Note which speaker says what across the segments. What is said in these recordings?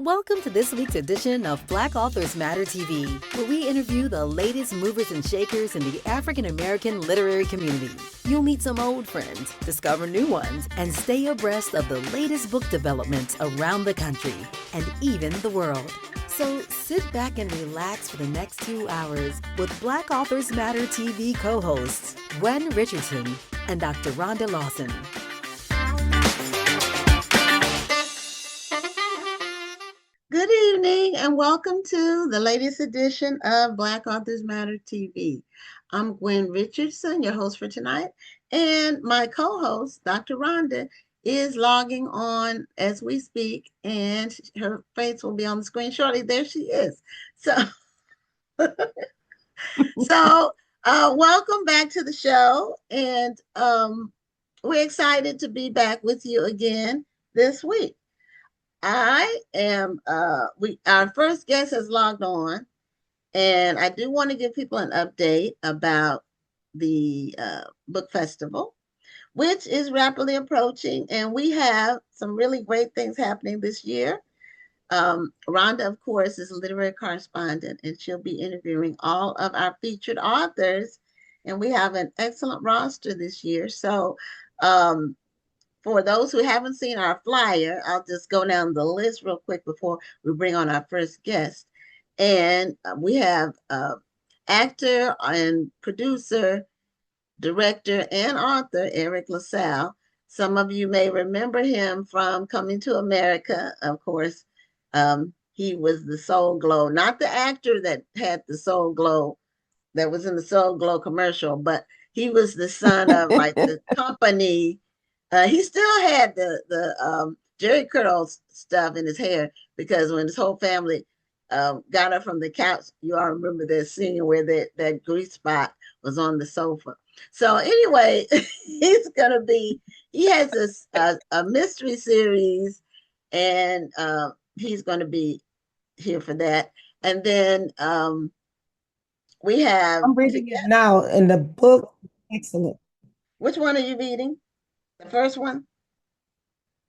Speaker 1: Welcome to this week's edition of Black Authors Matter TV, where we interview the latest movers and shakers in the African American literary community. You'll meet some old friends, discover new ones, and stay abreast of the latest book developments around the country and even the world. So sit back and relax for the next 2 hours with Black Authors Matter TV co-hosts Gwen Richardson and Dr. Rhonda Lawson.
Speaker 2: Good evening and welcome to the latest edition of Black Authors Matter TV. I'm Gwen Richardson, your host for tonight, and my co-host, Dr. Rhonda, is logging on as we speak, and her face will be on the screen shortly. There she is. So, welcome back to the show, and we're excited to be back with you again this week. I am, our first guest has logged on, and I do want to give people an update about the book festival, which is rapidly approaching, and we have some really great things happening this year. Rhonda, of course, is a literary correspondent, and she'll be interviewing all of our featured authors, and we have an excellent roster this year. So, for those who haven't seen our flyer, I'll just go down the list real quick before we bring on our first guest. And we have actor and producer, director, and author Eric LaSalle. Some of you may remember him from Coming to America. Of course, he was the Soul Glow, not the actor that had the Soul Glow that was in the Soul Glow commercial, but he was the son of like the company. He still had the Jerry Curl stuff in his hair, because when his whole family got up from the couch, you all remember that scene where that grease spot was on the sofa. So anyway, he has a mystery series, and he's going to be here for that. And then we have...
Speaker 3: I'm reading it now, and the book, excellent.
Speaker 2: Which one are you reading? The first one?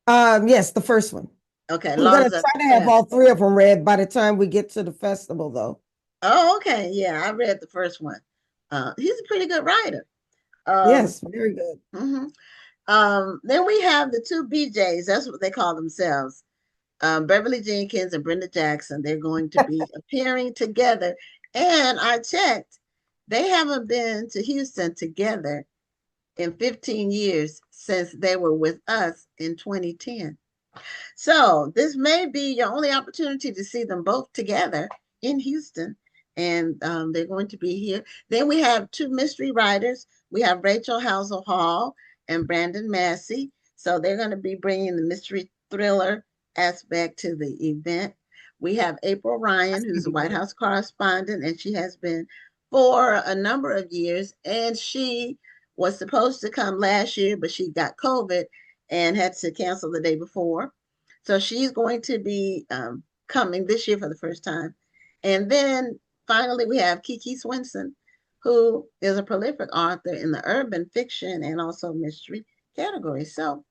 Speaker 3: Yes, the first one.
Speaker 2: Okay.
Speaker 3: I'm going to try to have all three of them read by the time we get to the festival, though.
Speaker 2: Oh, okay. Yeah, I read the first one. He's a pretty good writer.
Speaker 3: Yes, very good.
Speaker 2: Mm-hmm. Then we have the two BJs. That's what they call themselves. Beverly Jenkins and Brenda Jackson. They're going to be appearing together. And I checked. They haven't been to Houston together in 15 years since they were with us in 2010. So this may be your only opportunity to see them both together in Houston, and they're going to be here. Then we have two mystery writers. We have Rachel Housel Hall and Brandon Massey. So they're going to be bringing the mystery thriller aspect to the event. We have April Ryan, who's a White House correspondent, and she has been for a number of years, and she was supposed to come last year, but she got COVID and had to cancel the day before. So she's going to be coming this year for the first time. And then finally, we have Kiki Swinson, who is a prolific author in the urban fiction and also mystery category. So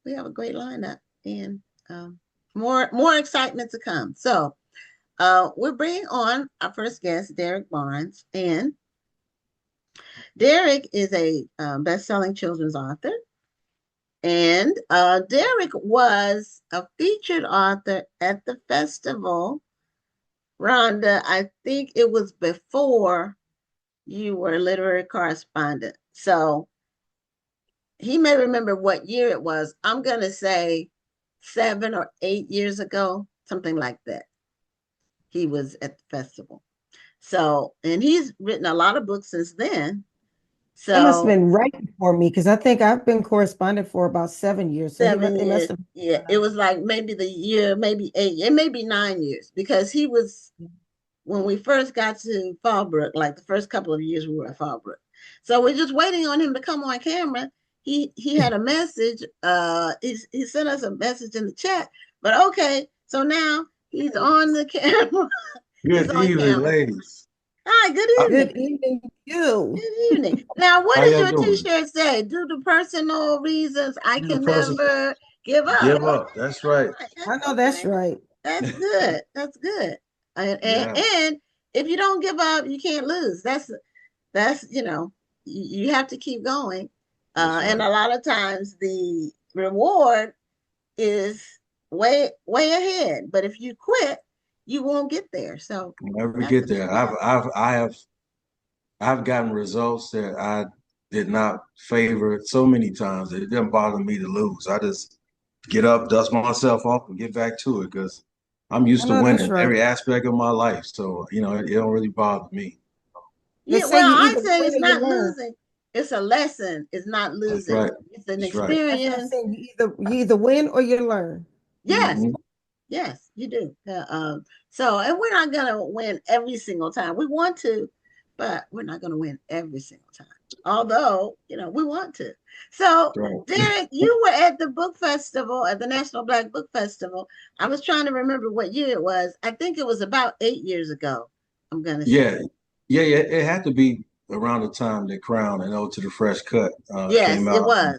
Speaker 2: we have a great lineup, and more excitement to come. So we're bringing on our first guest, Derrick Barnes, and Derrick is a best-selling children's author, and Derrick was a featured author at the festival. Rhonda, I think it was before you were a literary correspondent, so he may remember what year it was. I'm going to say 7 or 8 years ago, something like that. He was at the festival. So, and he's written a lot of books since then. So
Speaker 3: it must have been right before me, because I think I've been correspondent for about 7 years. So
Speaker 2: 7 years. Yeah, it was like maybe the year, maybe 8, it may be 9 years, because he was, when we first got to Fallbrook, like the first couple of years we were at Fallbrook. So we're just waiting on him to come on camera. He had a message. He sent us a message in the chat. But okay, so now he's on the camera.
Speaker 4: Good evening, ladies.
Speaker 2: Hi, good evening.
Speaker 3: Good evening to you.
Speaker 2: Good evening. Now, what does your t-shirt say? Due to personal reasons, I can never give up.
Speaker 4: Give up. That's right.
Speaker 3: I know that's right.
Speaker 2: That's good. That's good. And if you don't give up, you can't lose. That's you have to keep going. And a lot of times the reward is way ahead. But if you quit, you won't get there. So
Speaker 4: never get there. I've gotten results that I did not favor so many times that it didn't bother me to lose. I just get up, dust myself off, and get back to it because I'm used to winning every aspect of my life. So, it don't really bother me.
Speaker 2: Yeah, well, I say it's not losing. It's a lesson. It's not losing.
Speaker 4: Right.
Speaker 2: It's an experience.
Speaker 3: You either win or you learn.
Speaker 2: Yes. Mm-hmm. Yes, you do. So, and we're not going to win every single time. We want to, but we're not going to win every single time. Although, we want to. So, Derrick, you were at the book festival, at the National Black Book Festival. I was trying to remember what year it was. I think it was about 8 years ago. I'm going to say.
Speaker 4: Yeah. It had to be around the time that Crown and Ode to the Fresh Cut
Speaker 2: came out. It was.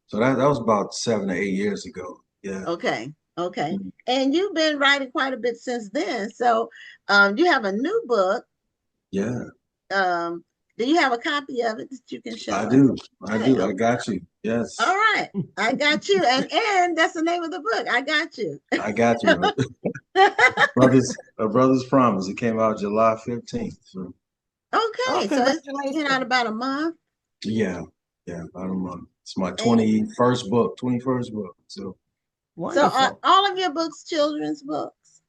Speaker 4: So that was about 7 or 8 years ago. Yeah.
Speaker 2: Okay. Mm-hmm. And you've been writing quite a bit since then. So you have a new book.
Speaker 4: Yeah.
Speaker 2: Do you have a copy of it that you can show us?
Speaker 4: I do. I got you. Yes.
Speaker 2: All right. I got you. And that's the name of the book. I got you.
Speaker 4: I got you. A Brother's Promise. It came out July 15th. So.
Speaker 2: Okay. So it's been out about a month.
Speaker 4: Yeah. About a month. It's my 21st book. So
Speaker 2: are all of your books children's books?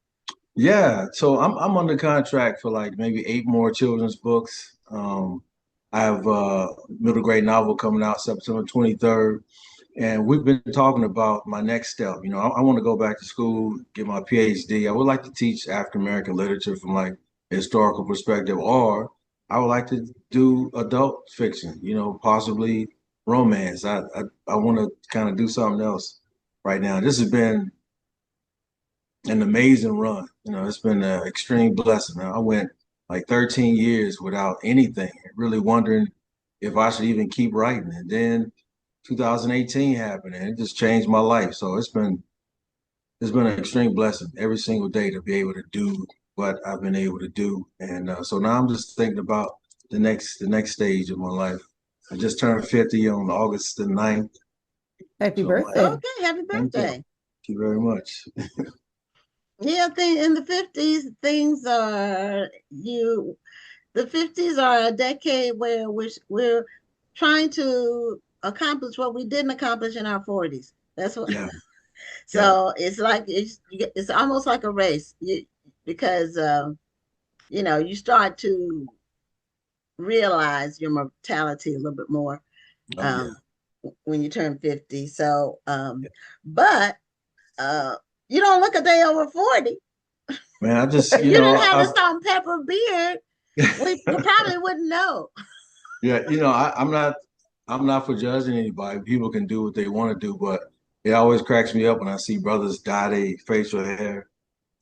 Speaker 4: Yeah. So I'm under contract for like maybe 8 more children's books. I have a middle grade novel coming out September 23rd. And we've been talking about my next step. I want to go back to school, get my PhD. I would like to teach African American literature from like a historical perspective, or I would like to do adult fiction, possibly romance. I want to kind of do something else right now. This has been an amazing run. It's been an extreme blessing. I went like 13 years without anything, really wondering if I should even keep writing. And then 2018 happened and it just changed my life. So it's been an extreme blessing every single day to be able to do what I've been able to do. And so now I'm just thinking about the next stage of my life. I just turned 50 on August the 9th.
Speaker 3: Happy birthday.
Speaker 2: Okay, happy birthday.
Speaker 4: Thank you very much.
Speaker 2: Yeah, in the 50s, the 50s are a decade where we're trying to accomplish what we didn't accomplish in our 40s. That's what. Yeah. So it's like it's almost like a race, because you start to realize your mortality a little bit more when you turn 50. So, but you don't look a day over 40.
Speaker 4: Man, I just
Speaker 2: you didn't have a salt and pepper beard. We probably wouldn't know.
Speaker 4: Yeah, I'm not for judging anybody. People can do what they want to do, but it always cracks me up when I see brothers dye their facial hair.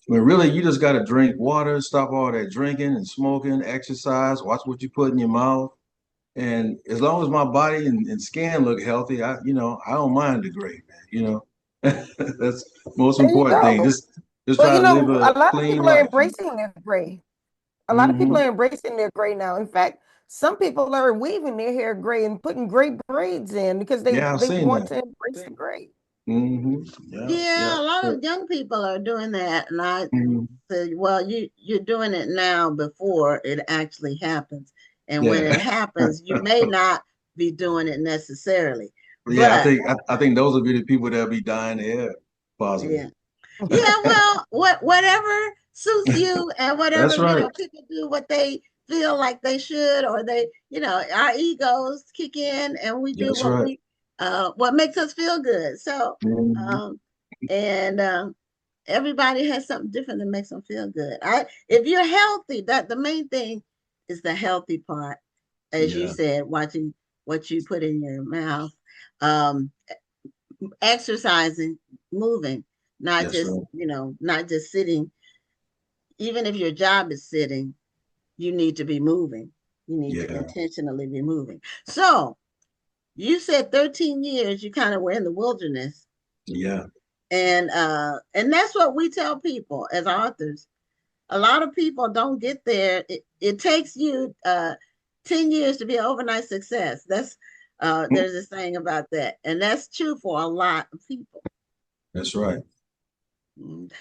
Speaker 4: I mean, really, you just got to drink water, stop all that drinking and smoking, exercise, watch what you put in your mouth. And as long as my body and skin look healthy, I don't mind the gray, man. That's the most important thing. Just try to live a clean life.
Speaker 3: Embracing their gray. A lot of people are embracing their gray now. In fact, some people are weaving their hair gray and putting gray braids in because they want to embrace the gray.
Speaker 2: Yeah, a lot of young people are doing that. And I said, well, you're doing it now before it actually happens. And when it happens, you may not be doing it necessarily.
Speaker 4: Yeah, but I think those will be the people that'll be dyeing their hair, possibly.
Speaker 2: Yeah, well, whatever suits you and whatever people do what they feel like they should, or they, our egos kick in and we do what makes us feel good. So, everybody has something different that makes them feel good. If you're healthy, that the main thing is the healthy part, as you said, watching what you put in your mouth, exercising, moving, not just sitting. Even if your job is sitting, you need to be moving. You need to intentionally be moving. So you said 13 years you kind of were in the wilderness.
Speaker 4: Yeah.
Speaker 2: And that's what we tell people as authors. A lot of people don't get there. It takes you 10 years to be an overnight success. That's there's a saying about that, and that's true for a lot of people.
Speaker 4: That's right.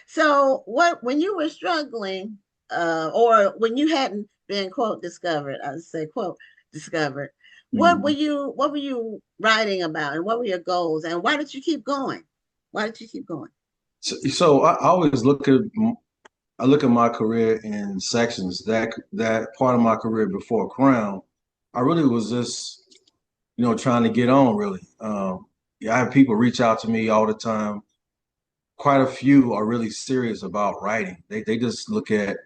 Speaker 2: So when you were struggling, or when you hadn't been quote discovered, I would say quote discovered, what were you writing about, and what were your goals, and why did you keep going? Why did you keep going?
Speaker 4: So I always look at my career in sections. That part of my career before Crown, I really was just trying to get on. Really, I have people reach out to me all the time. Quite a few are really serious about writing. They just look at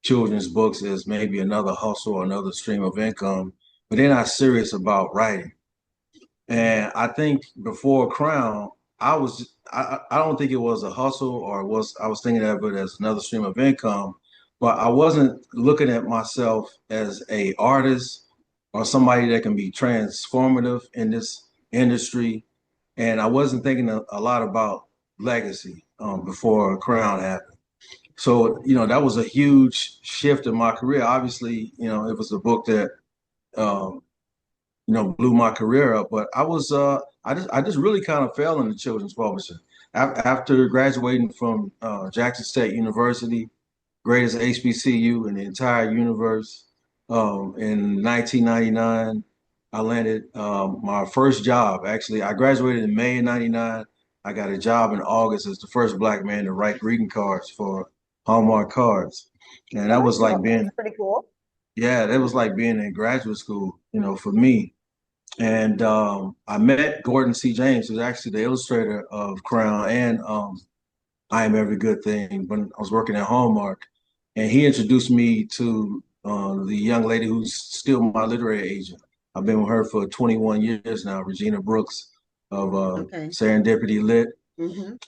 Speaker 4: children's books as maybe another hustle or another stream of income, but they're not serious about writing. And I think before Crown, I don't think it was a hustle, or I was thinking of it as another stream of income, but I wasn't looking at myself as a artist or somebody that can be transformative in this industry. And I wasn't thinking a lot about legacy before Crown happened. So, that was a huge shift in my career. Obviously, it was a book that um, blew my career up. But I just really kind of fell into children's publishing. After graduating from Jackson State University, greatest HBCU in the entire universe, in 1999, I landed my first job. Actually, I graduated in May of 99. I got a job in August as the first Black man to write greeting cards for Hallmark cards. And that was like being
Speaker 3: pretty cool.
Speaker 4: Yeah, that was like being in graduate school, for me. And I met Gordon C. James, who's actually the illustrator of Crown and I Am Every Good Thing when I was working at Hallmark. And he introduced me to the young lady who's still my literary agent. I've been with her for 21 years now, Regina Brooks of Serendipity Lit.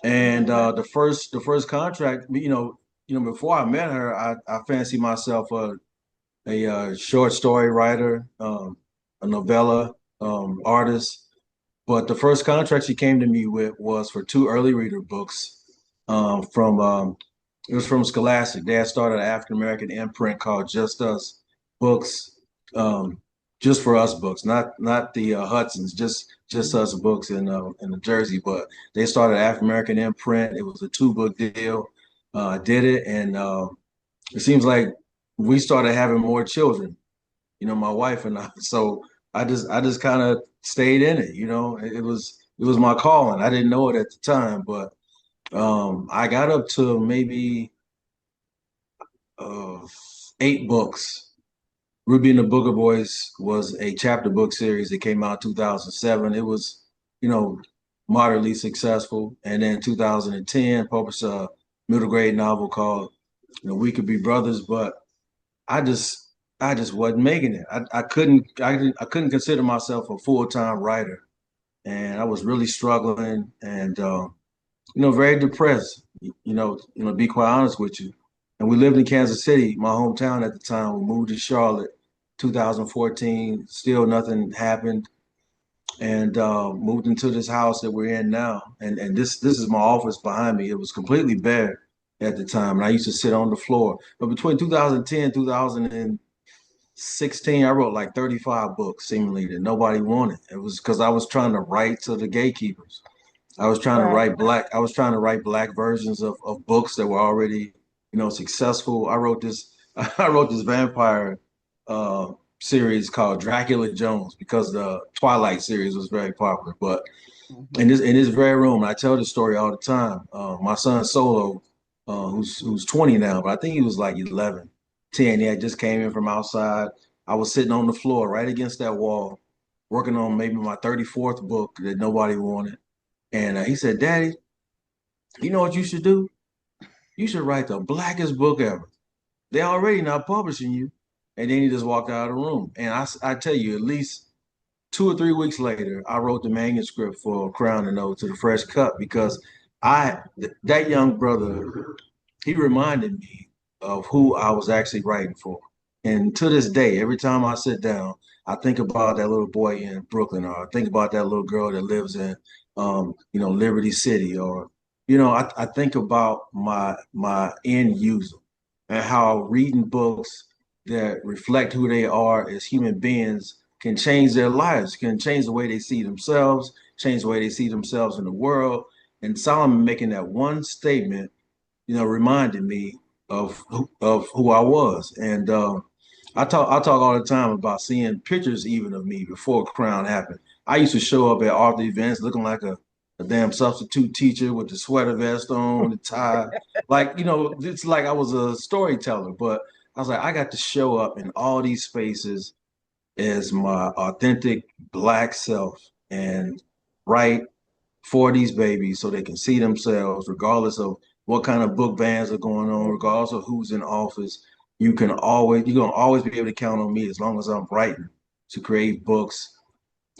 Speaker 4: And the first contract, before I met her, I fancied myself a short story writer, a novella artist. But the first contract she came to me with was for 2 early reader books from it was from Scholastic. They had started an African American imprint called Just Us Books, just for us books, not the Hudsons, just us books in New Jersey. But they started an African American imprint. It was a 2-book deal. I did it, and it seems like we started having more children. My wife and I. So I just kind of stayed in it. It was my calling. I didn't know it at the time, but I got up to maybe 8 books. Ruby and the Booger Boys was a chapter book series that came out in 2007. It was, moderately successful. And then 2010, published a middle grade novel called, We Could Be Brothers. But I just wasn't making it. I couldn't consider myself a full-time writer, and I was really struggling and very depressed. Be quite honest with you. And we lived in Kansas City, my hometown at the time. We moved to Charlotte, 2014. Still nothing happened, and moved into this house that we're in now. And this is my office behind me. It was completely bare at the time, and I used to sit on the floor. But between 2010 2016, I wrote like 35 books seemingly that nobody wanted. It was because I was trying to write to the gatekeepers. I was trying to write black versions of books that were already, successful. I wrote this vampire series called Dracula Jones because the Twilight series was very popular. But in this very room, I tell this story all the time. My son Solo, who's 20 now, but I think he was like 11, 10. He had just came in from outside. I was sitting on the floor right against that wall, working on maybe my 34th book that nobody wanted. And he said, "Daddy, you know what you should do? You should write the blackest book ever. They're already not publishing you." And then he just walked out of the room. And I tell you, at least 2 or 3 weeks later, I wrote the manuscript for Crown and Ode to the Fresh Cut because that young brother, he reminded me of who I was actually writing for. And to this day, every time I sit down, I think about that little boy in Brooklyn, or I think about that little girl that lives in, Liberty City, or I think about my end user and how reading books that reflect who they are as human beings can change their lives, can change the way they see themselves, change the way they see themselves in the world. And Solomon making that one statement, reminded me of who I was. And I talk all the time about seeing pictures even of me before Crown happened. I used to show up at all the events looking like a damn substitute teacher with the sweater vest on, the tie. Like, it's like I was a storyteller, but I was like, I got to show up in all these spaces as my authentic Black self and write for these babies so they can see themselves, regardless of what kind of book bans are going on, regardless of who's in office. You're gonna always be able to count on me as long as I'm writing to create books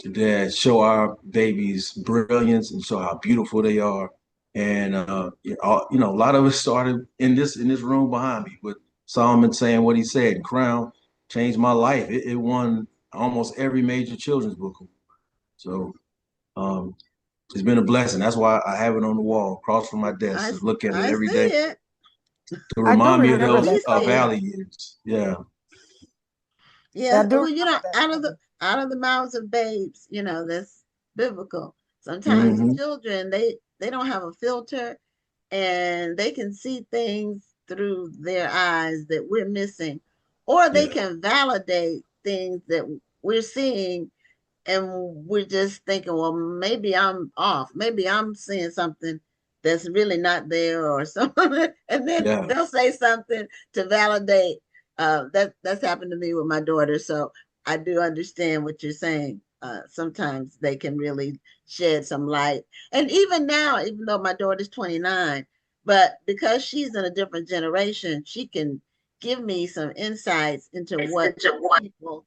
Speaker 4: that show our babies brilliance and show how beautiful they are. And a lot of it started in this room behind me with Solomon saying what he said. Crown changed my life. It won almost every major children's book. So um, it's been a blessing. That's why I have it on the wall across from my desk to look at it
Speaker 2: I
Speaker 4: every
Speaker 2: see
Speaker 4: day
Speaker 2: it.
Speaker 4: to
Speaker 3: I do
Speaker 4: remind me of
Speaker 3: remember
Speaker 4: those
Speaker 2: We
Speaker 3: that.
Speaker 2: see it.
Speaker 4: valley years. Yeah.
Speaker 3: Yeah, I
Speaker 2: Yes,
Speaker 3: do
Speaker 2: well,
Speaker 3: remember that.
Speaker 2: out of the mouths of babes, that's biblical. Sometimes
Speaker 4: Hmm.
Speaker 2: children they don't have a filter, and they can see things through their eyes that we're missing, or they
Speaker 4: Yeah.
Speaker 2: can validate things that we're seeing, and we're just thinking, well, maybe I'm off, maybe I'm seeing something that's really not there or something, and then
Speaker 4: Yeah.
Speaker 2: they'll say something to validate. That's happened to me with my daughter, so I do understand what you're saying. Sometimes they can really shed some light, and even now, even though my daughter's 29, but because she's in a different generation, she can give me some insights into what people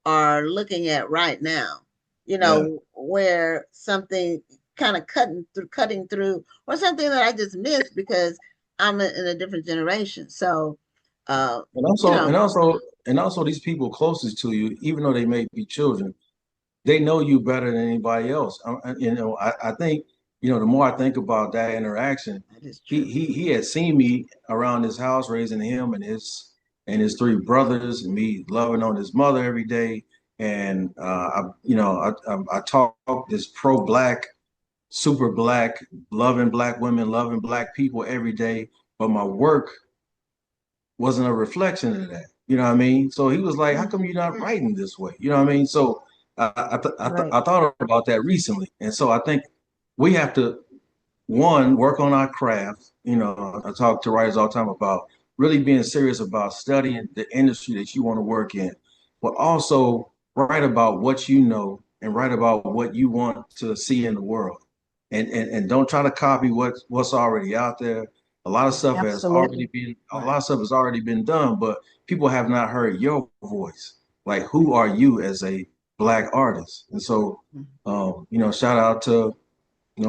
Speaker 2: are looking at right now,
Speaker 4: Yeah.
Speaker 2: where something kind of cutting through, or something that I just missed because I'm in a different generation. So, uh,
Speaker 4: And
Speaker 2: you
Speaker 4: also, and
Speaker 2: know,
Speaker 4: also, and also, these people closest to you, even though they may be children, they know you better than anybody else. I think, the more I think about that interaction,
Speaker 2: that is
Speaker 4: he
Speaker 2: true.
Speaker 4: he he had seen me around his house, raising him and his three brothers, and me loving on his mother every day. And I talk this pro-black, super black, loving black women, loving black people every day, but my work wasn't a reflection of that. You know what I mean? So he was like, "How come you're not
Speaker 2: Mhm.
Speaker 4: writing this way?" You know what I mean? So
Speaker 3: Right.
Speaker 4: I thought about that recently, and so I think we have to one work on our craft. I talk to writers all the time about really being serious about studying the industry that you want to work in, but also write about what you know and write about what you want to see in the world, and don't try to copy what's already out there.
Speaker 3: Absolutely.
Speaker 4: A
Speaker 2: Right.
Speaker 4: lot of stuff has already been done, but people have not heard your voice. Like, who are you as a black artist? And so, shout out to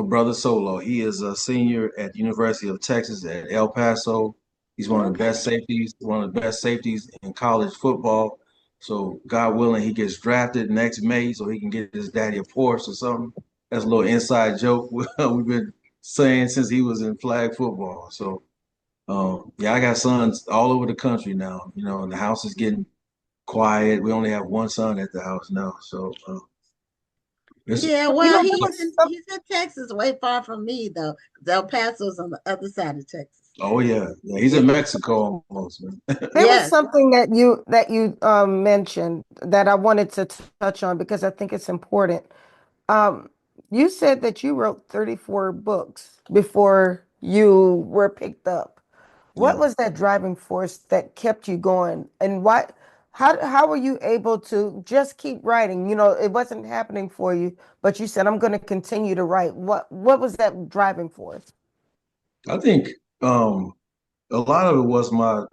Speaker 4: brother Solo. He is a senior at the University of Texas at El Paso. He's
Speaker 2: Okay.
Speaker 4: one of the best safeties in college football. So God willing, he gets drafted next May so he can get his daddy a Porsche or something. That's a little inside joke we've been saying since he was in flag football. So yeah, I got sons all over the country now, and the house is getting quiet. We only have one son at the house now. So it's
Speaker 2: Yeah,
Speaker 3: You
Speaker 2: well,
Speaker 3: know, there was some,
Speaker 2: he's in Texas, way far from me though. 'Cause El Paso's on the other side of Texas.
Speaker 4: oh yeah, he's
Speaker 2: Yeah.
Speaker 4: in Mexico almost, man.
Speaker 3: there was
Speaker 2: Yes.
Speaker 3: something that you mentioned that I wanted to touch on because I think it's important. Um, you said that you wrote 34 books before you were picked up. What
Speaker 4: Yeah.
Speaker 3: was that driving force that kept you going? And how were you able to just keep writing? You know, it wasn't happening for you, but you said, I'm going to continue to write. What was that driving force?
Speaker 4: I think a lot of it was my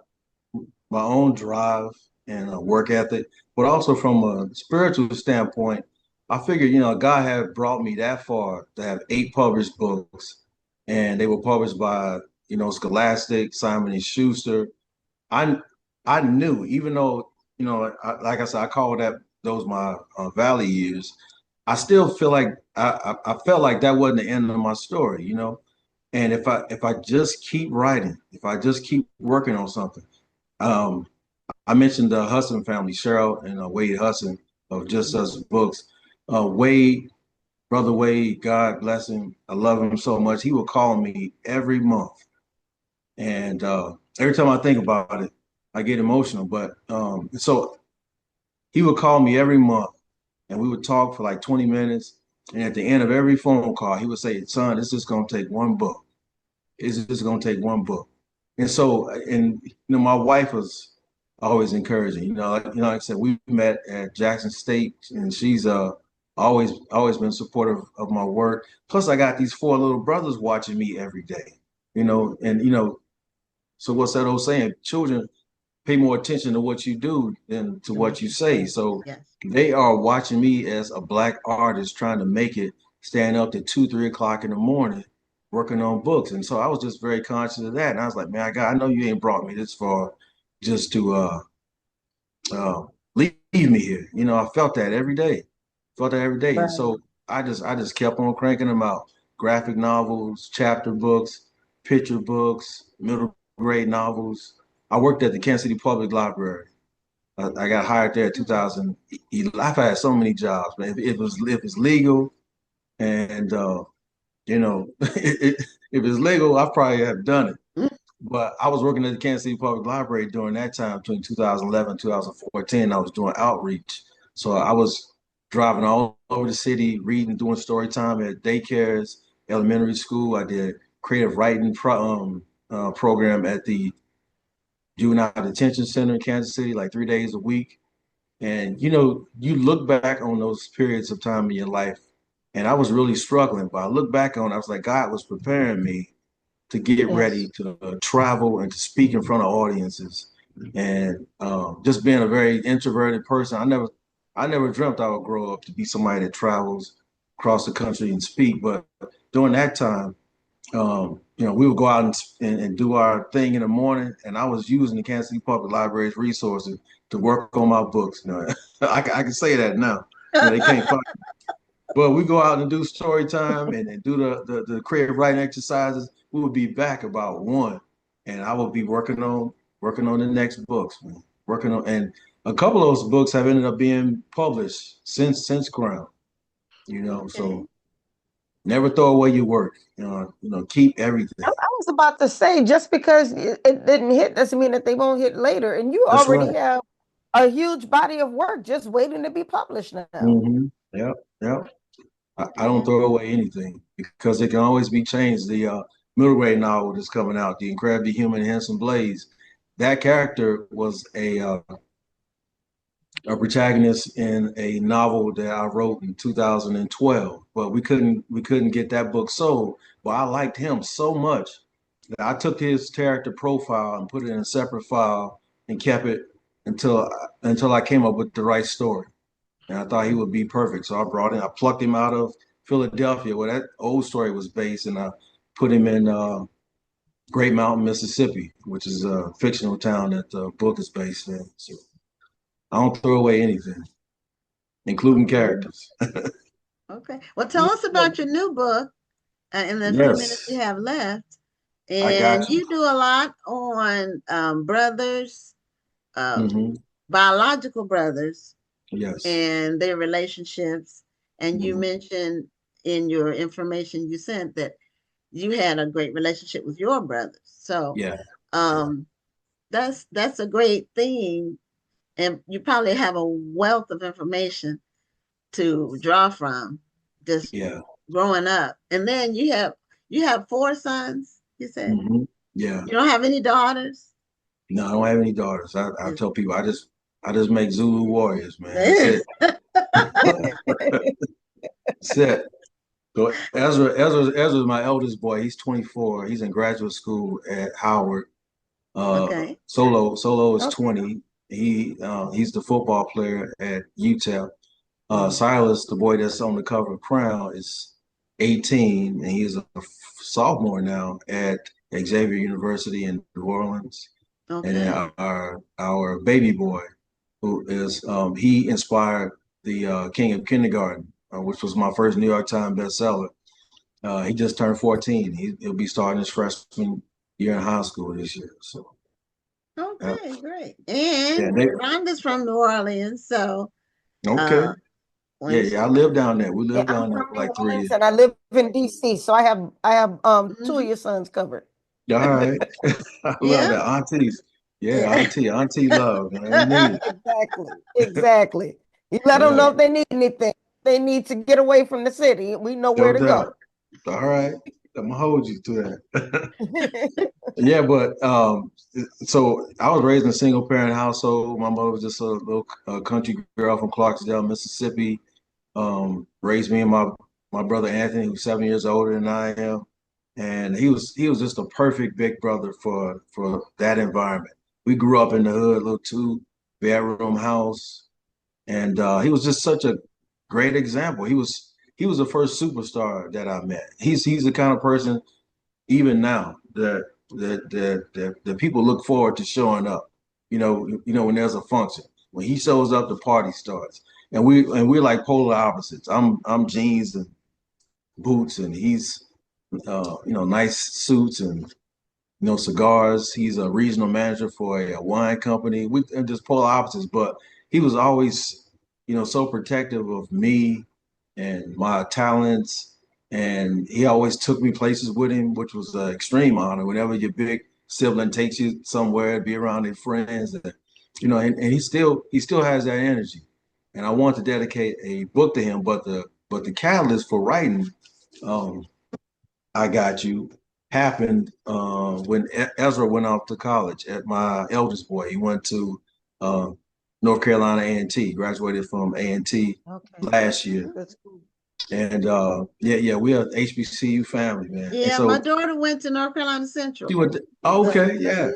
Speaker 4: own drive and work ethic, but also from a spiritual standpoint, I figured, God had brought me that far to have 8 published books, and they were published by, Scholastic, Simon and Schuster. I I knew, even though, like I said, I call those my valley years. I still feel like I felt like that wasn't the end of my story. And if I just keep writing, if I just keep working on something, um, I mentioned the Hudson family, Cheryl and Wade Hudson of Just Us Books. Wade, brother Wade, God bless him. I love him so much. He will call me every month, and every time I think about it, I get emotional. But so he would call me every month, and we would talk for like 20 minutes. And at the end of every phone call, he would say, "Son, it's just gonna take one book. It's just gonna take one book." And so, and my wife was always encouraging. Like I said, we met at Jackson State, and she's always been supportive of my work. Plus, I got these four little brothers watching me every day. And so what's that old saying? Children pay more attention to what you do than to what you say. So
Speaker 2: Yes.
Speaker 4: they are watching me as a black artist trying to make it, stand up to 2, 3 o'clock in the morning, working on books. And so I was just very conscious of that. And I was like, man, I know you ain't brought me this far just to leave me here. I felt that every day. Felt that every day. And
Speaker 3: Right.
Speaker 4: so I just kept on cranking them out. Graphic novels, chapter books, picture books, middle grade novels. I worked at the Kansas City Public Library. I got hired there in 2000. I've had so many jobs, man. If it's legal, and if it's legal, I probably have done it.
Speaker 2: Mm.
Speaker 4: But I was working at the Kansas City Public Library during that time, between 2011 2014. I was doing outreach, so I was driving all over the city, reading, doing story time at daycares, elementary school. I did creative writing program at the juvenile detention center in Kansas City, like 3 days a week. And you look back on those periods of time in your life, and I was really struggling. But I look back on, I was like, God was preparing me to get ready
Speaker 3: Yes.
Speaker 4: to travel and to speak in front of audiences. And just being a very introverted person, I never dreamt I would grow up to be somebody that travels across the country and speak. But during that time, we would go out and do our thing in the morning, and I was using the Kansas City Public Library's resources to work on my books. I can say that now. They can't find me. But we go out and do story time and do the creative writing exercises. We would be back about 1, and I would be working on the next books, man. Working on, and a couple of those books have ended up being published since Crown.
Speaker 2: Okay.
Speaker 4: So never throw away your work. Keep
Speaker 3: I
Speaker 4: everything.
Speaker 3: was about to say, just because it didn't hit doesn't mean that they won't hit later. And you
Speaker 4: That's
Speaker 3: already
Speaker 4: right.
Speaker 3: have a huge body of work just waiting to be published now.
Speaker 4: Yep. Yep. I don't
Speaker 2: Yeah.
Speaker 4: throw away anything because it can always be changed. The middle grade novel that's coming out, The Incredibly Human Handsome Blaze, that character was a protagonist in a novel that I wrote in 2012, but we couldn't get that book sold. But I liked him so much that I took his character profile and put it in a separate file and kept it until I came up with the right story. And I thought he would be perfect. So I plucked him out of Philadelphia, where that old story was based, and I put him in Great Mountain, Mississippi, which is a fictional town that the book is based in. So I don't throw away anything, including characters.
Speaker 2: Okay. Well, tell us about your new book in the few minutes we
Speaker 4: Yes,
Speaker 2: have left.
Speaker 4: I
Speaker 2: And
Speaker 4: got you.
Speaker 2: you do a lot on brothers, uh,
Speaker 4: Hmm.
Speaker 2: biological brothers,
Speaker 4: Yes.
Speaker 2: and their relationships. And you
Speaker 4: Hmm.
Speaker 2: mentioned in your information you sent that you had a great relationship with your brothers. So
Speaker 4: Yeah. Yeah.
Speaker 2: um, that's a great thing, and you probably have a wealth of information to draw from just
Speaker 4: Yeah.
Speaker 2: growing up. And then you have four sons, you said.
Speaker 4: Hmm. Yeah.
Speaker 2: You don't have any daughters?
Speaker 4: No, I don't have any daughters. I
Speaker 2: Is-
Speaker 4: tell people I just make Zulu warriors, man. That's it. That's it. So Ezra's my eldest boy. He's 24. He's in graduate school at Howard.
Speaker 2: Okay.
Speaker 4: Solo is
Speaker 3: Okay.
Speaker 4: 20. He's the football player at UTEP. Silas, the boy that's on the cover of Crown, is 18, and he's a sophomore now at Xavier University in New Orleans. And then
Speaker 2: Okay.
Speaker 4: our baby boy, who is he inspired the King of Kindergarten, which was my first New York Times bestseller. He just turned 14. He'll be starting his freshman year in high school this year. So
Speaker 2: Okay, great. And
Speaker 4: yeah,
Speaker 2: Rhonda's from New Orleans, so
Speaker 4: okay.
Speaker 2: when
Speaker 4: Yeah, I live down there. We
Speaker 3: Yeah,
Speaker 4: lived
Speaker 3: I'm
Speaker 4: down there
Speaker 3: from
Speaker 4: for
Speaker 3: New
Speaker 4: like 3 years.
Speaker 3: Orleans and I live in DC, so I have two of
Speaker 2: Mhm.
Speaker 3: your sons covered.
Speaker 4: All right. I love
Speaker 2: Yeah,
Speaker 4: that. Aunties. Yeah,
Speaker 2: yeah.
Speaker 4: auntie love, man. We need it.
Speaker 3: Exactly, exactly. You let them
Speaker 4: Yeah,
Speaker 3: know if they need anything. They need to get away from the city. We know where
Speaker 4: no
Speaker 3: to
Speaker 4: doubt.
Speaker 3: go.
Speaker 4: All right. I'm gonna hold you to that. Yeah, but so I was raised in a single parent household. My mother was just a little country girl from Clarksdale, Mississippi. Raised me and my brother Anthony, who's 7 years older than I am, and he was just a perfect big brother for that environment. We grew up in the hood, little 2 bedroom house, and he was just such a great example. He was the first superstar that I met. He's the kind of person even now that people look forward to showing up. When there's a function, when he shows up, the party starts, and we're like polar opposites. I'm jeans and boots, and he's nice suits and cigars. He's a regional manager for a wine company. We are just polar opposites, but he was always, so protective of me and my talents. And he always took me places with him, which was an extreme honor. Whenever your big sibling takes you somewhere, be around their friends, and he still has that energy. And I want to dedicate a book to him, but the catalyst for writing um, I Got You happened when Ezra went off to college. At my eldest boy, he went to uh, North Carolina A&T, graduated from A&T
Speaker 3: Okay,
Speaker 4: last year.
Speaker 3: that's cool.
Speaker 4: And yeah, we are HBCU family, man. And
Speaker 2: Yeah, my
Speaker 4: so
Speaker 2: daughter went to North Carolina
Speaker 4: she
Speaker 2: Central.
Speaker 4: went oh,
Speaker 2: So
Speaker 4: okay, yeah.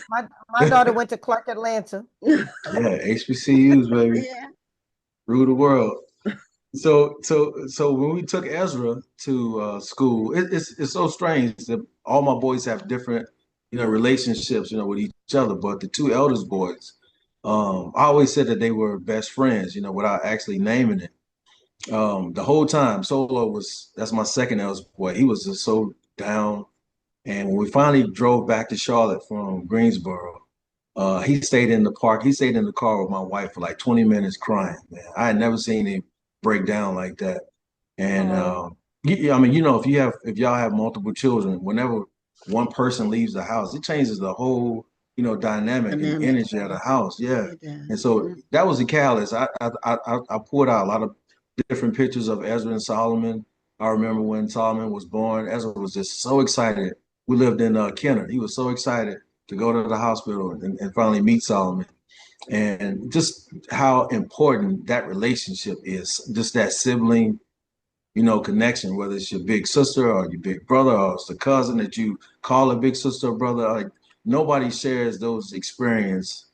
Speaker 3: My daughter went to Clark Atlanta.
Speaker 4: Yeah, HBCUs, baby,
Speaker 2: yeah.
Speaker 4: rule the world. So when we took Ezra to school, it's so strange that all my boys have different, relationships, with each other. But the 2 eldest boys, I always said that they were best friends, without actually naming it. The whole time, Solo that's my second eldest boy. He was just so down. And when we finally drove back to Charlotte from Greensboro, he stayed in the park. He stayed in the car with my wife for like 20 minutes crying, man. I had never seen him break down like that. And
Speaker 3: Oh,
Speaker 4: I mean, if y'all have multiple children, whenever one person leaves the house, it changes the whole, dynamic and
Speaker 2: Dynamic.
Speaker 4: energy of the house. Yeah.
Speaker 2: It
Speaker 4: And
Speaker 2: does.
Speaker 4: so that was the catalyst. I pulled out a lot of different pictures of Ezra and Solomon. I remember when Solomon was born, Ezra was just so excited. We lived in Kenner. He was so excited to go to the hospital and finally meet Solomon, and just how important that relationship is, just that sibling, connection, whether it's your big sister or your big brother or it's the cousin that you call a big sister or brother. Like nobody shares those experience,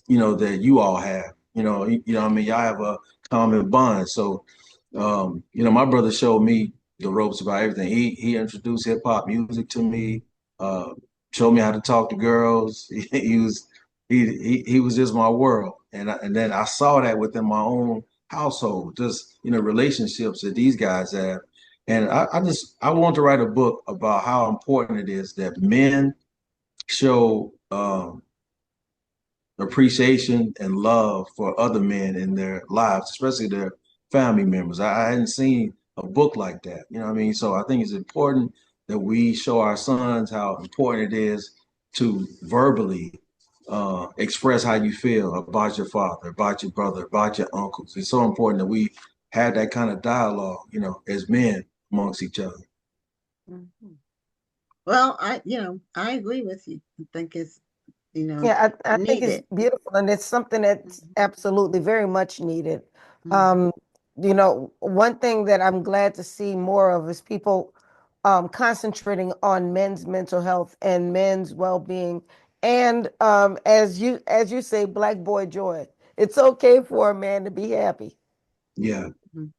Speaker 4: that you all have. I mean, y'all have a common bond. So, my brother showed me the ropes about everything. He introduced hip hop music to me, uh, showed me how to talk to girls. He was just my world, and then I saw that within my own household, just relationships that these guys have. And I want to write a book about how important it is that men show appreciation and love for other men in their lives, especially their family members. I hadn't seen a book like that. You know what I mean? So I think it's important that we show our sons how important it is to verbally express how you feel about your father, about your brother, about your uncles. It's so important that we have that kind of dialogue, as men amongst each other.
Speaker 2: Mhm. Well, I agree with you. I think it's,
Speaker 3: yeah, I think it's
Speaker 2: needed.
Speaker 3: beautiful, and it's something that's
Speaker 2: Mhm.
Speaker 3: absolutely very much needed.
Speaker 2: Mhm.
Speaker 3: Um, one thing that I'm glad to see more of is people concentrating on men's mental health and men's well-being, and as you say, Black boy joy. It's okay for a man to be happy.
Speaker 4: Yeah,
Speaker 2: Mhm.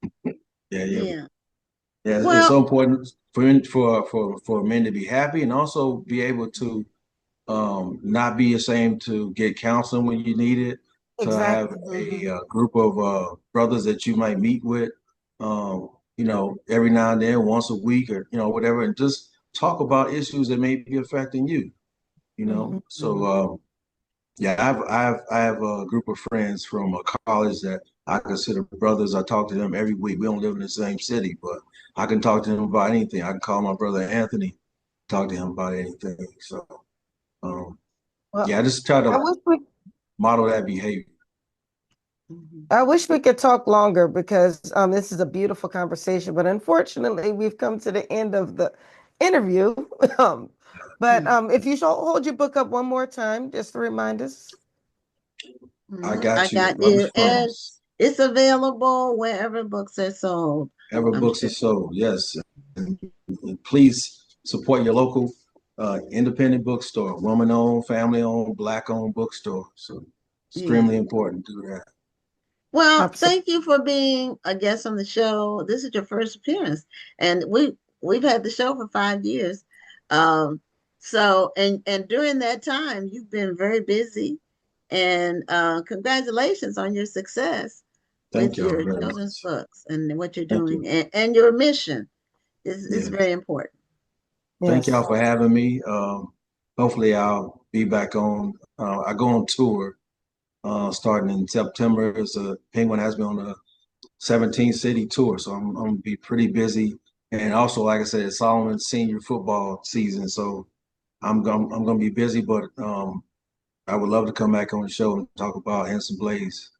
Speaker 4: yeah.
Speaker 2: Yeah.
Speaker 4: Yeah, it's
Speaker 2: Well,
Speaker 4: so important for men to be happy and also be able to not be ashamed to get counseling when you need it, to have
Speaker 3: Exactly.
Speaker 4: a,
Speaker 2: mhm.
Speaker 4: group of brothers that you might meet with, um, every now and then, once a week or, whatever, and just talk about issues that may be affecting you. So, yeah, I have a group of friends from a college that I consider brothers. I talk to them every week. We don't live in the same city, but I can talk to them about anything. I can call my brother Anthony, talk to him about anything. So, um,
Speaker 3: Well,
Speaker 4: yeah, I just try
Speaker 3: I
Speaker 4: to
Speaker 3: wish we
Speaker 4: model that behavior.
Speaker 3: I wish we could talk longer because this is a beautiful conversation, but unfortunately, we've come to the end of the interview. um, but if you should hold your book up one more time, just to remind us.
Speaker 4: I
Speaker 2: I
Speaker 4: got you. I
Speaker 2: got you. And
Speaker 4: promise.
Speaker 2: it's available wherever books are sold,
Speaker 4: Ever
Speaker 2: I'm
Speaker 4: books are
Speaker 2: sure.
Speaker 4: sold, yes. And please support your local independent bookstore, woman-owned, family-owned, Black-owned bookstore. So
Speaker 2: Yeah.
Speaker 4: extremely important to do that.
Speaker 2: Well,
Speaker 3: Absolutely.
Speaker 2: thank you for being a guest on the show. This is your first appearance, and we've had the show for 5 years. And during that time, you've been very busy, and congratulations on your success
Speaker 4: Thank
Speaker 2: with
Speaker 4: y'all
Speaker 2: your
Speaker 4: very
Speaker 2: children's
Speaker 4: much.
Speaker 2: books and what you're
Speaker 4: Thank you.
Speaker 2: doing, and your mission is
Speaker 4: Yeah.
Speaker 2: very important.
Speaker 4: Thank y'all
Speaker 3: Yes.
Speaker 4: for having me. Hopefully I'll be back on. I go on tour starting in September. Penguin has me on a 17 city tour, so I'm gonna be pretty busy. And also, like I said, it's Solomon's senior football season, so I'm gonna be busy. But I would love to come back on the show and talk about Hanson Blaze,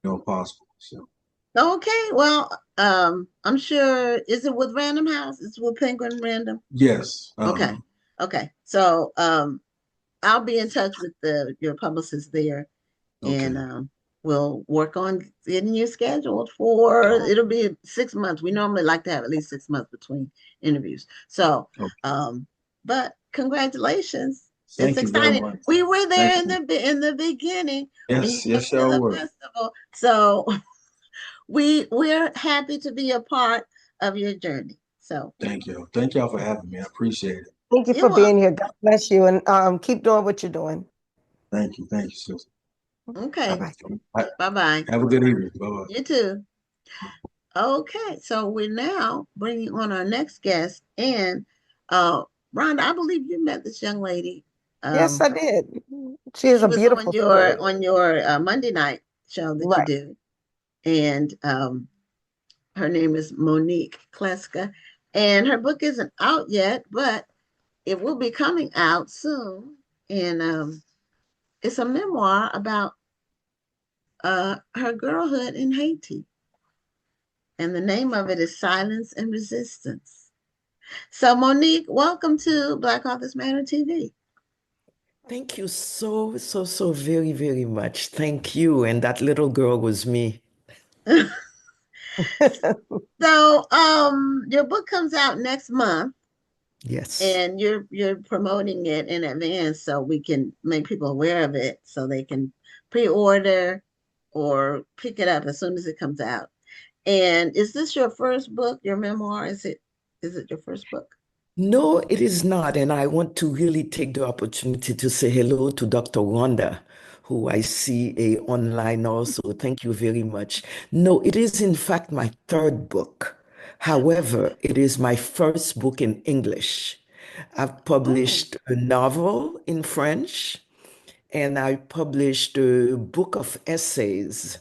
Speaker 4: if possible. So
Speaker 2: Okay, well, I'm sure. Is it with Random House? It's with Penguin Random.
Speaker 4: yes,
Speaker 2: Okay, okay. So I'll be in touch with your publicist there,
Speaker 4: okay,
Speaker 2: and we'll work on getting you scheduled for. It'll be 6 months. We normally like to have at least 6 months between interviews. So,
Speaker 4: okay.
Speaker 2: um, but congratulations! It's
Speaker 4: Thank you very
Speaker 2: exciting.
Speaker 4: much.
Speaker 2: We were there
Speaker 4: Thank
Speaker 2: in
Speaker 4: you.
Speaker 2: the beginning when you
Speaker 4: Yes,
Speaker 2: came
Speaker 4: yes,
Speaker 2: to
Speaker 4: y'all
Speaker 2: the
Speaker 4: were.
Speaker 2: festival. So we're happy to be a part of your journey. So
Speaker 4: Thank you. Thank y'all for having me. I appreciate it.
Speaker 3: Thank you for
Speaker 2: you're
Speaker 3: being
Speaker 2: welcome.
Speaker 3: here. God bless you, and keep doing what you're doing.
Speaker 4: Thank you. Thank you, sister.
Speaker 3: Bye
Speaker 2: Okay.
Speaker 3: bye.
Speaker 2: Bye bye.
Speaker 4: Have a good evening. Bye-bye.
Speaker 2: You too. Okay, so we're now bringing on our next guest, and uh, Rhonda, I believe you met this young lady.
Speaker 3: Yes,
Speaker 2: Um,
Speaker 3: I did. She has
Speaker 2: she
Speaker 3: a
Speaker 2: was on
Speaker 3: beautiful story.
Speaker 2: your Monday night show that you
Speaker 3: Right.
Speaker 2: do, and her name is Monique Clesca, and her book isn't out yet, but it will be coming out soon, and it's a memoir about her girlhood in Haiti, and the name of it is Silence and Resistance. So, Monique, welcome to Black Authors Matter TV.
Speaker 5: Thank you so, so, so very, very much. Thank you. And that little girl was me.
Speaker 2: So, your book comes out next month,
Speaker 5: Yes.
Speaker 2: and you're promoting it in advance so we can make people aware of it so they can pre-order or pick it up as soon as it comes out. And is this your first book, your memoir? Is it your first book?
Speaker 5: No, it is not. And I want to really take the opportunity to say hello to Dr. Wanda, who I see online also. Thank you very much. No, it is in fact my third book. However, it is my first book in English. I've
Speaker 2: Oh,
Speaker 5: published a novel in French, and I published a book of essays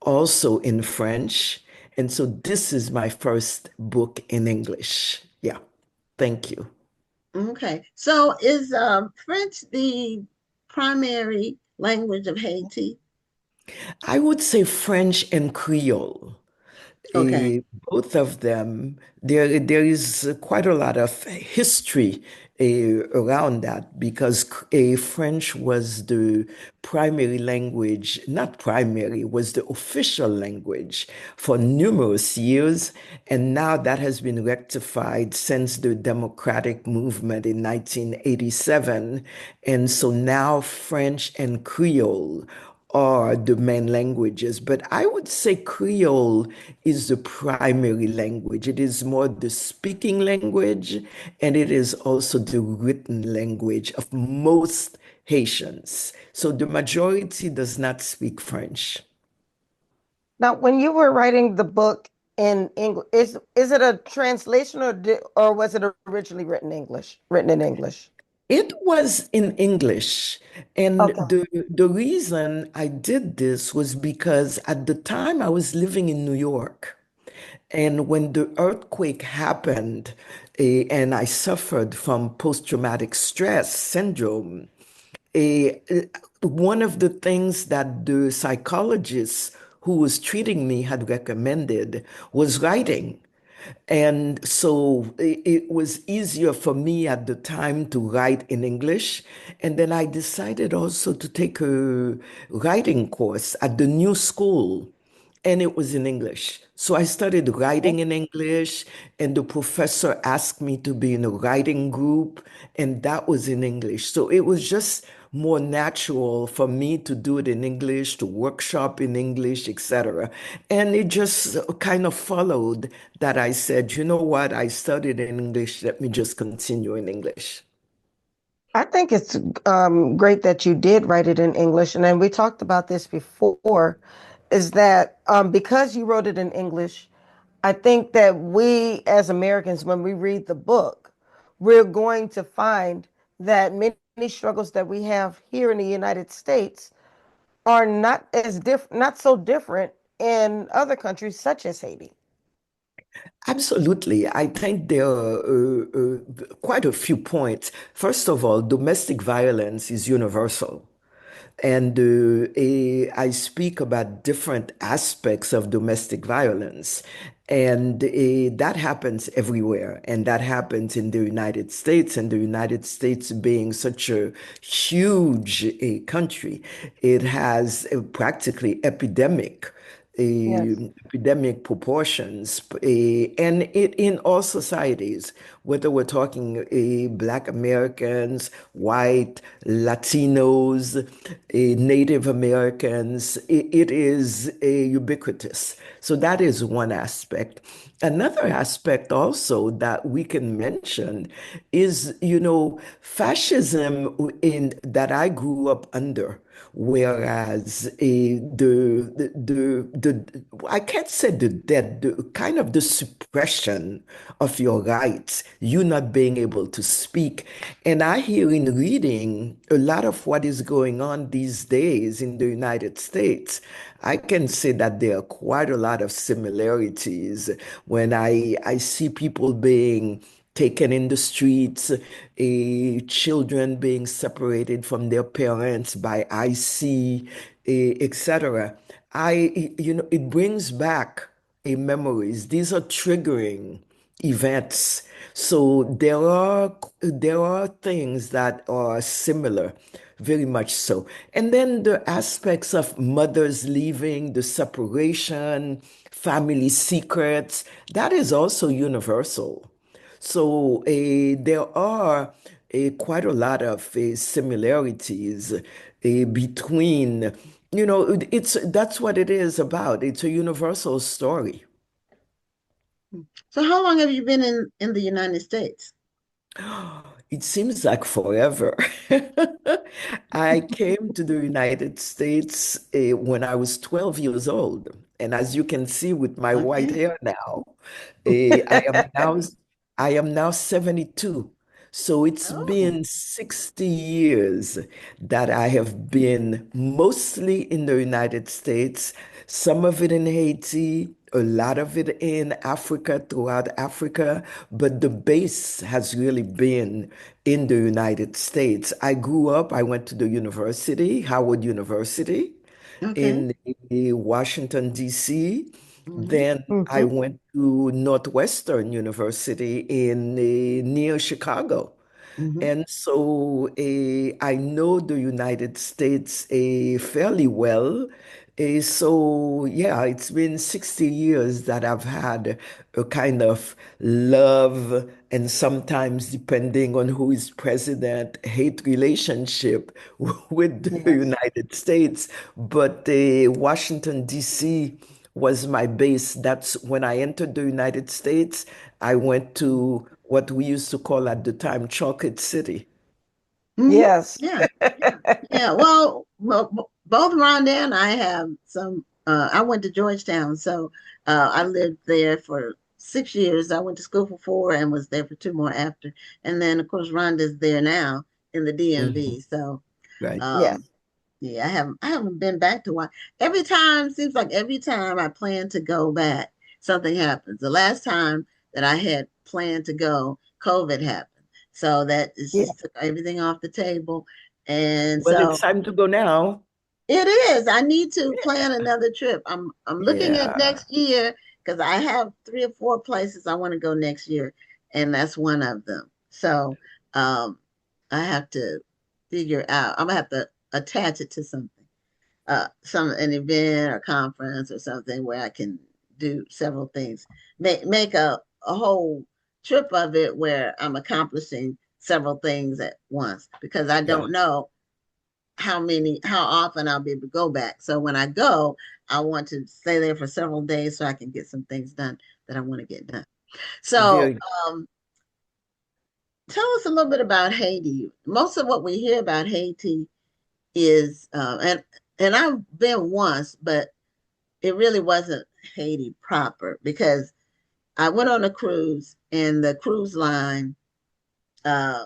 Speaker 5: also in French. And so this is my first book in English. Yeah, thank you.
Speaker 2: okay. So is French the primary language of Haiti?
Speaker 5: I would say French and Creole.
Speaker 2: Okay.
Speaker 5: eh, Both of them, there is quite a lot of history around that because French was the primary language, not primary, was the official language for numerous years. And now that has been rectified since the democratic movement in 1987. And so now French and Creole are the main languages, but I would say Creole is the primary language. It is more the speaking language, and it is also the written language of most Haitians. So the majority does not speak French.
Speaker 3: Now, when you were writing the book, in English? Is it a translation or was it originally written English? Written in English?
Speaker 5: It was in English. And
Speaker 3: Okay.
Speaker 5: the reason I did this was because at the time I was living in New York. And when the earthquake happened, and I suffered from post-traumatic stress syndrome, eh, eh, one of the things that the psychologist who was treating me had recommended was writing. And so it was easier for me at the time to write in English. And then I decided also to take a writing course at the new school, and it was in English. So I started writing in English, and the professor asked me to be in a writing group, and that was in English. So it was just more natural for me to do it in English, to workshop in English, etc. And it just kind of followed that I said, you know what, I studied in English, let me just continue in English.
Speaker 3: I think it's great that you did write it in English. And then we talked about this before, is that because you wrote it in English, I think that we as Americans, when we read the book, we're going to find that many struggles that we have here in the United States are not so different in other countries such as Haiti.
Speaker 5: Absolutely. I think there are quite a few points. First of all, domestic violence is universal. And I speak about different aspects of domestic violence. And that happens everywhere. And that happens in the United States. And the United States being such a huge country, it has practically
Speaker 3: Yes.
Speaker 5: epidemic proportions, and it in all societies, whether we're talking Black Americans, white, Latinos, Native Americans, it is ubiquitous. So that is one aspect. Another aspect also that we can mention is, fascism in that I grew up under. Whereas the I can't say the death, the kind of the suppression of your rights, you not being able to speak. And I hear in reading a lot of what is going on these days in the United States. I can say that there are quite a lot of similarities when I see people being taken in the streets, children being separated from their parents by IC, etc. It brings back memories. These are triggering events. So there are things that are similar, very much so. And then the aspects of mothers leaving, the separation, family secrets, that is also universal. So there are quite a lot of similarities between, it's that's what it is about. It's a universal story.
Speaker 2: So how long have you been in the United States?
Speaker 5: It seems like forever. I came to the United States when I was 12 years old. And as you can see with my white
Speaker 2: Okay.
Speaker 5: hair now, I am now I am now 72. So it's
Speaker 2: Oh,
Speaker 5: been 60 years that I have been mostly in the United States, some of it in Haiti, a lot of it in Africa, throughout Africa, but the base has really been in the United States. I went to the university, Howard University
Speaker 2: okay.
Speaker 5: in Washington, D.C.
Speaker 2: Hmm.
Speaker 5: Then I
Speaker 3: Mhm.
Speaker 5: went to Northwestern University in near Chicago.
Speaker 2: Hmm.
Speaker 5: And so I know the United States fairly well. So yeah, it's been 60 years that I've had a kind of love and sometimes, depending on who is president, hate relationship with the
Speaker 3: Yes.
Speaker 5: United States. But Washington, D.C. was my base. That's when I entered the United States. I went to what we used to call at the time Chocolate City.
Speaker 2: Hmm.
Speaker 3: Yes.
Speaker 2: Yeah. Yeah. Well, both Rhonda and I have some I went to Georgetown, so I lived there for 6 years. I went to school for 4 and was there for 2 more after. And then, of course, Rhonda's there now in the
Speaker 5: Hmm.
Speaker 2: DMV. So,
Speaker 5: Right.
Speaker 3: Yeah.
Speaker 2: um, yeah, I haven't been back to one. Every time seems like every time I plan to go back, something happens. The last time that I had planned to go, COVID happened. So that is
Speaker 3: Yeah.
Speaker 2: just took everything off the table. And
Speaker 5: Well, it's
Speaker 2: so
Speaker 5: time to go now.
Speaker 2: it is. I need to plan another trip. I'm looking at
Speaker 5: Yeah.
Speaker 2: next year because I have 3 or 4 places I want to go next year, and that's one of them. So um I have to figure out. I'm gonna have to attach it to something, some an event or conference or something where I can do several things. Make a whole trip of it where I'm accomplishing several things at once because I
Speaker 5: Yeah.
Speaker 2: don't know how often I'll be able to go back. So when I go, I want to stay there for several days so I can get some things done that I want to get done. So
Speaker 5: Very.
Speaker 2: um, tell us a little bit about Haiti. Most of what we hear about Haiti is and I've been once, but it really wasn't Haiti proper because I went on a cruise and the cruise line uh,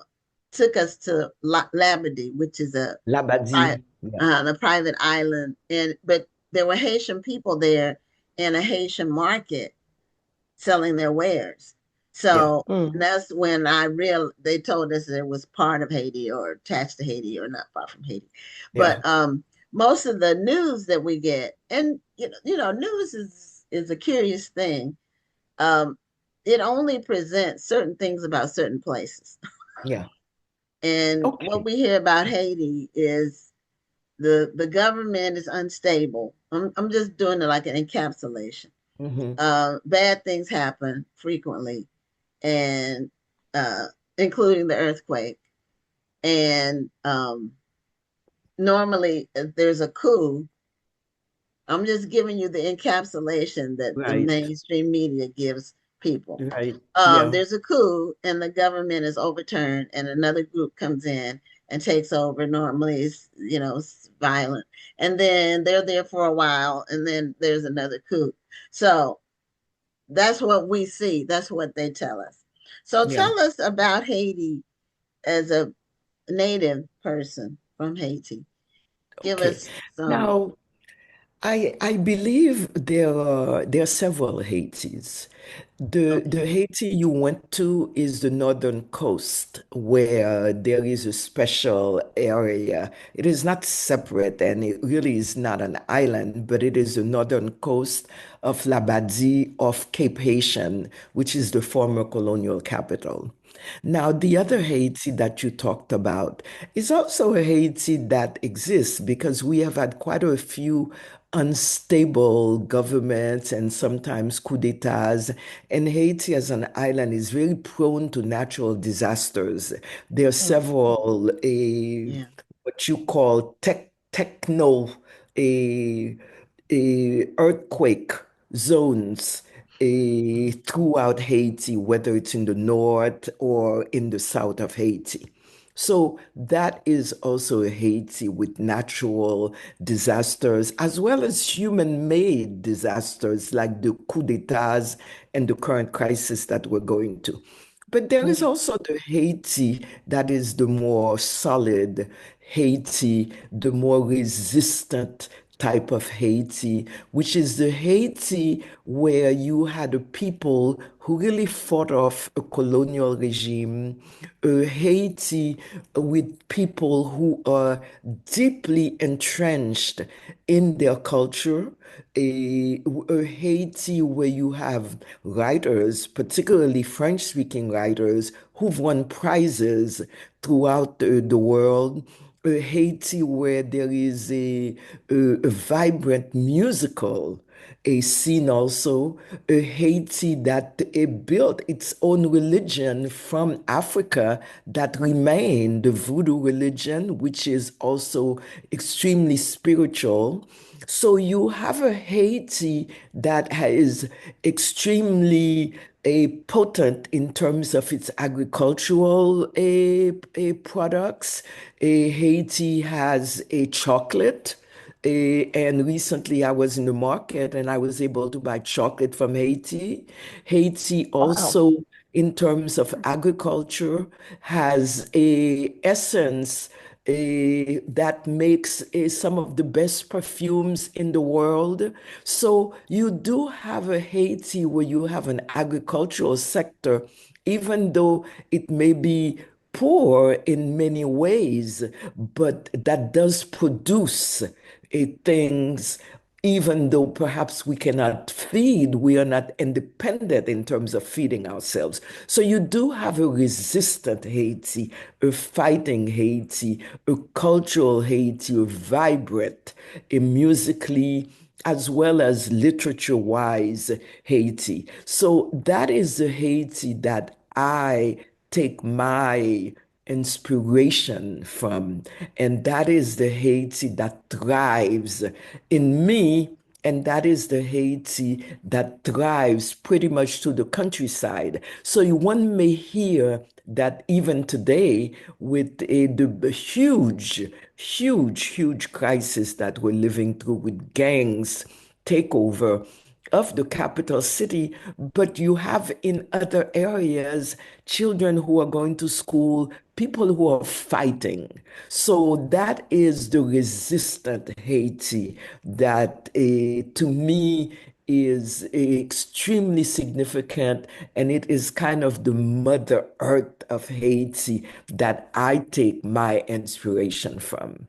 Speaker 2: took us to Labadee, which is
Speaker 5: Labadie. Yeah.
Speaker 2: the private island, and but there were Haitian people there in a Haitian market selling their wares.
Speaker 5: Yeah.
Speaker 2: So
Speaker 3: Mm.
Speaker 2: that's when they told us that it was part of Haiti or attached to Haiti or not far from Haiti.
Speaker 5: Yeah.
Speaker 2: But most of the news that we get, and news is a curious thing. Um, it only presents certain things about certain places.
Speaker 5: Yeah.
Speaker 2: And what
Speaker 5: Okay.
Speaker 2: we hear about Haiti is the government is unstable. I'm just doing it like an encapsulation.
Speaker 5: Hmm.
Speaker 2: Bad things happen frequently, and uh, including the earthquake. And normally, if there's a coup, I'm just giving you the encapsulation that the
Speaker 5: Right.
Speaker 2: mainstream media gives people.
Speaker 5: Right. Yeah.
Speaker 2: There's a coup and the government is overturned, and another group comes in and takes over. Normally, it's violent, and then they're there for a while, and then there's another coup. So that's what we see. That's what they tell us. So
Speaker 5: Yeah.
Speaker 2: tell us about Haiti as a native person from Haiti. Give
Speaker 5: Okay.
Speaker 2: us some.
Speaker 5: Now, I believe there are several Haitis. The
Speaker 2: Okay.
Speaker 5: Haiti you went to is the northern coast, where there is a special area. It is not separate and it really is not an island, but it is the northern coast of Labadie of Cape Haitian, which is the former colonial capital. Now, the other Haiti that you talked about is also a Haiti that exists because we have had quite a few unstable governments and sometimes coups d'etats. And Haiti, as an island, is very prone to natural disasters. There are
Speaker 2: Mm,
Speaker 5: several
Speaker 2: yeah.
Speaker 5: what you call techno a, earthquake zones throughout Haiti, whether it's in the north or in the south of Haiti. So that is also a Haiti with natural disasters as well as human-made disasters like the coup d'etats and the current crisis that we're going to. But there is
Speaker 2: Mm,
Speaker 5: also the Haiti that is the more solid Haiti, the more resistant type of Haiti, which is the Haiti where you had a people who really fought off a colonial regime, a Haiti with people who are deeply entrenched in their culture, a Haiti where you have writers, particularly French speaking writers, who've won prizes throughout the world. A Haiti where there is a vibrant musical a scene also, a Haiti that built its own religion from Africa that remained the voodoo religion, which is also extremely spiritual. So you have a Haiti that is extremely potent in terms of its agricultural products. Haiti has a chocolate. And recently I was in the market and I was able to buy chocolate from Haiti. Haiti
Speaker 3: Wow.
Speaker 5: also, in terms of agriculture, has a essence that makes some of the best perfumes in the world. So you do have a Haiti where you have an agricultural sector, even though it may be poor in many ways, but that does produce things, even though perhaps we cannot feed, we are not independent in terms of feeding ourselves. So you do have a resistant Haiti, a fighting Haiti, a cultural Haiti, a vibrant, a musically as well as literature-wise Haiti. So that is the Haiti that I take my inspiration from. And that is the Haiti that thrives in me. And that is the Haiti that thrives pretty much to the countryside. So one may hear that even today, with the huge crisis that we're living through with gangs takeover of the capital city, but you have in other areas children who are going to school, people who are fighting. So that is the resistant Haiti that to me is extremely significant, and it is kind of the mother earth of Haiti that I take my inspiration from.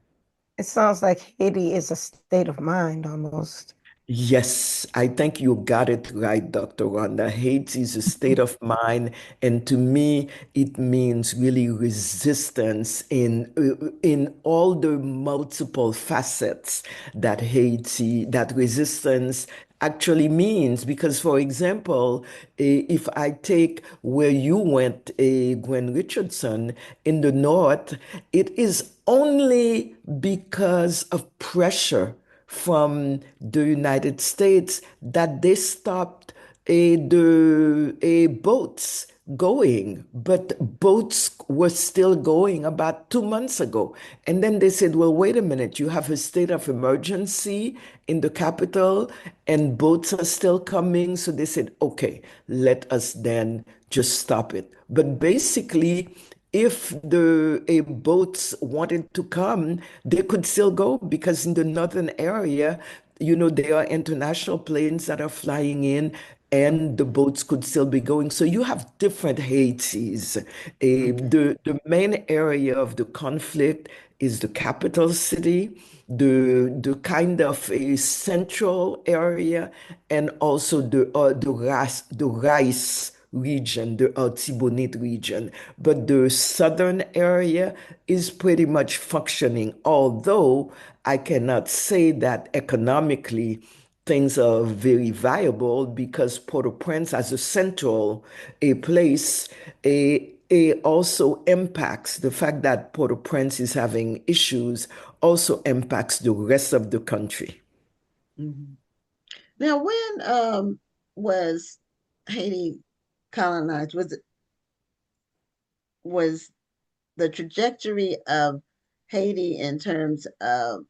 Speaker 3: It sounds like Haiti is a state of mind almost.
Speaker 5: Yes, I think you got it right, Dr. Rhonda. Hate is a state of mind, and to me, it means really resistance in all the multiple facets that Haiti, that resistance actually means. Because, for example, if I take where you went, Gwen Richardson, in the North, it is only because of pressure from the United States that they stopped the boats going, but boats were still going about 2 months ago. And then they said, well, wait a minute, you have a state of emergency in the capital and boats are still coming. So they said, okay, let us then just stop it. But basically, if the boats wanted to come, they could still go because in the northern area, there are international planes that are flying in and the boats could still be going. So you have different Haitis.
Speaker 2: Okay.
Speaker 5: The main area of the conflict is the capital city, the kind of a central area, and also the rice region, the Artibonite region. But the southern area is pretty much functioning, although I cannot say that economically things are very viable because Port-au-Prince as a central a place also impacts the fact that Port-au-Prince is having issues also impacts the rest of the country.
Speaker 2: Mhm. Now, when was Haiti colonized? Was the trajectory of Haiti in terms of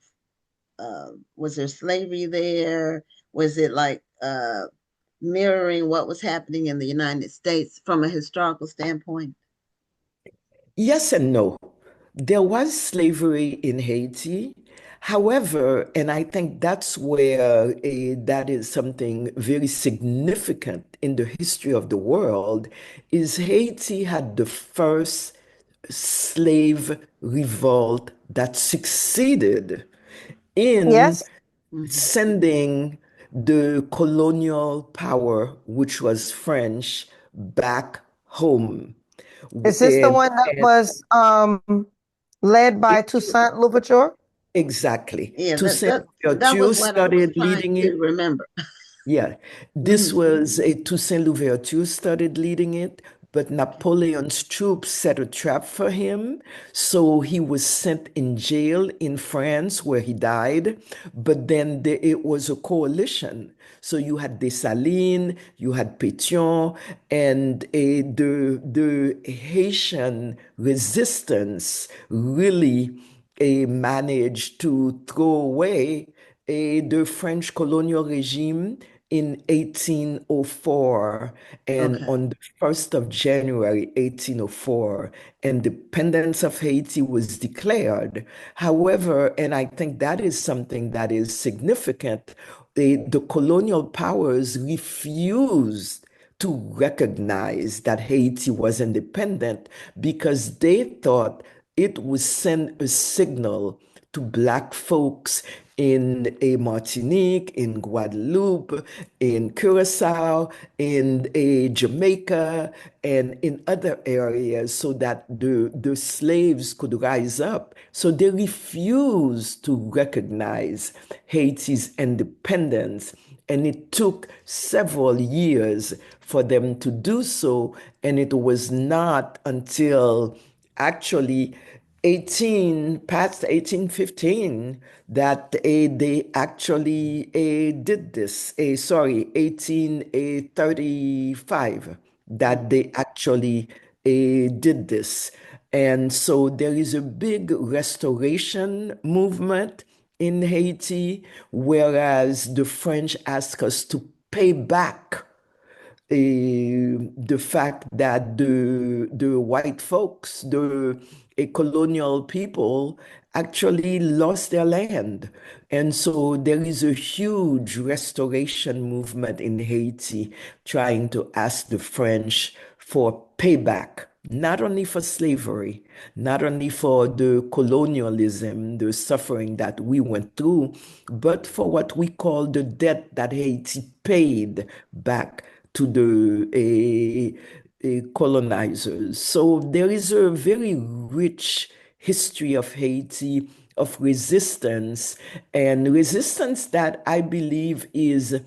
Speaker 2: was there slavery there? Was it like mirroring what was happening in the United States from a historical standpoint?
Speaker 5: Yes and no. There was slavery in Haiti. However, and I think that's where that is something very significant in the history of the world, is Haiti had the first slave revolt that succeeded in
Speaker 3: Yes.
Speaker 2: Mhm.
Speaker 5: sending the colonial power, which was French, back home.
Speaker 3: Is this the one that
Speaker 5: And
Speaker 3: was led by Toussaint Louverture?
Speaker 5: exactly.
Speaker 2: Yeah,
Speaker 5: Toussaint
Speaker 2: that was
Speaker 5: Louverture
Speaker 2: what I was
Speaker 5: started
Speaker 2: trying
Speaker 5: leading
Speaker 2: to
Speaker 5: it.
Speaker 2: remember.
Speaker 5: Yeah, this
Speaker 2: Mhm.
Speaker 5: was a Toussaint Louverture started leading it, but
Speaker 2: Okay.
Speaker 5: Napoleon's troops set a trap for him. So he was sent in jail in France where he died. But then it was a coalition. So you had Dessalines, you had Pétion, and the Haitian resistance really managed to throw away the French colonial regime in 1804, and
Speaker 2: Okay.
Speaker 5: on the 1st of January 1804, independence of Haiti was declared. However, and I think that is something that is significant, the colonial powers refused to recognize that Haiti was independent because they thought it would send a signal to Black folks in a Martinique, in Guadeloupe, in Curacao, in a Jamaica, and in other areas so that the slaves could rise up. So they refused to recognize Haiti's independence. And it took several years for them to do so. And it was not until actually past 1815 that they actually did this. Sorry, 1835 that they actually did this. And so there is a big restoration movement in Haiti, whereas the French ask us to pay back the fact that the white folks, the colonial people, actually lost their land. And so there is a huge restoration movement in Haiti trying to ask the French for payback, not only for slavery, not only for the colonialism, the suffering that we went through, but for what we call the debt that Haiti paid back to the colonizers. So there is a very rich history of Haiti of resistance, and resistance that I believe is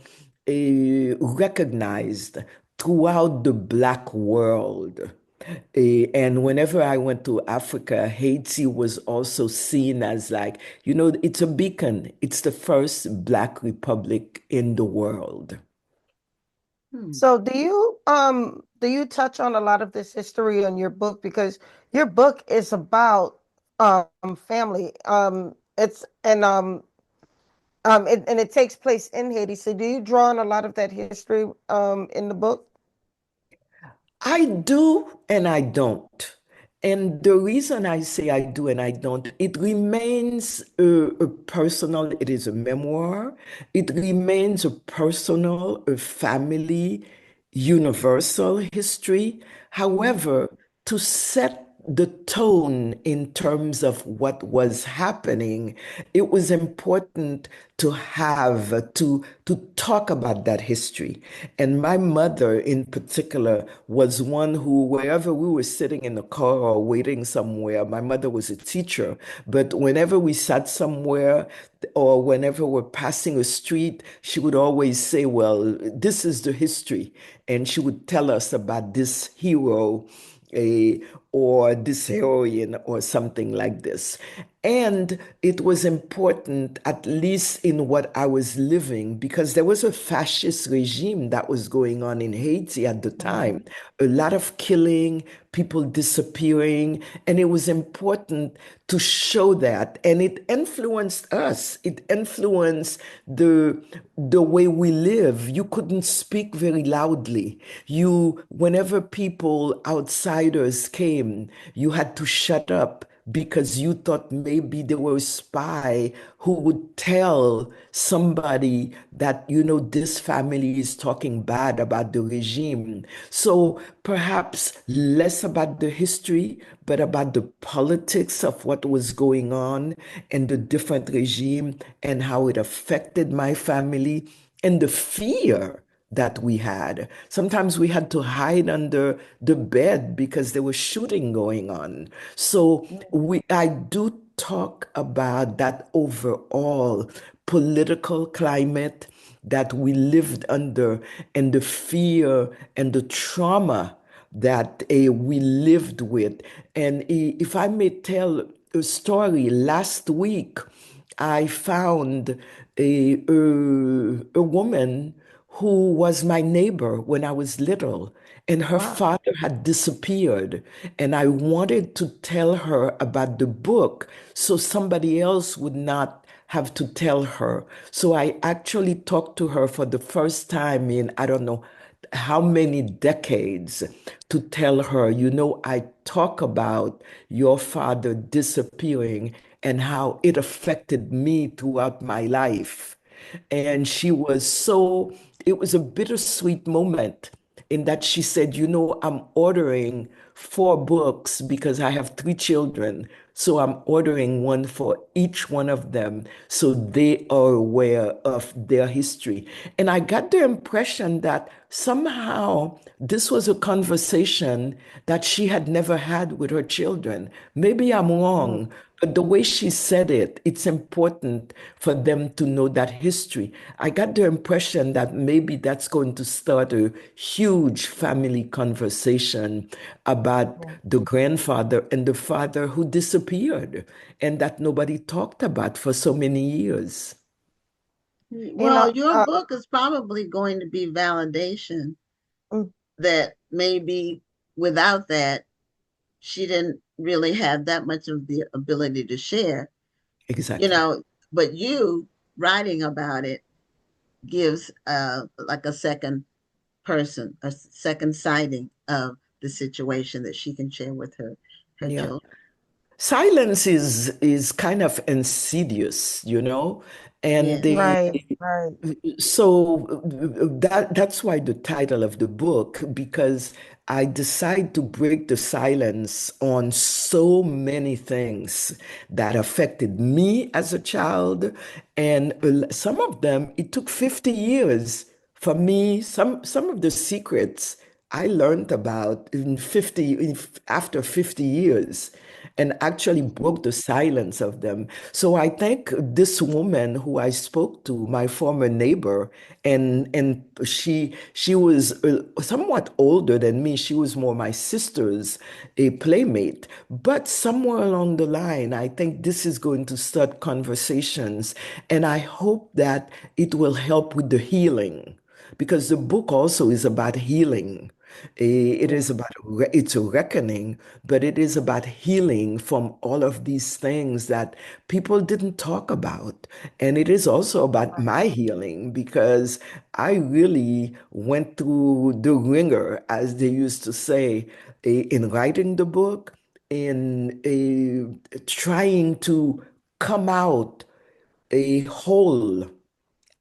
Speaker 5: recognized throughout the Black world. And whenever I went to Africa, Haiti was also seen as like, it's a beacon. It's the first Black republic in the world.
Speaker 2: Hmm.
Speaker 3: So do you touch on a lot of this history in your book, because your book is about family. It's and it takes place in Haiti. So do you draw on a lot of that history in the book?
Speaker 5: I do and I don't. And the reason I say I do and I don't, it remains a personal, it is a memoir. It remains a personal, a family, universal history.
Speaker 2: Mhm.
Speaker 5: However, to set the tone in terms of what was happening, it was important to have to talk about that history. And my mother in particular was one who, wherever we were sitting in the car or waiting somewhere, my mother was a teacher, but whenever we sat somewhere or whenever we're passing a street, she would always say, well, this is the history. And she would tell us about this hero, a or this heroine or something like this. And it was important, at least in what I was living, because there was a fascist regime that was going on in Haiti at the time.
Speaker 2: Mhm.
Speaker 5: A lot of killing, people disappearing, and it was important to show that. And it influenced us. It influenced the way we live. You couldn't speak very loudly. Whenever people, outsiders came, you had to shut up because you thought maybe there were a spy who would tell somebody that, this family is talking bad about the regime. So perhaps less about the history, but about the politics of what was going on and the different regime and how it affected my family and the fear that we had. Sometimes we had to hide under the bed because there was shooting going on. So I do talk about that overall political climate that we lived under and the fear and the trauma that we lived with. And if I may tell a story, last week I found a woman who was my neighbor when I was little, and her
Speaker 2: Wow.
Speaker 5: father had disappeared. And I wanted to tell her about the book so somebody else would not have to tell her. So I actually talked to her for the first time in, I don't know how many decades, to tell her, I talk about your father disappearing and how it affected me throughout my life. And it was a bittersweet moment in that she said, I'm ordering 4 books because I have 3 children. So I'm ordering one for each one of them so they are aware of their history. And I got the impression that somehow this was a conversation that she had never had with her children. Maybe I'm
Speaker 3: Mm.
Speaker 5: wrong, but the way she said it, it's important for them to know that history. I got the impression that maybe that's going to start a huge family conversation about
Speaker 3: Yeah.
Speaker 5: the grandfather and the father who disappeared and that nobody talked about for so many years.
Speaker 3: You
Speaker 2: Well,
Speaker 3: know,
Speaker 2: your book is probably going to be validation
Speaker 3: mm,
Speaker 2: that maybe without that, she didn't really have that much of the ability to share, you
Speaker 5: Exactly.
Speaker 2: know, but you writing about it gives like a second person, a second sighting of the situation that she can share with her
Speaker 5: Yeah.
Speaker 2: children.
Speaker 5: Silence is kind of insidious, and
Speaker 2: Yes.
Speaker 3: right, right.
Speaker 5: that's why the title of the book, because I decide to break the silence on so many things that affected me as a child, and some of them it took 50 years for me. Some of the secrets I learned about after 50 years and actually broke the silence of them. So I think this woman who I spoke to, my former neighbor, and she was somewhat older than me. She was more my sister's a playmate. But somewhere along the line, I think this is going to start conversations, and I hope that it will help with the healing because the book also is about healing. It
Speaker 3: Yeah.
Speaker 5: is about, it's a reckoning, but it is about healing from all of these things that people didn't talk about. And it is also about
Speaker 3: Right.
Speaker 5: my healing because I really went through the ringer, as they used to say, in writing the book, in trying to come out a whole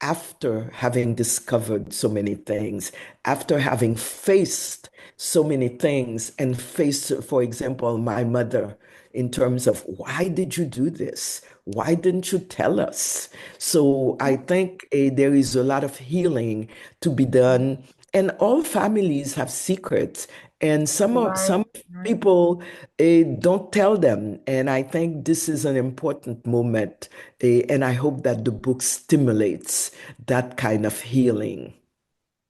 Speaker 5: after having discovered so many things, after having faced so many things and faced, for example, my mother in terms of why did you do this? Why didn't you tell us? So I think there is a lot of healing to be done. And all families have secrets, and
Speaker 3: Right,
Speaker 5: some
Speaker 3: right.
Speaker 5: people don't tell them. And I think this is an important moment, and I hope that the book stimulates that kind of healing.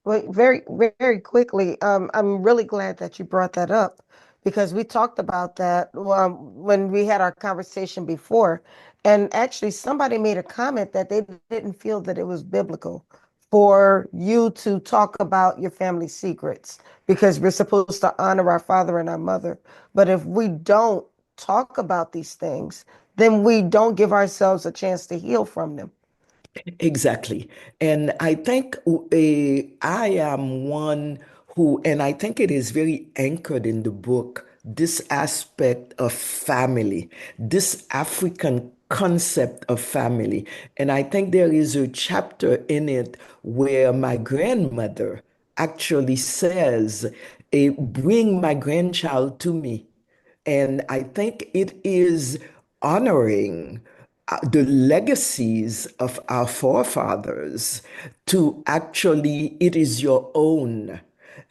Speaker 3: Well, very, very quickly, I'm really glad that you brought that up because we talked about that when we had our conversation before. And actually, somebody made a comment that they didn't feel that it was biblical for you to talk about your family secrets because we're supposed to honor our father and our mother. But if we don't talk about these things, then we don't give ourselves a chance to heal from them.
Speaker 5: Exactly. And I think I am one who, and I think it is very anchored in the book, this aspect of family, this African concept of family. And I think there is a chapter in it where my grandmother actually says, bring my grandchild to me. And I think it is honoring the legacies of our forefathers to actually, it is your own.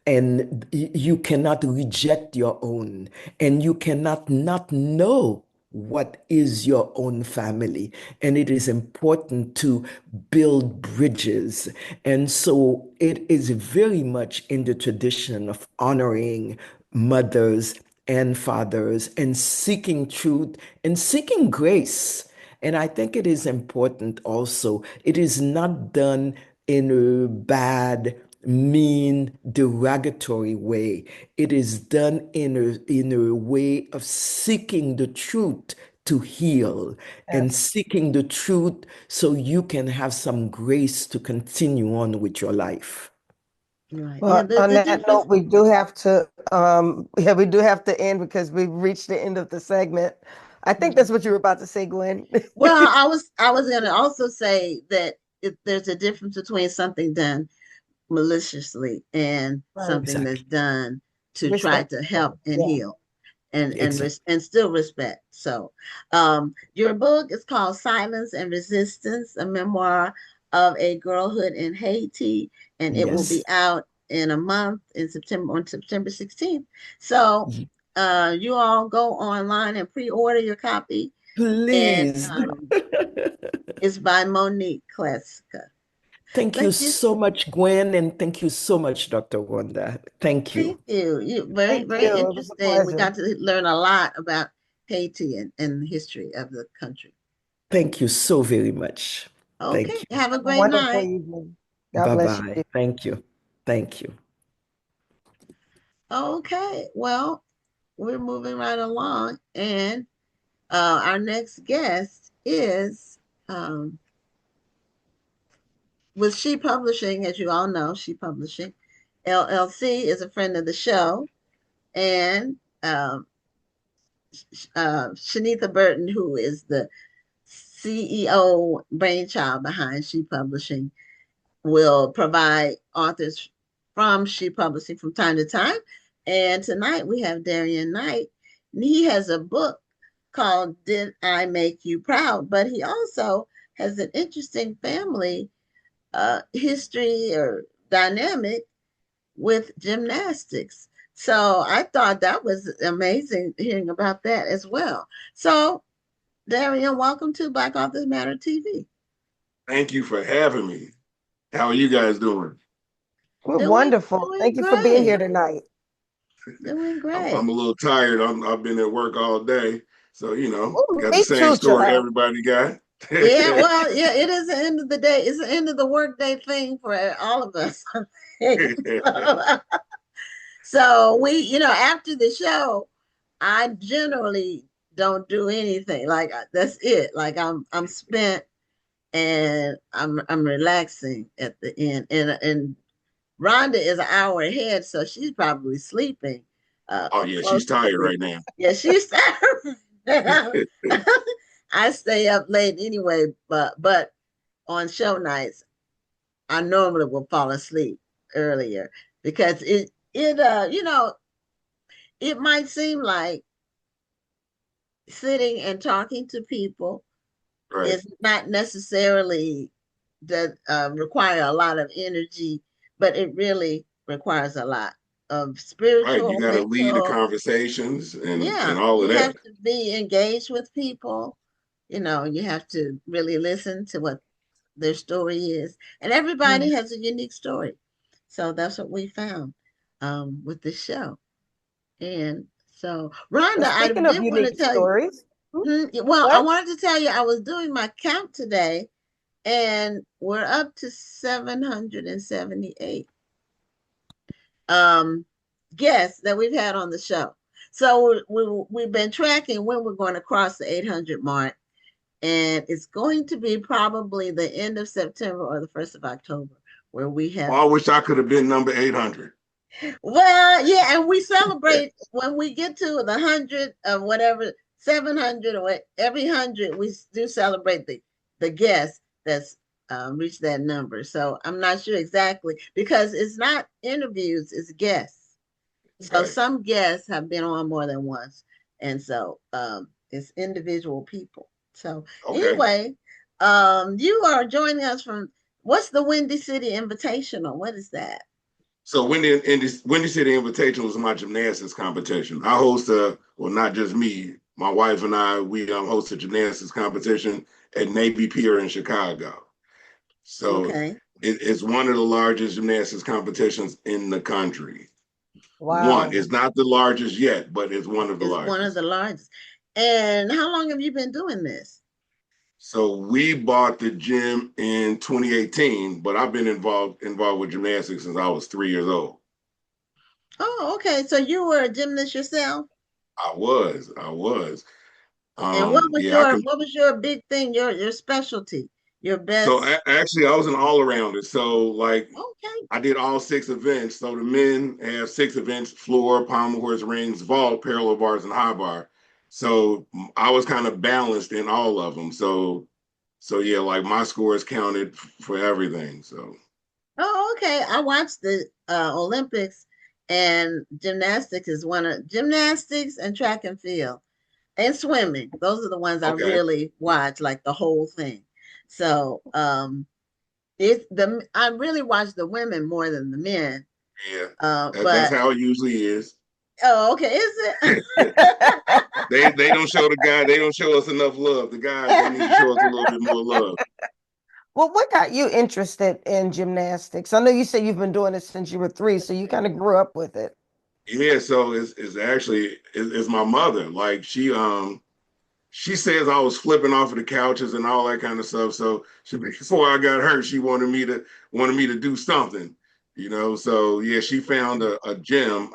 Speaker 5: And you cannot reject your own, and you cannot not know what is your own family. And it is important to build bridges. And so it is very much in the tradition of honoring mothers and fathers and seeking truth and seeking grace. And I think it is important also, it is not done in a bad, mean, derogatory way. It is done in a way of seeking the truth to heal and
Speaker 3: Yes.
Speaker 5: seeking the truth so you can have some grace to continue on with your life.
Speaker 2: Right. Yeah,
Speaker 3: Well, on
Speaker 2: the
Speaker 3: that
Speaker 2: difference.
Speaker 3: note, we do have to, yeah, we do have to end because we've reached the end of the segment. I think that's what you were about to say, Gwen.
Speaker 2: Well, I was going to also say that there's a difference between something done maliciously and
Speaker 3: Right.
Speaker 2: something that's
Speaker 5: Exactly.
Speaker 2: done to try to
Speaker 3: Respectful.
Speaker 2: help and
Speaker 3: Yeah.
Speaker 2: heal
Speaker 5: Exactly.
Speaker 2: and still respect. So, your book is called Silence and Resistance, a memoir of a girlhood in Haiti, and it will be
Speaker 5: Yes.
Speaker 2: out in a month in September on September 16th. So, you all go online and pre-order your copy, and
Speaker 5: Please.
Speaker 2: it's by Monique Clesca.
Speaker 5: Thank you
Speaker 2: Thank you.
Speaker 5: so much, Gwen, and thank you so much, Dr. Wanda. Thank you.
Speaker 2: Thank you. You very,
Speaker 3: Thank
Speaker 2: very
Speaker 3: you. It was a
Speaker 2: interesting. We
Speaker 3: pleasure.
Speaker 2: got to learn a lot about Haiti and the history of the country.
Speaker 5: Thank you so very much.
Speaker 2: Okay.
Speaker 5: Thank you.
Speaker 2: Have a
Speaker 3: Have a
Speaker 2: great
Speaker 3: wonderful
Speaker 2: night.
Speaker 3: evening. God bless you.
Speaker 5: Bye-bye. Thank you. Thank you.
Speaker 2: Okay. Well, we're moving right along, and our next guest is with She Publishing, as you all know. She Publishing LLC is a friend of the show, and Shanitha Burton, who is the CEO brainchild behind She Publishing, will provide authors from She Publishing from time to time. And tonight we have Darion Knight. He has a book called Did I Make You Proud? But he also has an interesting family history or dynamic with gymnastics. So I thought that was amazing hearing about that as well. So, Darion, welcome to Black Authors Matter TV.
Speaker 6: Thank you for having me. How are you guys doing?
Speaker 3: We're
Speaker 2: Doing,
Speaker 3: wonderful.
Speaker 2: doing
Speaker 3: Thank you for being here
Speaker 2: great.
Speaker 3: tonight.
Speaker 2: Doing
Speaker 6: I'm
Speaker 2: great.
Speaker 6: a little tired. I've been at work all day, so
Speaker 3: Oh,
Speaker 6: got the
Speaker 3: me
Speaker 6: same
Speaker 3: too,
Speaker 6: story
Speaker 3: child.
Speaker 6: everybody got.
Speaker 2: Yeah, well, yeah, it is the end of the day. It's the end of the workday thing for all of us. So we, after the show, I generally don't do anything. Like that's it. Like I'm spent and I'm relaxing at the end. And Rhonda is an hour ahead, so she's probably sleeping.
Speaker 6: Oh yeah, she's
Speaker 2: Close to
Speaker 6: tired
Speaker 2: me.
Speaker 6: right now.
Speaker 2: Yeah, she's I stay up late anyway, but on show nights, I normally will fall asleep earlier because it might seem like sitting and talking to people
Speaker 6: Right,
Speaker 2: is not necessarily that require a lot of energy, but it really requires a lot of
Speaker 6: right. You
Speaker 2: spiritual,
Speaker 6: got to lead the
Speaker 2: mental.
Speaker 6: conversations and
Speaker 2: Yeah,
Speaker 6: all of
Speaker 2: you have
Speaker 6: that.
Speaker 2: to be engaged with people. You have to really listen to what their story is. And everybody
Speaker 3: Mm.
Speaker 2: has a unique story. So that's what we found with this show. And so, Rhonda,
Speaker 3: And
Speaker 2: I
Speaker 3: speaking of
Speaker 2: did want to
Speaker 3: unique
Speaker 2: tell you.
Speaker 3: stories,
Speaker 2: Well, I
Speaker 3: what?
Speaker 2: wanted to tell you, I was doing my count today, and we're up to 778 um, guests that we've had on the show. So we've been tracking when we're going to cross the 800 mark, and it's going to be probably the end of September or the 1st of October where we have.
Speaker 6: Oh, I wish I could have been number 800.
Speaker 2: Well, yeah, and we celebrate when we get to the 100 of whatever 700 or every 100 we do celebrate the guest that's reached that number. So I'm not sure exactly because it's not interviews, it's guests. So
Speaker 6: Okay,
Speaker 2: some guests have been on more than once, and so it's individual people. So
Speaker 6: okay.
Speaker 2: anyway, you are joining us from what's the Windy City Invitational? What is that?
Speaker 6: So Windy City Invitational is my gymnastics competition. I host well, not just me, my wife and I, we host a gymnastics competition at Navy Pier in Chicago. So
Speaker 2: Okay.
Speaker 6: it's one of the largest gymnastics competitions in the country. One,
Speaker 3: Wow.
Speaker 6: it's not the largest yet, but it's one of the
Speaker 2: Is one of the
Speaker 6: largest.
Speaker 2: largest. And how long have you been doing this?
Speaker 6: So we bought the gym in 2018, but I've been involved with gymnastics since I was 3 years old.
Speaker 2: Oh, okay. So you were a gymnast yourself?
Speaker 6: I was.
Speaker 2: And
Speaker 6: Yeah, I can.
Speaker 2: what was your big thing, your specialty, your
Speaker 6: So
Speaker 2: best?
Speaker 6: actually, I was an all arounder. So like,
Speaker 2: Okay.
Speaker 6: I did all 6 events. So the men have 6 events: floor, pommel horse, rings, vault, parallel bars, and high bar. So I was kind of balanced in all of them. So yeah, like my scores counted for everything. So
Speaker 2: Oh, okay. I watched the Olympics, and gymnastics and track and field and swimming. Those are the ones I
Speaker 6: okay,
Speaker 2: really watch, like the whole thing. So I really watch the women more than the men.
Speaker 6: yeah, that's
Speaker 2: But
Speaker 6: how it usually is.
Speaker 2: oh, okay, is
Speaker 6: They don't show the guy. They don't show us enough love. The guys, they need to show us a little bit more love.
Speaker 3: Well, what got you interested in gymnastics? I know you said you've been doing it since you were 3, so you kind of grew up with it.
Speaker 6: Yeah, so it's actually it's my mother. Like she says I was flipping off of the couches and all that kind of stuff. So before I got hurt, she wanted me to do something, you know. So yeah, she found a gym.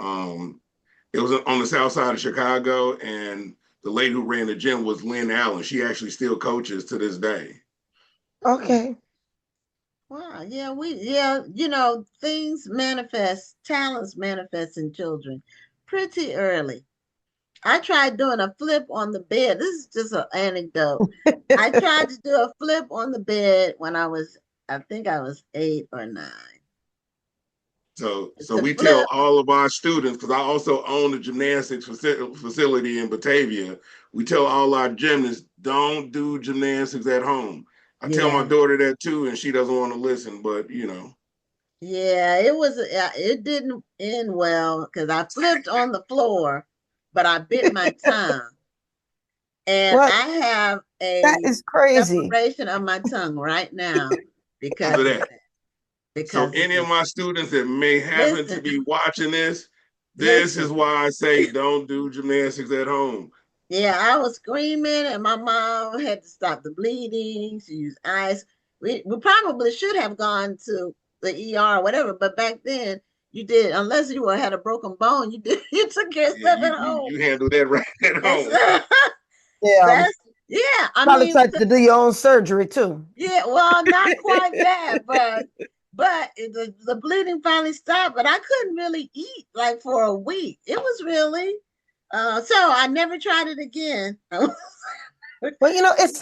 Speaker 6: It was on the south side of Chicago, and the lady who ran the gym was Lynn Allen. She actually still coaches to this day.
Speaker 3: Okay.
Speaker 2: wow, things manifest, talents manifest in children pretty early. I tried doing a flip on the bed. This is just an anecdote. I tried to do a flip on the bed when I think I was 8 or 9.
Speaker 6: So
Speaker 2: To
Speaker 6: we tell
Speaker 2: flip,
Speaker 6: all of our students, because I also own a gymnastics facility in Batavia. We tell all our gymnasts, don't do gymnastics at home. I tell my
Speaker 2: yeah,
Speaker 6: daughter that too, and she doesn't want to listen. But you know,
Speaker 2: yeah, it didn't end well because I flipped on the floor, but I bit my tongue. And
Speaker 3: What?
Speaker 2: I have
Speaker 3: That
Speaker 2: a
Speaker 3: is crazy.
Speaker 2: separation of my tongue right now
Speaker 6: because of
Speaker 2: because of
Speaker 6: that.
Speaker 2: that.
Speaker 6: So
Speaker 2: Because of
Speaker 6: any of
Speaker 2: that.
Speaker 6: my students that may happen to
Speaker 2: Listen,
Speaker 6: be watching this is
Speaker 2: listen.
Speaker 6: why I say don't do gymnastics at home.
Speaker 2: Yeah, I was screaming, and my mom had to stop the bleeding. She used ice. We probably should have gone to the ER or whatever, but back then you did, unless you had a broken bone, you took care of
Speaker 6: Yeah,
Speaker 2: stuff at home.
Speaker 6: you handle that right at
Speaker 2: That's
Speaker 6: home.
Speaker 3: Yeah.
Speaker 2: that's yeah. I
Speaker 3: Probably
Speaker 2: mean,
Speaker 3: tried to do your own surgery too.
Speaker 2: yeah. Well, not quite that, but the bleeding finally stopped. But I couldn't really eat like for a week. It was really so I never tried it again.
Speaker 3: Well, it's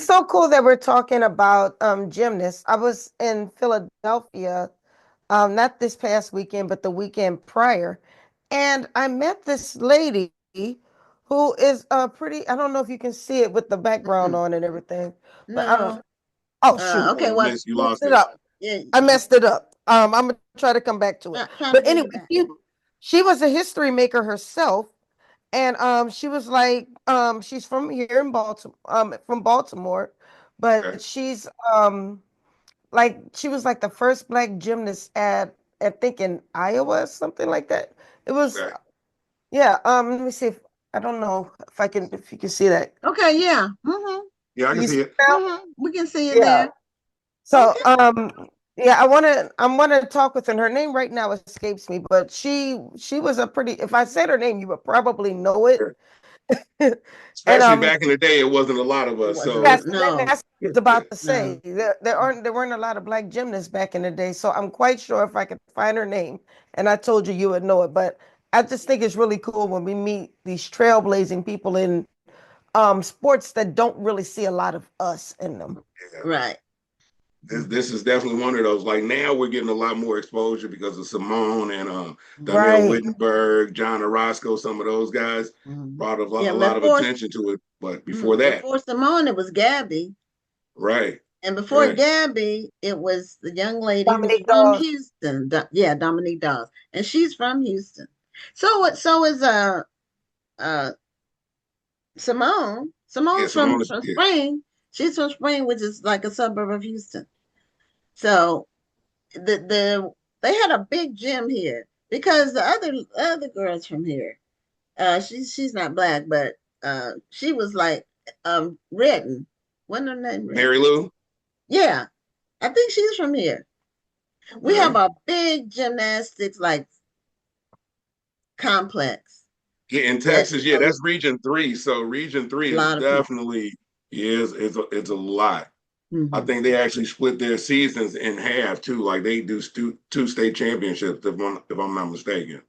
Speaker 3: so cool that we're talking about gymnasts. I was in Philadelphia, not this past weekend, but the weekend prior, and I met this lady who is pretty. I don't know if you can see it with the background on and everything, but I don't.
Speaker 2: No.
Speaker 3: Oh shoot,
Speaker 2: Okay,
Speaker 6: You
Speaker 2: well,
Speaker 6: missed, you
Speaker 3: messed
Speaker 6: lost
Speaker 3: it
Speaker 6: it.
Speaker 3: up.
Speaker 2: yeah,
Speaker 3: I messed it up. I'm gonna try to come back to it.
Speaker 2: trying to
Speaker 3: But
Speaker 2: bring
Speaker 3: anyway,
Speaker 2: it back.
Speaker 3: she was a history maker herself, and she was like she's from here in Baltimore, from Baltimore,
Speaker 6: Okay.
Speaker 3: but she's like she was like the first black gymnast at I think in Iowa, something like that. It was
Speaker 6: Okay.
Speaker 3: yeah. Let me see if I don't know if you can see that.
Speaker 2: Okay, yeah.
Speaker 6: Yeah, I can
Speaker 3: You see
Speaker 6: see
Speaker 3: it
Speaker 6: it.
Speaker 3: now?
Speaker 2: We can see it
Speaker 3: Yeah.
Speaker 2: there.
Speaker 3: So
Speaker 2: Okay.
Speaker 3: yeah, I wanna talk with her. Her name right now escapes me, but she was a pretty, if I said her name, you would probably know it. And
Speaker 6: Especially back in the day, it wasn't a lot of
Speaker 2: It
Speaker 6: us. So
Speaker 3: yes,
Speaker 2: wasn't no,
Speaker 3: that's what I was about to say.
Speaker 2: no.
Speaker 3: There weren't a lot of black gymnasts back in the day, so I'm quite sure if I could find her name, and I told you you would know it. But I just think it's really cool when we meet these trailblazing people in sports that don't really see a lot of us in them.
Speaker 6: yeah,
Speaker 2: Right.
Speaker 6: this is definitely one of those. Like now, we're getting a lot more exposure because of Simone and Danielle
Speaker 3: Right.
Speaker 6: Wittenberg, John Orozco. Some of those guys
Speaker 2: Mhm.
Speaker 6: brought a
Speaker 2: Yeah,
Speaker 6: lot of
Speaker 2: before
Speaker 6: attention to it. But before that,
Speaker 2: before Simone, it was Gabby.
Speaker 6: right,
Speaker 2: And before
Speaker 6: right,
Speaker 2: Gabby, it was the young lady who's
Speaker 3: Dominique
Speaker 2: from
Speaker 3: Dawes.
Speaker 2: Houston. Yeah, Dominique Dawes. And she's from Houston. So is uh Simone.
Speaker 6: yeah,
Speaker 2: Simone's
Speaker 6: Simone is
Speaker 2: from
Speaker 6: yeah,
Speaker 2: Spring. She's from Spring, which is like a suburb of Houston. So they had a big gym here because the other girls from here, she's not black, but she was like Redden. Wasn't her name Redden?
Speaker 6: Mary Lou.
Speaker 2: Yeah, I think she's from here. We have
Speaker 6: Okay,
Speaker 2: a big gymnastics like complex.
Speaker 6: Yeah, in
Speaker 2: That's
Speaker 6: Texas, yeah, that's Region 3. So Region 3
Speaker 2: a
Speaker 6: is
Speaker 2: lot of people.
Speaker 6: definitely it's a lot. I
Speaker 2: Mhm.
Speaker 6: think they actually split their seasons in half too. Like they do two state championships, if I'm not mistaken.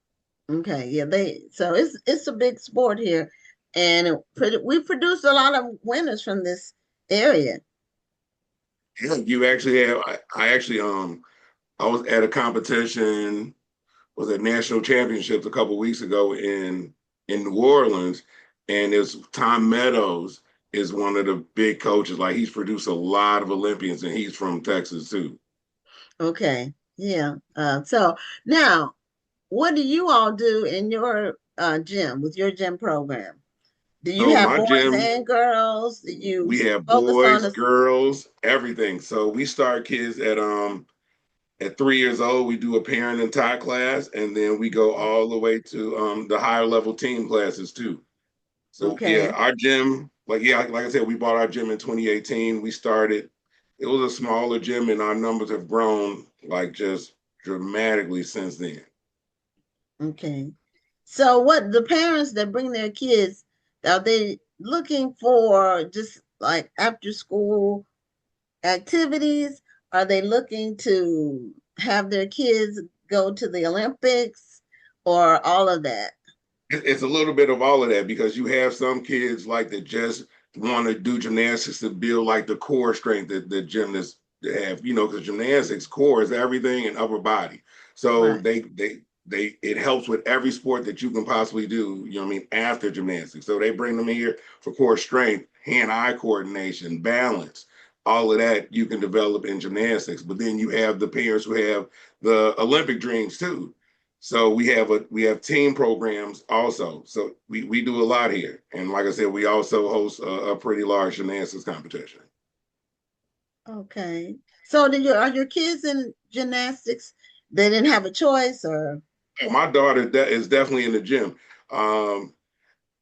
Speaker 2: Okay, yeah, so it's a big sport here, and we produce a lot of winners from this area.
Speaker 6: Yeah, you actually have. I actually I was at a competition, was at national championships a couple weeks ago in New Orleans, and it's Tom Meadows is one of the big coaches. Like he's produced a lot of Olympians, and he's from Texas too.
Speaker 2: Okay, yeah. So now, what do you all do in your gym with your gym program? Do you
Speaker 6: So
Speaker 2: have
Speaker 6: my
Speaker 2: boys
Speaker 6: gym,
Speaker 2: and girls? Do you
Speaker 6: we have
Speaker 2: focus on
Speaker 6: boys,
Speaker 2: the?
Speaker 6: girls, everything. So we start kids at 3 years old. We do a parent and tie class, and then we go all the way to the higher level team classes too. So yeah,
Speaker 2: Okay,
Speaker 6: our gym, like I said, we bought our gym in 2018. We started, it was a smaller gym, and our numbers have grown like just dramatically since then.
Speaker 2: okay. So what the parents that bring their kids, are they looking for just like after school activities? Are they looking to have their kids go to the Olympics or all of that?
Speaker 6: It's a little bit of all of that because you have some kids like that just want to do gymnastics to build like the core strength that the gymnasts have, because gymnastics core is everything and upper body. So
Speaker 2: Right.
Speaker 6: they it helps with every sport that you can possibly do, after gymnastics. So they bring them here for core strength, hand-eye coordination, balance, all of that you can develop in gymnastics. But then you have the parents who have the Olympic dreams too. So we have team programs also. So we do a lot here. And like I said, we also host a pretty large gymnastics competition.
Speaker 2: Okay. So are your kids in gymnastics? They didn't have a choice or
Speaker 6: My daughter is definitely in the gym. Um,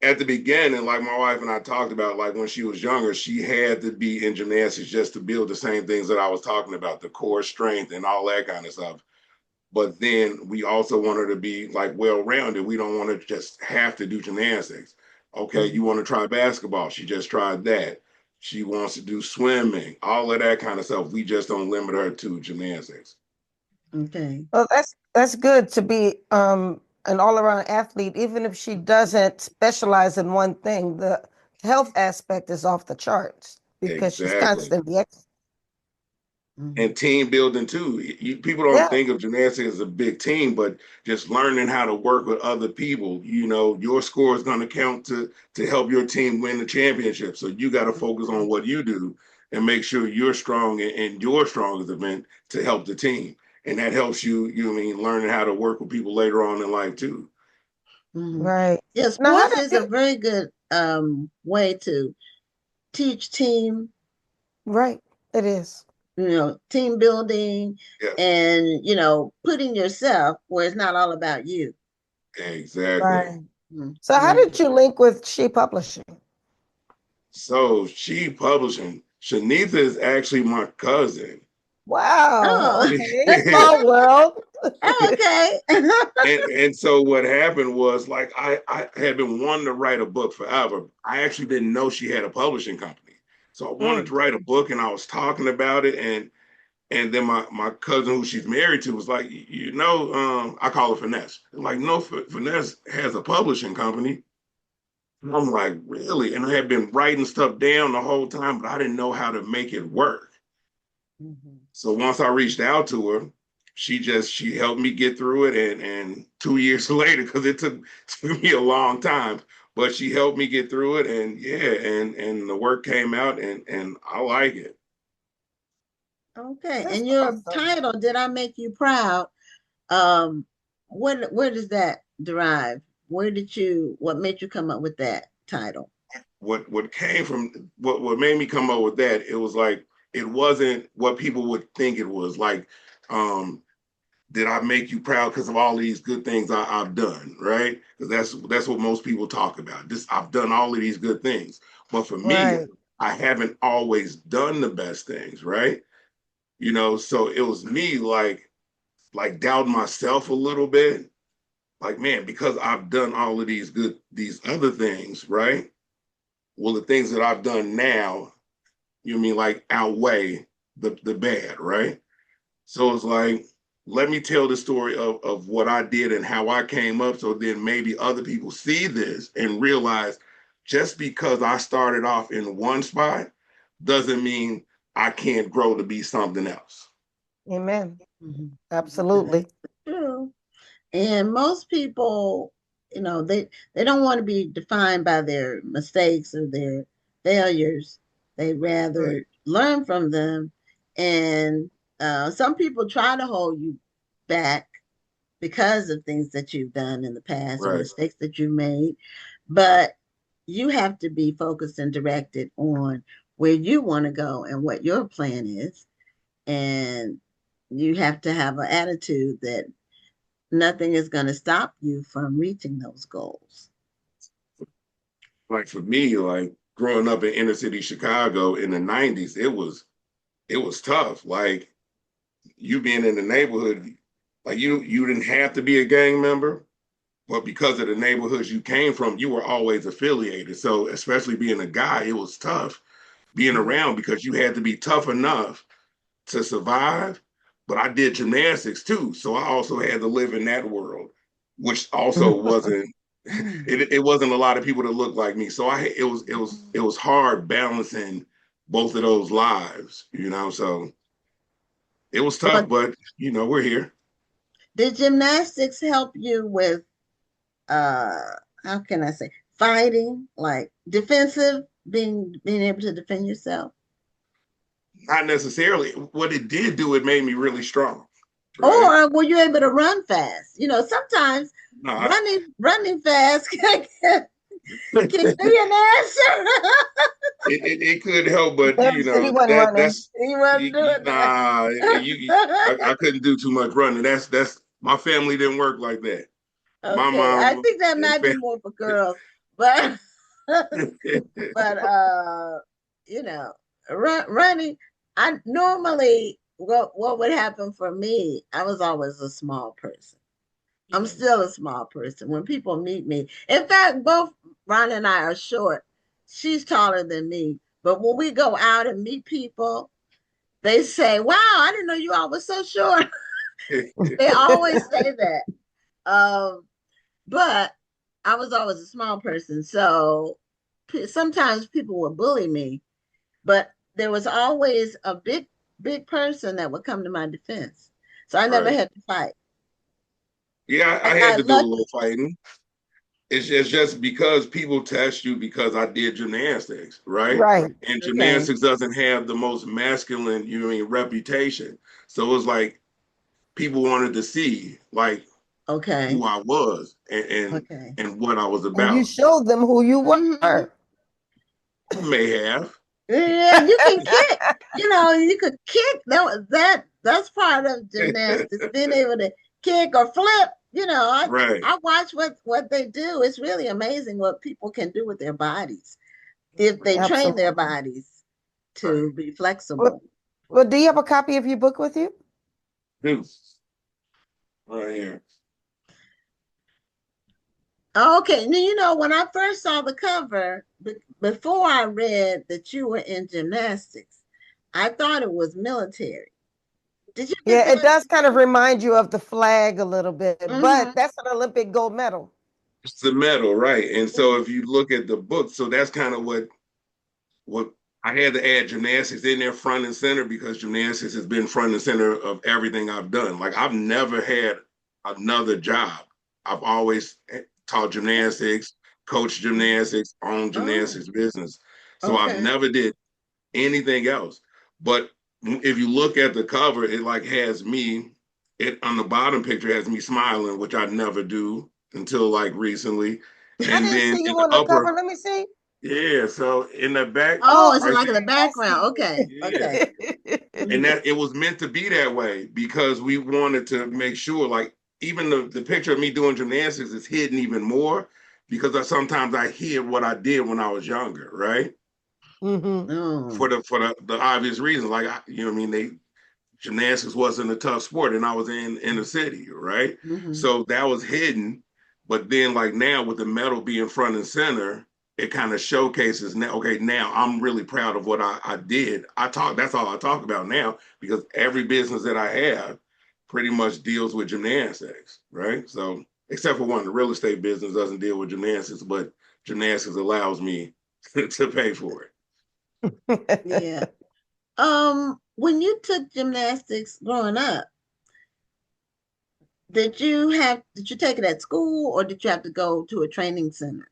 Speaker 6: at the beginning, like my wife and I talked about, like when she was younger, she had to be in gymnastics just to build the same things that I was talking about, the core strength and all that kind of stuff. But then we also want her to be like well-rounded. We don't want to just have to do gymnastics. Okay, you want to try basketball. She just tried that. She wants to do swimming, all of that kind of stuff. We just don't limit her to gymnastics.
Speaker 2: okay.
Speaker 3: Well, that's good to be an all-around athlete, even if she doesn't specialize in one thing. The health aspect is off the charts because she's
Speaker 6: Exactly.
Speaker 3: constantly
Speaker 2: Mhm.
Speaker 6: And team building too. People don't
Speaker 3: yeah,
Speaker 6: think of gymnastics as a big team, but just learning how to work with other people. Your score is going to count to help your team win the championship. So you got to focus on what you do and make sure you're strong in your strongest event to help the team. And that helps learning how to work with people later on in life too.
Speaker 2: Mhm.
Speaker 3: right.
Speaker 2: Yeah,
Speaker 3: Now, how
Speaker 2: sports
Speaker 3: did
Speaker 2: is a
Speaker 3: you?
Speaker 2: very good way to teach team,
Speaker 3: Right, it is.
Speaker 2: team building
Speaker 6: Yes,
Speaker 2: and, putting yourself where it's not all about you.
Speaker 6: exactly.
Speaker 3: Right.
Speaker 2: Mhm.
Speaker 3: So, how
Speaker 2: Yeah.
Speaker 3: did you link with She Publishing?
Speaker 6: So she publishing. Shanitha is actually my cousin.
Speaker 3: Wow.
Speaker 2: Oh,
Speaker 3: Okay. Small world.
Speaker 2: oh, okay.
Speaker 6: And so what happened was like I had been wanting to write a book forever. I actually didn't know she had a publishing company. So I wanted
Speaker 3: Mm,
Speaker 6: to write a book and I was talking about it and then my cousin who she's married to was like, I call her Finesse. Like, no, Finesse has a publishing company. And I'm like, really? And I had been writing stuff down the whole time, but I didn't know how to make it work.
Speaker 2: Mhm.
Speaker 6: So once I reached out to her, she helped me get through it, and 2 years later, because it took me a long time, but she helped me get through it, and yeah, and the work came out, and I like it.
Speaker 2: Okay.
Speaker 3: that's
Speaker 2: And your
Speaker 3: awesome.
Speaker 2: title, Did I Make You Proud? Um, where does that derive? What made you come up with that title?
Speaker 6: What came from what made me come up with that? It was like it wasn't what people would think it was. Like, um, did I make you proud because of all these good things I've done, right? Because that's what most people talk about. This I've done all of these good things, but for me,
Speaker 3: Right.
Speaker 6: I haven't always done the best things, right? So it was me like doubting myself a little bit, like, man, because I've done all of these other things, right? Well, the things that I've done now, you mean like outweigh the bad, right? So it's like, let me tell the story of what I did and how I came up. So then maybe other people see this and realize just because I started off in one spot doesn't mean I can't grow to be something else.
Speaker 3: Amen. Absolutely.
Speaker 2: True. And most people, they don't want to be defined by their mistakes or their failures. They rather learn from them. And some people try to hold you back because of things that you've done in the past or
Speaker 6: Right.
Speaker 2: mistakes that you made. But you have to be focused and directed on where you want to go and what your plan is. And you have to have an attitude that nothing is going to stop you from reaching those goals.
Speaker 6: Like for me, like growing up in inner city Chicago in the 90s, it was tough. Like you being in the neighborhood, like you didn't have to be a gang member, but because of the neighborhoods you came from, you were always affiliated. So especially being a guy, it was tough being around because you had to be tough enough to survive. But I did gymnastics too, so I also had to live in that world, which also wasn't. It wasn't a lot of people that looked like me, so it was hard balancing both of those lives, So it was tough, but we're here.
Speaker 2: Did gymnastics help you with how can I say, fighting, like defensive, being able to defend yourself?
Speaker 6: Not necessarily. What it did do, it made me really strong. Right?
Speaker 2: Or were you able to run fast? Sometimes running fast can be an answer.
Speaker 6: it could help, but
Speaker 3: He wasn't running.
Speaker 6: that's
Speaker 2: He wasn't doing that.
Speaker 6: I couldn't do too much running. That's my family didn't work like that.
Speaker 2: Okay,
Speaker 6: My mom,
Speaker 2: I think that might be more for girls, but running. I normally what would happen for me? I was always a small person. I'm still a small person. When people meet me, in fact, both Ron and I are short. She's taller than me, but when we go out and meet people, they say, "Wow, I didn't know you all were so short." They always say that. But I was always a small person, so sometimes people would bully me, but there was always a big person that would come to my defense. So I never had to fight.
Speaker 6: Yeah, I had to do a little fighting. It's just because people test you because I did gymnastics, right?
Speaker 3: Right.
Speaker 6: And gymnastics doesn't have the most masculine, reputation. So it's like people wanted to see like who I was and what I was about.
Speaker 3: And you showed them who you were.
Speaker 2: Mm-hmm.
Speaker 6: I may have.
Speaker 2: Yeah, you can kick. You could kick. That's part of gymnastics, being able to kick or flip. I watch what they do. It's really amazing what people can do with their bodies if they train their bodies to be flexible.
Speaker 3: Well, do you have a copy of your book with you?
Speaker 6: Right here.
Speaker 2: Okay, now when I first saw the cover, before I read that you were in gymnastics, I thought it was military. Did you?
Speaker 3: Yeah, it does kind of remind you of the flag a little bit, but that's an Olympic gold medal.
Speaker 6: It's the medal, right? And so if you look at the book, so that's kind of what I had to add gymnastics in there front and center because gymnastics has been front and center of everything I've done. Like I've never had another job. I've always taught gymnastics, coached gymnastics, owned gymnastics business. So I've never did anything else. But if you look at the cover, it like has me, it on the bottom picture has me smiling, which I never do until like recently.
Speaker 3: And then see you on the cover. Let me see.
Speaker 6: Yeah, so in the back.
Speaker 2: Oh, it's like in the background. Okay. Yeah. Okay.
Speaker 6: And that it was meant to be that way because we wanted to make sure, like, even the picture of me doing gymnastics is hidden even more because sometimes I hid what I did when I was younger, right? For the obvious reasons, like gymnastics wasn't a tough sport, and I was in the city, right? So that was hidden. But then like now with the medal being front and center, it kind of showcases now, okay, now I'm really proud of what I did. That's all I talk about now, because every business that I have pretty much deals with gymnastics, right? So except for one, the real estate business doesn't deal with gymnastics, but gymnastics allows me to pay for it.
Speaker 2: Yeah. When you took gymnastics growing up, did you take it at school, or did you have to go to a training center?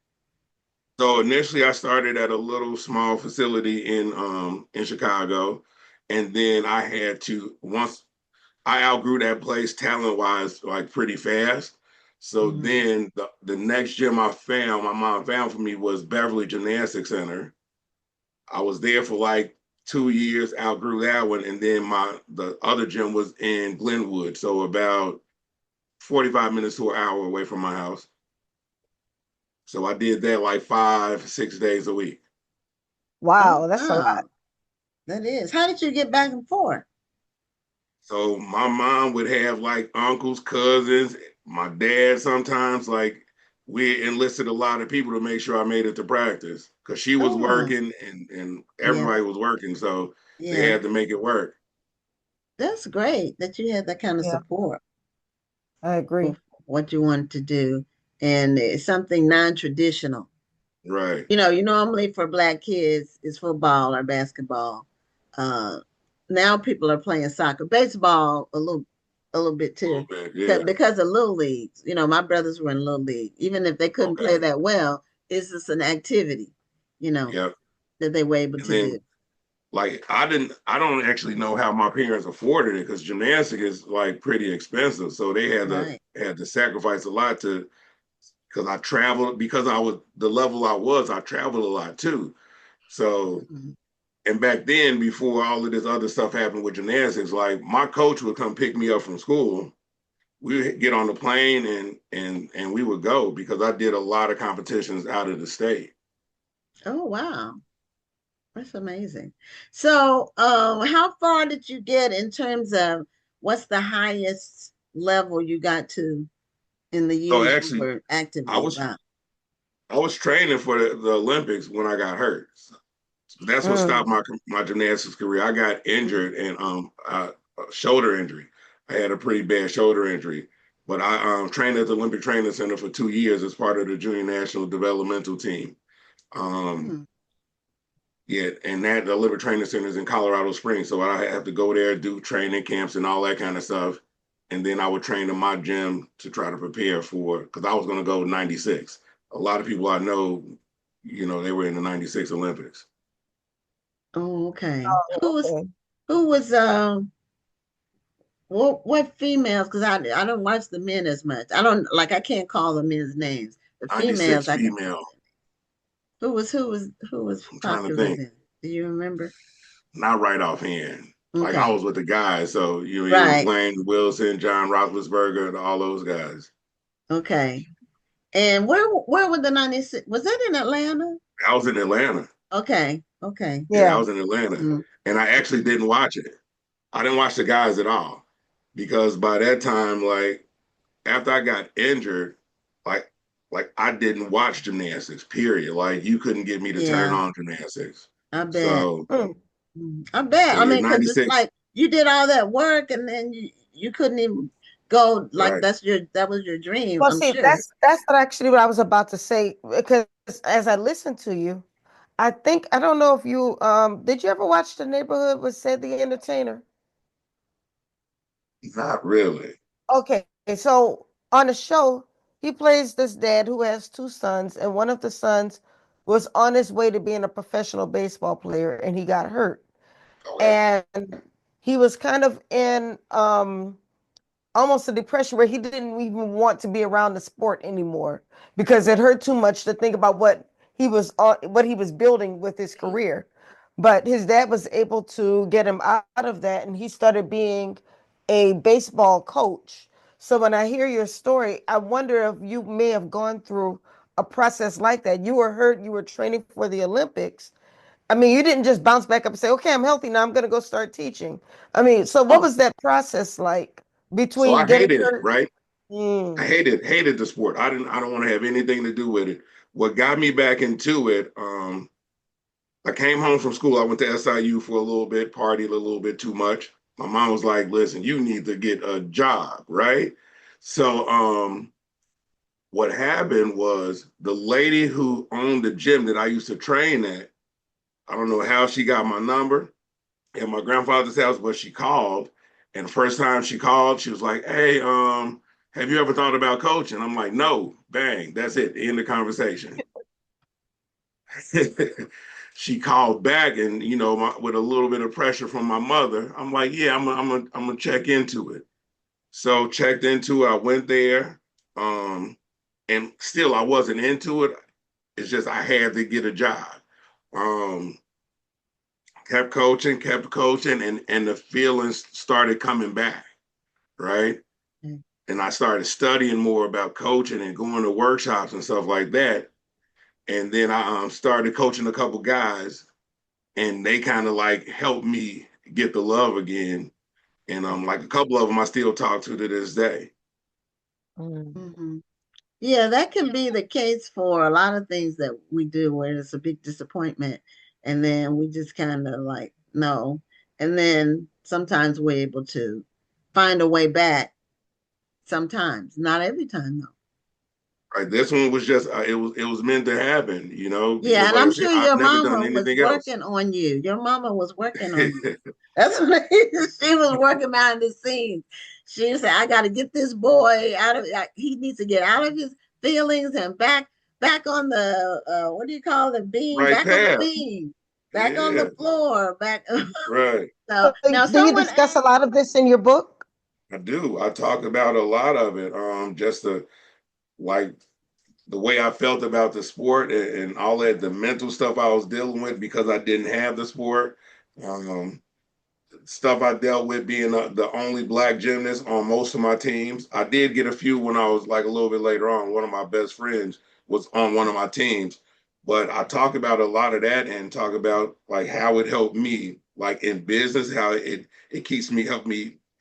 Speaker 6: So initially, I started at a little small facility in Chicago, and then I had to, once I outgrew that place talent wise, like pretty fast. So then the next gym my mom found for me was Beverly Gymnastics Center. I was there for like 2 years, outgrew that one, and then the other gym was in Glenwood, so about 45 minutes to an hour away from my house. So I did that like 5, 6 days a week.
Speaker 3: Wow, that's a lot.
Speaker 2: That is. How did you get back and forth?
Speaker 6: So my mom would have like uncles, cousins, my dad sometimes, like we enlisted a lot of people to make sure I made it to practice, because she was working and everybody was working. So they had to make it work.
Speaker 2: That's great that you had that kind of support.
Speaker 3: I agree.
Speaker 2: For what you wanted to do. And it's something non-traditional.
Speaker 6: Right.
Speaker 2: You normally for Black kids it's football or basketball. Now people are playing soccer, baseball a little bit too. Because of little leagues. My brothers were in little league. Even if they couldn't play that well, it's just an activity, that they were able to do.
Speaker 6: Like I don't actually know how my parents afforded it, because gymnastics is like pretty expensive. So they had to sacrifice a lot because I traveled, because I was the level I traveled a lot too. So and back then, before all of this other stuff happened with gymnastics, like my coach would come pick me up from school. We would get on the plane and we would go, because I did a lot of competitions out of the state.
Speaker 2: Oh wow. That's amazing. So, how far did you get in terms of what's the highest level you got to in the years you were actively?
Speaker 6: I was training for the Olympics when I got hurt. So that's what stopped my gymnastics career. I got injured and a shoulder injury. I had a pretty bad shoulder injury, but I trained at the Olympic Training Center for 2 years as part of the junior national developmental team. Yeah, and the Olympic Training Center is in Colorado Springs, so I have to go there, do training camps and all that kind of stuff, and then I would train in my gym to try to prepare for, because I was going to go 96. A lot of people I know, they were in the 96 Olympics.
Speaker 2: Oh, okay. Who was what females? Because I don't watch the men as much. I can't call the men's names. The females,
Speaker 6: 96 female.
Speaker 2: Who was popular then? Do you remember?
Speaker 6: Not right offhand. Like I was with the guys, so you was Lane Wilson, John Roethlisberger, all those guys.
Speaker 2: Okay. And where were the 96? Was that in Atlanta?
Speaker 6: I was in Atlanta.
Speaker 2: Okay.
Speaker 6: Yeah, I was in Atlanta. And I actually didn't watch it. I didn't watch the guys at all, because by that time, like after I got injured, like I didn't watch gymnastics, period. Like you couldn't get me to turn on gymnastics.
Speaker 2: I bet.
Speaker 6: So,
Speaker 2: I bet.
Speaker 6: So
Speaker 2: I mean, because it's like you did all that work and then you couldn't even go, like that was your dream.
Speaker 3: Well, see, that's actually what I was about to say, because as I listened to you, I don't know if you did you ever watch The Neighborhood with Sid the Entertainer?
Speaker 6: Not really.
Speaker 3: Okay, so on the show, he plays this dad who has two sons, and one of the sons was on his way to being a professional baseball player, and he got hurt. And he was kind of in almost a depression where he didn't even want to be around the sport anymore, because it hurt too much to think about what he was building with his career. But his dad was able to get him out of that, and he started being a baseball coach. So when I hear your story, I wonder if you may have gone through a process like that. You were hurt, you were training for the Olympics. I mean, you didn't just bounce back up and say, okay, I'm healthy now, I'm going to go start teaching. I mean, so what was that process like between
Speaker 6: getting hurt? Right?
Speaker 3: Mm.
Speaker 6: I hated the sport. I don't want to have anything to do with it. What got me back into it, I came home from school. I went to SIU for a little bit, partied a little bit too much. My mom was like, listen, you need to get a job, right? So what happened was the lady who owned the gym that I used to train at, I don't know how she got my number at my grandfather's house, but she called. And the first time she called, she was like, hey, have you ever thought about coaching? I'm like, no, bang, that's it, end the conversation. She called back, and with a little bit of pressure from my mother, I'm like, yeah, I'm gonna check into it. So checked into it. I went there, and still I wasn't into it. It's just I had to get a job. Um, kept coaching, and the feelings started coming back, right?
Speaker 2: Mm.
Speaker 6: And I started studying more about coaching and going to workshops and stuff like that. And then I started coaching a couple guys, and they kind of like helped me get the love again. And like a couple of them I still talk to this day.
Speaker 2: Mhm. Yeah, that can be the case for a lot of things that we do where it's a big disappointment. And then we just kind of like, no. And then sometimes we're able to find a way back. Sometimes, not every time though.
Speaker 6: Right, this one was just it was meant to happen,
Speaker 2: Yeah,
Speaker 6: because
Speaker 2: and
Speaker 6: like I
Speaker 2: I'm
Speaker 6: said,
Speaker 2: sure
Speaker 6: I've
Speaker 2: your
Speaker 6: never done
Speaker 2: mama was
Speaker 6: anything else.
Speaker 2: working on you. Your mama was working on you. That's what she was working behind the scenes. She said, "I got to get this boy out of. He needs to get out of his feelings and back on the what do you call the beam?
Speaker 6: Right
Speaker 2: Back on the
Speaker 6: path.
Speaker 2: beam. Back on
Speaker 6: Yeah,
Speaker 2: the floor. Back."
Speaker 6: right.
Speaker 2: So now
Speaker 3: Do you
Speaker 2: someone
Speaker 3: discuss a
Speaker 2: asked.
Speaker 3: lot of this in your book?
Speaker 6: I do. I talk about a lot of it. Just like the way I felt about the sport, and all that, the mental stuff I was dealing with because I didn't have the sport. Um, Stuff I dealt with being the only black gymnast on most of my teams. I did get a few when I was like a little bit later on. One of my best friends was on one of my teams, but I talk about a lot of that and talk about like how it helped me, like in business, how it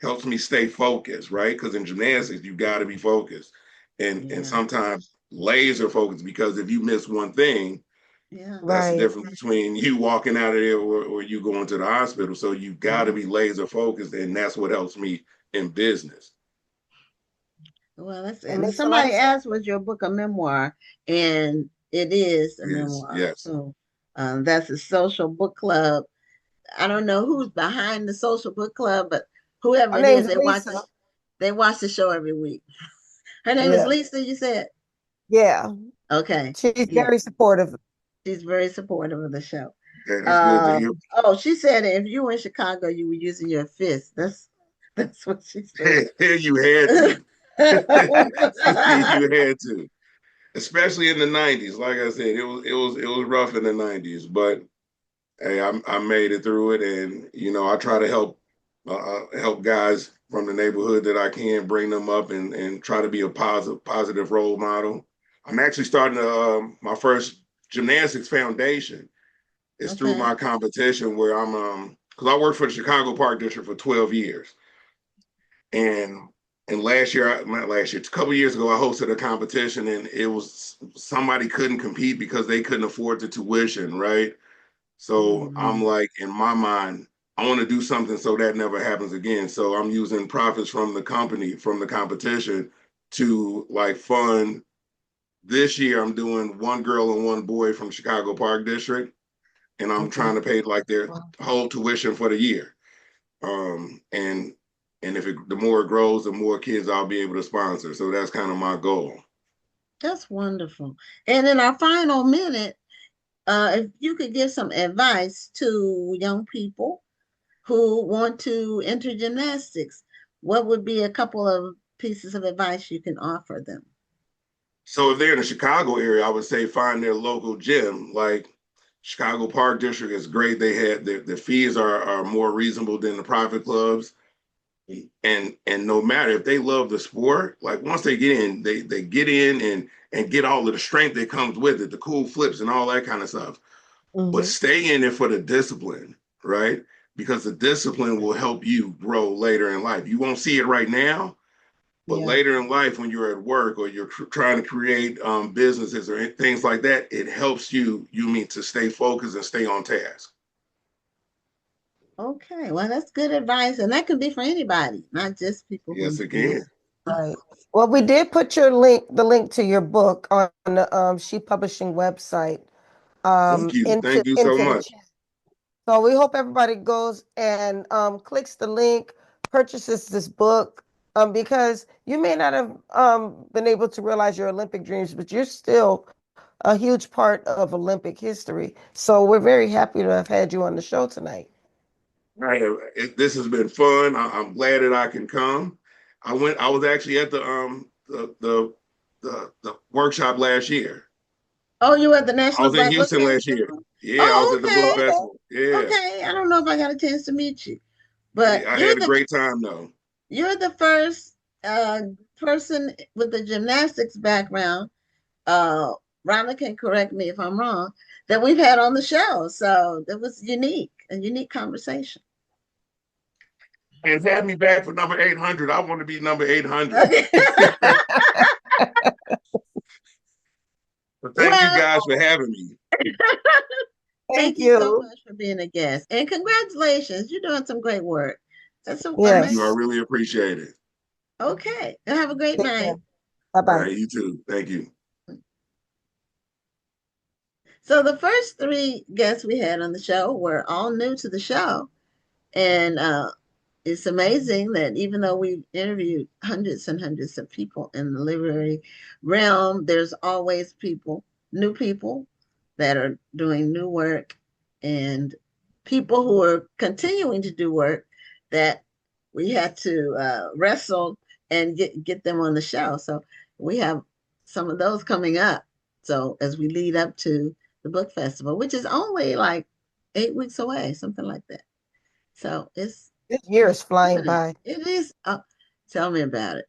Speaker 6: helps me stay focused, right? Because in gymnastics, you got to be focused, and
Speaker 2: Yeah,
Speaker 6: sometimes laser focused, because if you miss one thing,
Speaker 2: yeah.
Speaker 6: that's the
Speaker 3: Right.
Speaker 6: difference between you walking out of there, or you going to the hospital. So you got to
Speaker 2: Mhm.
Speaker 6: be laser focused, and that's what helps me in business.
Speaker 2: Well, that's
Speaker 3: It
Speaker 2: and
Speaker 3: makes a lot
Speaker 2: somebody
Speaker 3: of sense.
Speaker 2: asked, was your book a memoir? And it is a
Speaker 6: Yes,
Speaker 2: memoir.
Speaker 6: yes.
Speaker 2: So that's a social book club. I don't know who's behind the social book club, but whoever
Speaker 3: Her
Speaker 2: it is,
Speaker 3: name's Lisa.
Speaker 2: they watch the show every week. Her name is
Speaker 3: Yeah.
Speaker 2: Lisa, you said?
Speaker 3: Yeah.
Speaker 2: Okay.
Speaker 3: She's
Speaker 2: Yeah,
Speaker 3: very supportive.
Speaker 2: she's very supportive of the show.
Speaker 6: Okay, that's good to hear.
Speaker 2: Oh, she said if you were in Chicago, you were using your fist. That's what she said.
Speaker 6: You had to. You had to, especially in the '90s. Like I said, it was rough in the '90s, but hey, I made it through it, and I try to help guys from the neighborhood that I can, bring them up, and try to be a positive role model. I'm actually starting my first gymnastics foundation. It's through
Speaker 2: Okay.
Speaker 6: my competition, where I'm because I worked for the Chicago Park District for 12 years, and last year, not last year, a couple years ago, I hosted a competition, and it was somebody couldn't compete because they couldn't afford the tuition, right? So I'm
Speaker 2: Mhm.
Speaker 6: like, in my mind, I want to do something so that never happens again. So I'm using profits from the company, from the competition, to like fund. This year, I'm doing one girl and one boy from Chicago Park District, and I'm
Speaker 2: Okay.
Speaker 6: trying to pay like their
Speaker 3: Wow.
Speaker 6: whole tuition for the year. And if the more it grows, the more kids I'll be able to sponsor. So that's kind of my goal.
Speaker 2: That's wonderful. And in our final minute, if you could give some advice to young people who want to enter gymnastics, what would be a couple of pieces of advice you can offer them?
Speaker 6: So if they're in the Chicago area, I would say find their local gym. Like Chicago Park District is great. They had the fees are more reasonable than the private clubs. And no matter if they love the sport, like once they get in, they get in and get all of the strength that comes with it, the cool flips and all that kind of stuff. But
Speaker 3: Hmm.
Speaker 6: stay in it for the discipline, right? Because the discipline will help you grow later in life. You won't see it right now, But later in life, when you're at work or you're trying to create businesses or things like that, it helps you to stay focused and stay on task.
Speaker 2: Okay, well, that's good advice, and that can be for anybody, not just people
Speaker 6: Yes,
Speaker 2: who
Speaker 6: it can.
Speaker 3: Right. Well, we did put the link to your book on the She Publishing website
Speaker 6: Thank you.
Speaker 3: into
Speaker 6: Thank you so
Speaker 3: the
Speaker 6: much.
Speaker 3: chat. So we hope everybody goes and clicks the link, purchases this book, because you may not have been able to realize your Olympic dreams, but you're still a huge part of Olympic history. So we're very happy to have had you on the show tonight.
Speaker 6: This has been fun. I'm glad that I can come. I was actually at the workshop last year.
Speaker 2: Oh, you were at the National
Speaker 6: I was in
Speaker 2: Black Book
Speaker 6: Houston last year.
Speaker 2: Festival?
Speaker 6: Yeah, I was
Speaker 2: Oh,
Speaker 6: at the book
Speaker 2: okay.
Speaker 6: festival. Yeah.
Speaker 2: Okay, I don't know if I got a chance to meet you, but
Speaker 6: Yeah, I had a great time though.
Speaker 2: You're the first person with a gymnastics background. Rhonda can correct me if I'm wrong, that we've had on the show. So it was a unique conversation.
Speaker 6: And have me back for number 800. I want to be number 800. But thank you guys for having me.
Speaker 2: Thank you so much for being a guest. And congratulations. You're doing some great work. That's so
Speaker 6: Thank you. I really appreciate it.
Speaker 2: Okay. And have a great night.
Speaker 3: Bye-bye.
Speaker 6: All right, you too. Thank you.
Speaker 2: So the first three guests we had on the show were all new to the show. And it's amazing that even though we've interviewed hundreds and hundreds of people in the literary realm, there's always new people that are doing new work and people who are continuing to do work that we had to wrestle and get them on the show. So we have some of those coming up. So as we lead up to the book festival, which is only like 8 weeks away, something like that. So this
Speaker 3: year is flying by.
Speaker 2: It is. Tell me about it.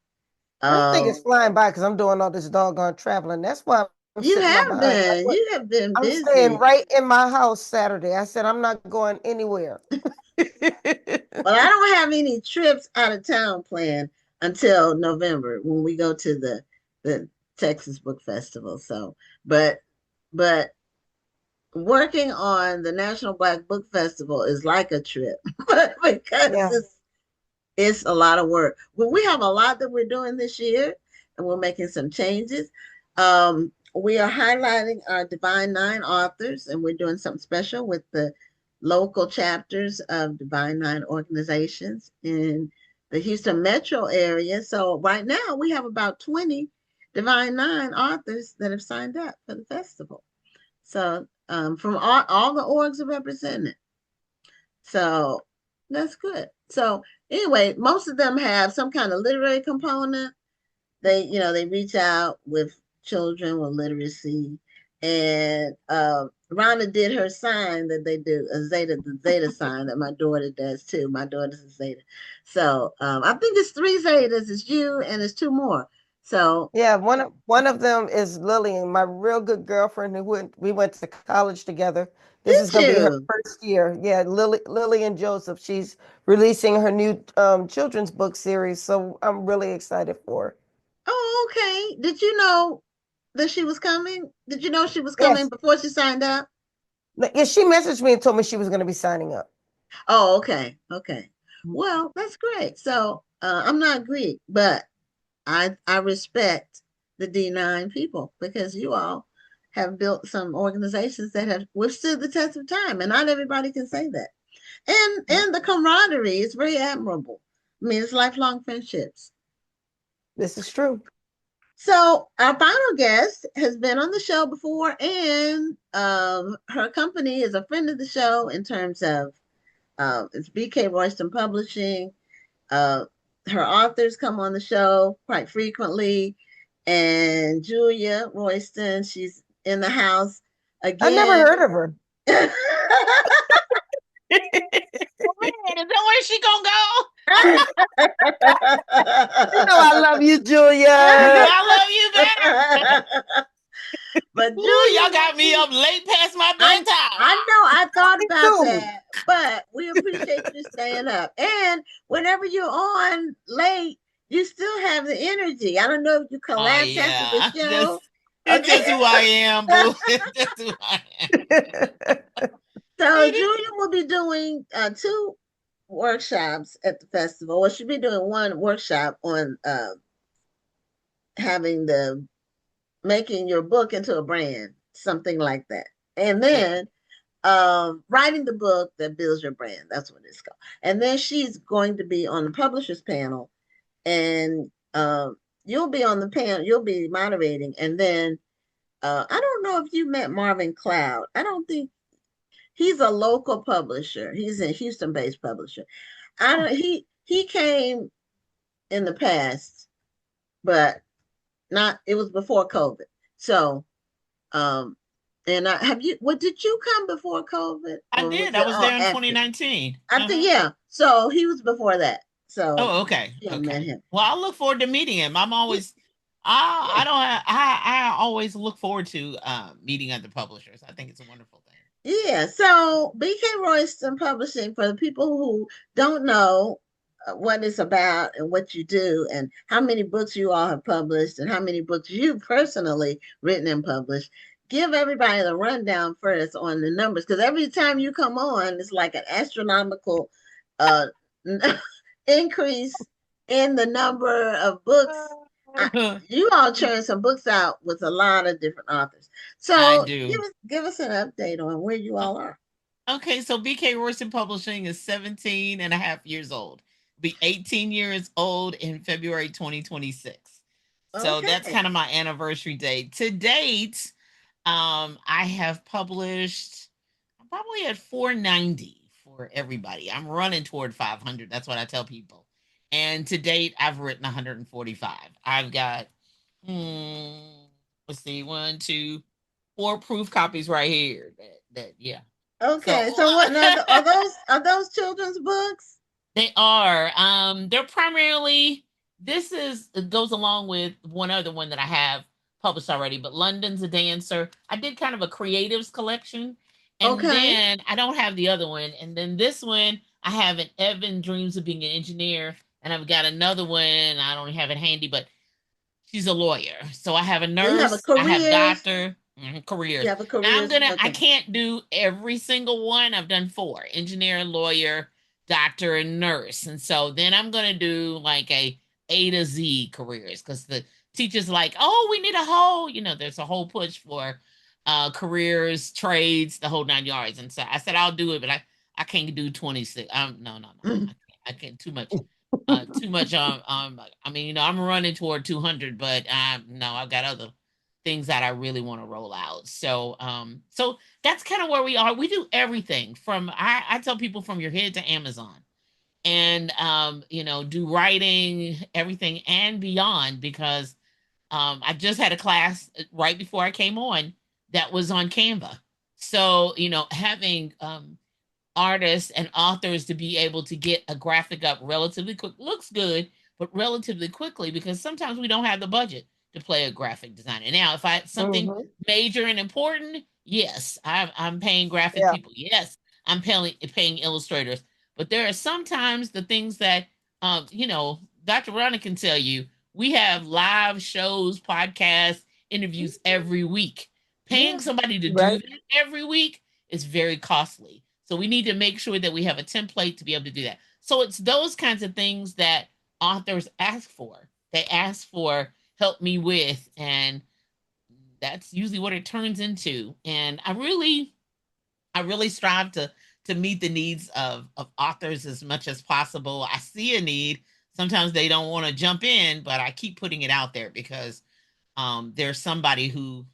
Speaker 3: I think it's flying by because I'm doing all this doggone traveling. That's why
Speaker 2: you have been. You have been busy.
Speaker 3: I'm staying right in my house Saturday. I said I'm not going anywhere.
Speaker 2: Well, I don't have any trips out of town planned until November when we go to the Texas Book Festival. So, but working on the National Black Book Festival is like a trip because it's a lot of work. Well, we have a lot that we're doing this year, and we're making some changes. We are highlighting our Divine Nine authors, and we're doing something special with the local chapters of Divine Nine organizations in the Houston metro area. So right now we have about 20 Divine Nine authors that have signed up for the festival. So from all the orgs are represented. So that's good. So anyway, most of them have some kind of literary component. They reach out with children with literacy. And Rhonda did her sign that they do, the Zeta sign that my daughter does too. My daughter's a Zeta. So I think it's 3 Zetas. It's you and it's 2 more. So
Speaker 3: yeah, one of them is Lillian, my real good girlfriend we went to college together. This is gonna be her first year. Yeah, Lillian Joseph. She's releasing her new children's book series, so I'm really excited for her.
Speaker 2: Oh, okay. Did you know that she was coming? Did you know she was coming before she signed up?
Speaker 3: Yeah, she messaged me and told me she was going to be signing up.
Speaker 2: Oh, okay. Okay. Well, that's great. So I'm not Greek, but I respect the D9 people because you all have built some organizations that have withstood the test of time, and not everybody can say that. And the camaraderie is very admirable. I mean, it's lifelong friendships.
Speaker 3: This is true.
Speaker 2: So our final guest has been on the show before, and her company is a friend of the show in terms of it's BK Royston Publishing. Her authors come on the show quite frequently, and Julia Royston, she's in the house again.
Speaker 3: I never heard of her.
Speaker 7: Man, is that where she gonna go?
Speaker 3: I love you, Julia.
Speaker 7: I love you better.
Speaker 2: But
Speaker 7: Julia, y'all got me up late past my bedtime.
Speaker 2: I know. I thought about that, but we appreciate you staying up. And whenever you're on late, you still have the energy. I don't know if you
Speaker 7: Oh
Speaker 2: collapse after the
Speaker 7: yeah.
Speaker 2: show.
Speaker 7: It's
Speaker 2: Okay.
Speaker 7: just who I am, boo. It's just who I am.
Speaker 2: So Julia will be doing 2 workshops at the festival. Well, she'll be doing 1 workshop on having the making your book into a brand, something like that. And then writing the book that builds your brand. That's what it's called. And then she's going to be on the publishers panel, and you'll be on the panel. You'll be moderating, and then I don't know if you met Marvin Cloud. I don't think he's a local publisher. He's a Houston-based publisher. I don't. He came in the past, but not. It was before COVID. So um, and have you? What did you come before COVID,
Speaker 7: I
Speaker 2: or was
Speaker 7: did. I
Speaker 2: it
Speaker 7: was
Speaker 2: all
Speaker 7: there in
Speaker 2: after?
Speaker 7: 2019.
Speaker 2: I think yeah. So he was before that. So
Speaker 7: Oh, okay.
Speaker 2: you met
Speaker 7: Okay.
Speaker 2: him.
Speaker 7: Well, I look forward to meeting him. I'm always I don't I always look forward to meeting other publishers. I think it's a wonderful thing.
Speaker 2: Yeah. So BK Royston Publishing, for the people who don't know what it's about and what you do and how many books you all have published and how many books you personally written and published, give everybody the rundown first on the numbers, because every time you come on, it's like an astronomical uh, increase in the number of books. You all churn some books out with a lot of different authors.
Speaker 7: I
Speaker 2: So
Speaker 7: do.
Speaker 2: give us an update on where you all are.
Speaker 7: Okay, so BK Royston Publishing is 17 and a half years old. Be 18 years old in February 2026. So that's
Speaker 2: Okay.
Speaker 7: kind of my anniversary date. To date, I have published, I'm probably at 490 for everybody. I'm running toward 500. That's what I tell people. And to date, I've written 145. I've got, let's see, 1, 2, 4 proof copies right here. Yeah. So
Speaker 2: Okay. So what now, are those children's books?
Speaker 7: they are. They're primarily, this is, it goes along with one other one that I have published already, but London's a Dancer. I did kind of a creatives collection. And
Speaker 2: Okay.
Speaker 7: then I don't have the other one. And then this one, I have an Evan Dreams of Being an Engineer. And I've got another one. I don't have it handy, but she's a lawyer. So I have a
Speaker 2: You have a
Speaker 7: nurse, I have
Speaker 2: careers.
Speaker 7: doctor,
Speaker 2: You
Speaker 7: careers.
Speaker 2: have a
Speaker 7: Now
Speaker 2: careers.
Speaker 7: I
Speaker 2: Okay.
Speaker 7: can't do every single one. I've done 4: engineer, lawyer, doctor, and nurse. And so then I'm gonna do like A to Z careers, because the teacher's like, oh, we need a whole, there's a whole push for careers, trades, the whole 9 yards. And so I said I'll do it, but I can't do 26. No. I can't, too much. Too much I mean, I'm running toward 200, but no, I've got other things that I really want to roll out. So that's kind of where we are. We do everything from, I tell people, from your head to Amazon, and do writing, everything and beyond, because I just had a class right before I came on that was on Canva. So having artists and authors to be able to get a graphic up relatively quick, looks good, but relatively quickly, because sometimes we don't have the budget to play a graphic designer. Now, if I something major and important, yes, I'm paying graphic people. Yes, I'm paying illustrators. But there are sometimes the things that, Dr. Ronna can tell you. We have live shows, podcasts, interviews every week. Paying somebody to do that every week is very costly. So we need to make sure that we have a template to be able to do that. So it's those kinds of things that authors ask for. They ask for help me with, and that's usually what it turns into. And I really strive to meet the needs of authors as much as possible. I see a need. Sometimes they don't want to jump in, but I keep putting it out there, because there's somebody who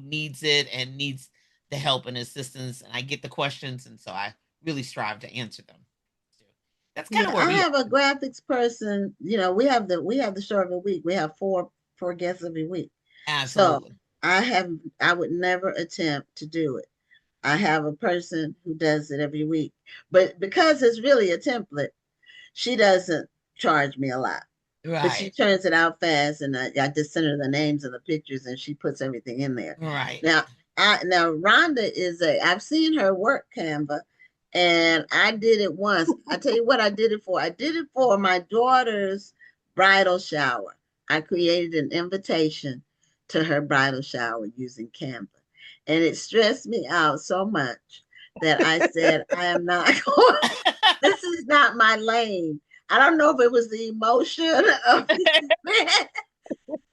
Speaker 7: needs it and needs the help and assistance, and I get the questions, and so I really strive to answer them. So that's kind of where
Speaker 2: I
Speaker 7: we
Speaker 2: have
Speaker 7: are.
Speaker 2: a graphics person. We have the show every week. We have four guests every week. So
Speaker 7: Absolutely.
Speaker 2: I would never attempt to do it. I have a person who does it every week. But because it's really a template, she doesn't charge me a lot. But she
Speaker 7: Right.
Speaker 2: turns it out fast, and I just send her the names and the pictures, and she puts everything in there.
Speaker 7: Right.
Speaker 2: Now Rhonda I've seen her work Canva, and I did it once. I tell you what I did it for. I did it for my daughter's bridal shower. I created an invitation to her bridal shower using Canva. And it stressed me out so much that I said, I am not going, this is not my lane. I don't know if it was the emotion of the event.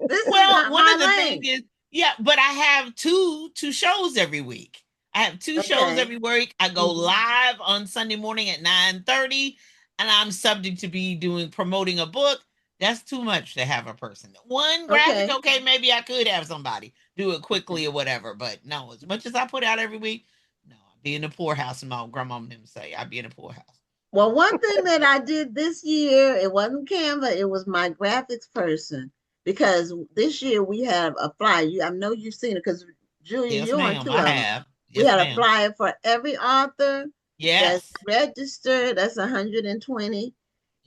Speaker 2: This is
Speaker 7: Well,
Speaker 2: not
Speaker 7: one of the
Speaker 2: my
Speaker 7: things
Speaker 2: lane.
Speaker 7: is, yeah, but I have two shows every week. I have two shows
Speaker 2: Okay.
Speaker 7: every week. I go
Speaker 2: Mhm.
Speaker 7: live on Sunday morning at 9:30, and I'm subject to be promoting a book. That's too much to have a person. One graphic,
Speaker 2: Okay.
Speaker 7: okay, maybe I could have somebody do it quickly
Speaker 2: Okay.
Speaker 7: or whatever, but no, as much as I put out every week, no, I'd be in the poorhouse, and my grandma and them say I'd be in the poorhouse.
Speaker 2: Well, one thing that I did this year, it wasn't Canva, it was my graphics person. Because this year we have a flyer. I know you've seen it because Julia,
Speaker 7: Yes,
Speaker 2: you're on
Speaker 7: ma'am,
Speaker 2: two
Speaker 7: I
Speaker 2: of them.
Speaker 7: have.
Speaker 2: We
Speaker 7: Yes,
Speaker 2: had a
Speaker 7: ma'am.
Speaker 2: flyer for every author that's
Speaker 7: Yes.
Speaker 2: registered, that's 120.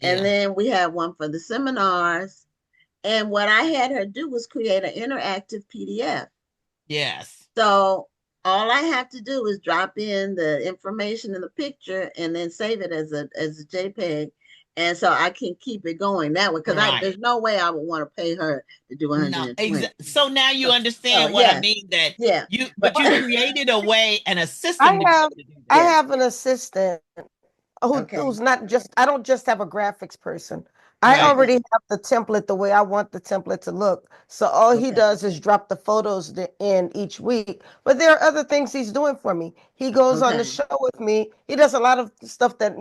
Speaker 2: And
Speaker 7: Yeah.
Speaker 2: then we have one for the seminars. And what I had her do was create an interactive PDF.
Speaker 7: Yes.
Speaker 2: So all I have to do is drop in the information in the picture and then save it as a JPEG. And so I can keep it going that way because
Speaker 7: Right.
Speaker 2: there's no way I would want to pay her to do
Speaker 7: No,
Speaker 2: 120.
Speaker 7: so now you
Speaker 2: So,
Speaker 7: understand what I
Speaker 2: yeah,
Speaker 7: mean, that
Speaker 2: yeah.
Speaker 7: but you created a way and a
Speaker 3: I
Speaker 7: system to be
Speaker 3: have
Speaker 7: able to do
Speaker 3: I
Speaker 7: that.
Speaker 2: Yes.
Speaker 3: have an assistant
Speaker 2: Okay.
Speaker 3: who's not just, I don't just have a graphics person. I
Speaker 7: Right.
Speaker 3: already
Speaker 2: Okay.
Speaker 3: have the template the way I want the template to look. So all he
Speaker 2: Okay.
Speaker 3: does is drop the photos in each week. But there are other things he's doing for me. He goes on the
Speaker 2: Okay.
Speaker 3: show with me. He does a lot of stuff that,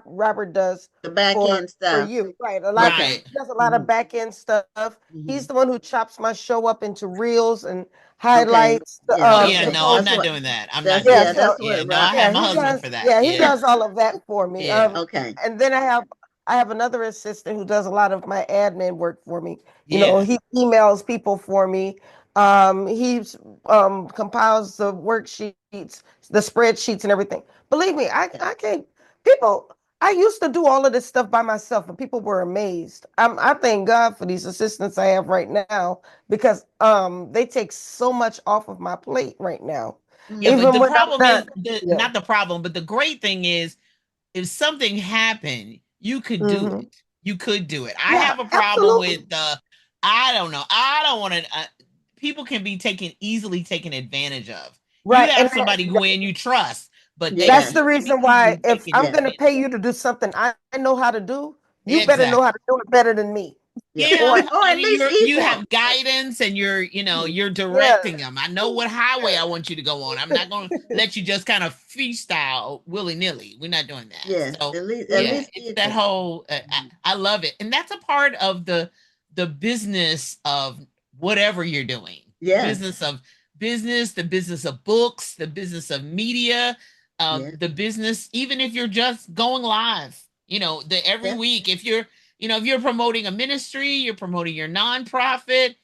Speaker 3: Robert does
Speaker 2: The back
Speaker 3: for
Speaker 2: end stuff.
Speaker 3: you. Right.
Speaker 2: Okay.
Speaker 7: Right.
Speaker 3: He does a lot of
Speaker 2: Hmm.
Speaker 3: back end stuff.
Speaker 2: Hmm.
Speaker 3: He's the one who chops my show up into reels and
Speaker 2: Okay.
Speaker 3: highlights,
Speaker 2: Yeah.
Speaker 7: Oh yeah,
Speaker 2: Okay.
Speaker 7: no, I'm
Speaker 2: That's
Speaker 7: not
Speaker 2: what.
Speaker 7: doing that. I'm not
Speaker 2: That's
Speaker 7: doing
Speaker 3: yeah,
Speaker 2: yeah.
Speaker 7: that.
Speaker 3: so
Speaker 2: That's what
Speaker 7: Yeah, no, I have
Speaker 3: yeah,
Speaker 7: my
Speaker 3: he
Speaker 7: husband
Speaker 3: does.
Speaker 7: for that.
Speaker 3: Yeah, he
Speaker 7: Yeah.
Speaker 3: does all of that for me.
Speaker 7: Yeah.
Speaker 2: Okay.
Speaker 3: And then I have another assistant who does a lot of my admin work for me.
Speaker 7: Yeah.
Speaker 3: He emails people for me. He compiles the worksheets, the spreadsheets, and everything. Believe me,
Speaker 2: Yeah.
Speaker 3: I can't. People, I used to do all of this stuff by myself, and people were amazed. I thank God for these assistants I have right now because they take so much off of my plate right now.
Speaker 7: Yeah,
Speaker 2: Hmm.
Speaker 7: but
Speaker 3: Even
Speaker 7: the
Speaker 3: when I'm
Speaker 7: problem
Speaker 3: not.
Speaker 7: is
Speaker 3: Yeah.
Speaker 7: not the problem, but the great thing is if something happened, you could do
Speaker 3: Hmm.
Speaker 7: it. You could do it. I
Speaker 3: Yeah,
Speaker 7: have a problem
Speaker 3: absolutely.
Speaker 7: with I don't know. I don't want to. People can be easily taken advantage of. You
Speaker 3: Right.
Speaker 7: have
Speaker 3: And
Speaker 7: somebody who in you trust, but they
Speaker 3: that's
Speaker 2: Yeah.
Speaker 7: can
Speaker 3: the
Speaker 7: easily
Speaker 3: reason why
Speaker 7: be
Speaker 3: if
Speaker 7: taken
Speaker 3: I'm
Speaker 2: Yeah.
Speaker 3: going to
Speaker 7: advantage
Speaker 3: pay
Speaker 7: of.
Speaker 3: you to do something I know how to do, you better know how
Speaker 7: Exactly.
Speaker 3: to do it better than me.
Speaker 2: Yeah.
Speaker 3: Or
Speaker 2: Or
Speaker 7: I
Speaker 2: at
Speaker 7: mean,
Speaker 2: least
Speaker 7: you
Speaker 2: equal.
Speaker 7: have guidance and
Speaker 2: Mhm.
Speaker 7: you're
Speaker 3: yeah,
Speaker 7: directing them. I know what highway I want you to go on. I'm not going to let you just kind of freestyle willy nilly. We're not doing that.
Speaker 2: Yeah.
Speaker 7: So
Speaker 2: At
Speaker 7: yeah,
Speaker 2: least
Speaker 7: it's that
Speaker 2: equal.
Speaker 7: whole.
Speaker 2: Mhm.
Speaker 7: I love it, and that's a part of the business of whatever you're doing.
Speaker 2: Yes.
Speaker 7: Business of business, the business of books, the business of media,
Speaker 2: Yeah.
Speaker 7: the business. Even if you're just going live, the every
Speaker 2: Yeah.
Speaker 7: week, if you're promoting a ministry, you're promoting your nonprofit,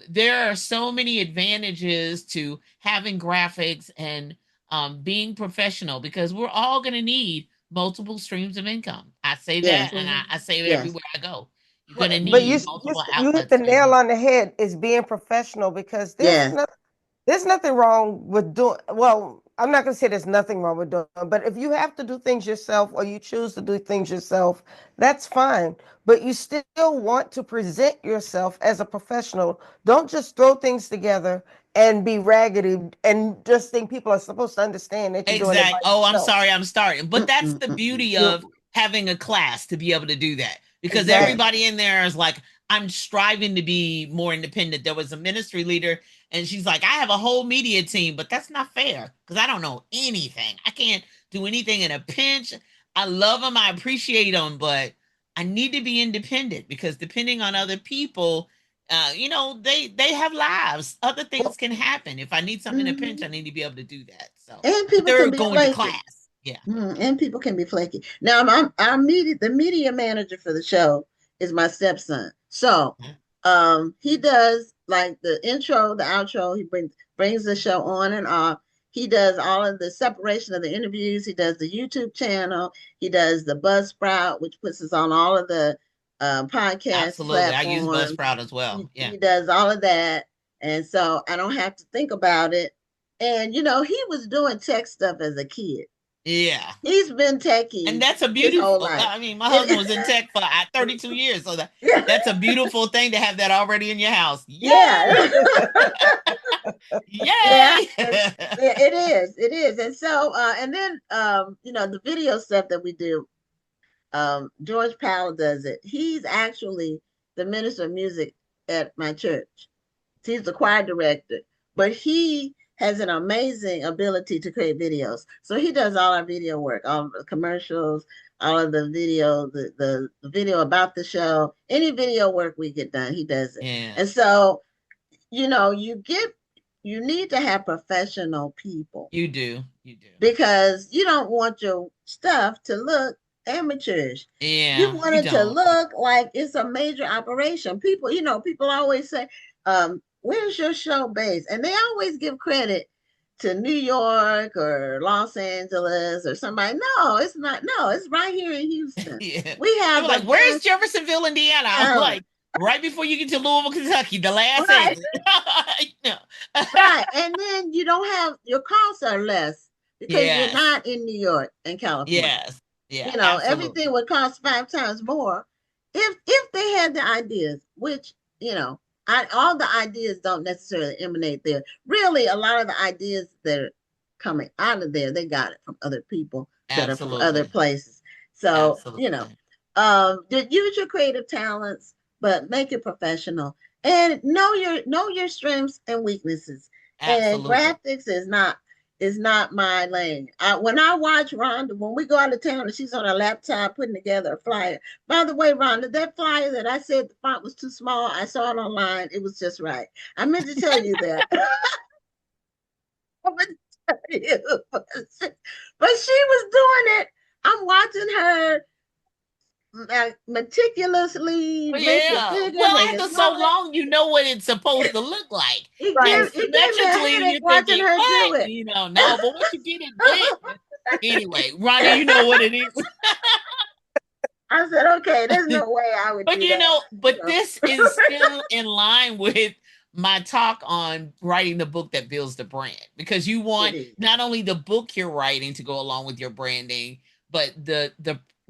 Speaker 7: there are so many advantages to having graphics and being professional because we're all going to need multiple streams of income. I say that
Speaker 2: Yes.
Speaker 7: and I say it
Speaker 2: Yes.
Speaker 7: everywhere I go. You're going to
Speaker 3: but
Speaker 7: need multiple
Speaker 3: you hit
Speaker 7: outlets
Speaker 3: the
Speaker 7: of
Speaker 3: nail
Speaker 7: income.
Speaker 3: on the head is being professional because
Speaker 2: Yes.
Speaker 3: there's nothing wrong with doing, well, I'm not going to say there's nothing wrong with doing, but if you have to do things yourself or you choose to do things yourself, that's fine. But you still want to present yourself as a professional. Don't just throw things together and be raggedy and just think people are supposed to understand that you're doing it by
Speaker 7: Exactly. Oh, I'm
Speaker 3: yourself.
Speaker 7: sorry, I'm starting. But that's
Speaker 2: Mm-mm,
Speaker 7: the
Speaker 2: mm-mm.
Speaker 7: beauty of having a class to be able to do that because
Speaker 2: Yes.
Speaker 3: Exactly.
Speaker 7: everybody in there is like, I'm striving to be more independent. There was a ministry leader, and she's like, I have a whole media team, but that's not fair because I don't know anything. I can't do anything in a pinch. I love them, I appreciate them, but I need to be independent because depending on other people, they have lives. Other things
Speaker 3: Well,
Speaker 7: can happen. If I need something in a pinch,
Speaker 2: Mhm.
Speaker 7: I need to be able to do that. So,
Speaker 2: And
Speaker 7: but
Speaker 2: people
Speaker 7: they're
Speaker 2: can be
Speaker 7: going to
Speaker 2: flaky.
Speaker 7: class. Yeah.
Speaker 2: And people can be flaky. Now, the media manager for the show is my stepson. So, he does like the intro, the outro. He brings the show on and off. He does all of the separation of the interviews. He does the YouTube channel. He does the Buzzsprout, which puts us on all of the podcast
Speaker 7: Absolutely. I use
Speaker 2: platforms.
Speaker 7: Buzzsprout as well. Yeah.
Speaker 2: He does all of that, and so I don't have to think about it. And he was doing tech stuff as a kid.
Speaker 7: Yeah.
Speaker 2: He's been techie
Speaker 7: And that's a
Speaker 2: his whole
Speaker 7: beautiful,
Speaker 2: life.
Speaker 7: I mean, my husband was in tech for 32 years. So that's a beautiful thing to have that already in your house. Yay!
Speaker 2: Yeah. Yeah,
Speaker 7: Yay!
Speaker 2: it is. It is. And so, and then, the video stuff that we do, George Powell does it. He's actually the minister of music at my church. He's the choir director, but he has an amazing ability to create videos. So he does all our video work, all the commercials, all of the video, the video about the show, any video work we get done, he does it.
Speaker 7: Yeah.
Speaker 2: And so, you need to have professional people.
Speaker 7: You do.
Speaker 2: Because you don't want your stuff to look amateurish.
Speaker 7: Yeah.
Speaker 2: You want it to look like it's a major operation. People always say, where's your show based? And they always give credit to New York or Los Angeles or somebody. No, it's not. No, it's right here in Houston.
Speaker 7: Yeah.
Speaker 2: We have
Speaker 7: like, where's Jeffersonville, Indiana? I'm like, right before you get to Louisville, Kentucky, the last exit.
Speaker 2: Right. And then you don't have, your costs are less because you're not in New York and California.
Speaker 7: Yes. Yeah.
Speaker 2: Absolutely. Everything would cost 5 times more if they had the ideas, which, all the ideas don't necessarily emanate there. Really, a lot of the ideas that are coming out of there, they got it from other people that are from other places. So, use your creative talents, but make it professional and know your strengths and weaknesses. Absolutely. And graphics is not my lane. When I watch Rhonda, when we go out of town and she's on her laptop putting together a flyer. By the way, Rhonda, that flyer that I said the font was too small, I saw it online. It was just right. I meant to tell you that. I meant to tell you. But she was doing it. I'm watching her meticulously make it bigger.
Speaker 7: Well, after so long, you know what it's supposed to look like.
Speaker 2: Symmetrically, you're
Speaker 7: thinking, what? No, but once you get it big, anyway, Ronnie, you know what it is.
Speaker 2: I said, okay, there's no way I would.
Speaker 7: But this is still in line with my talk on writing the book that builds the brand, because you want not only the book you're writing to go along with your branding, but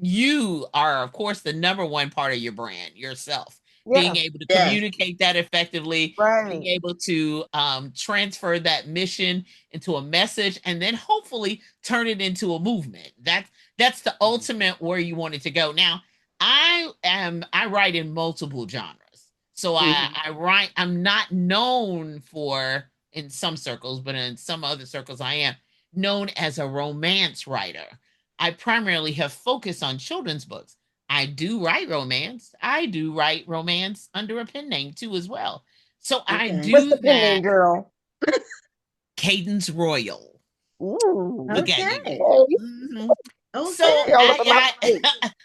Speaker 7: you are, of course, the number one part of your brand, yourself. Being able to communicate that effectively, being able to transfer that mission into a message, and then hopefully turn it into a movement. That's the ultimate where you want it to go. Now, I write in multiple genres. So I'm not known for, in some circles, but in some other circles, I am known as a romance writer. I primarily have focused on children's books. I do write romance. I do write romance under a pen name too, as well. So I do.
Speaker 3: What's the pen name, girl?
Speaker 7: Cadence Royal.
Speaker 3: Ooh.
Speaker 7: Look
Speaker 2: okay.
Speaker 7: at you. Mm-hmm. Okay.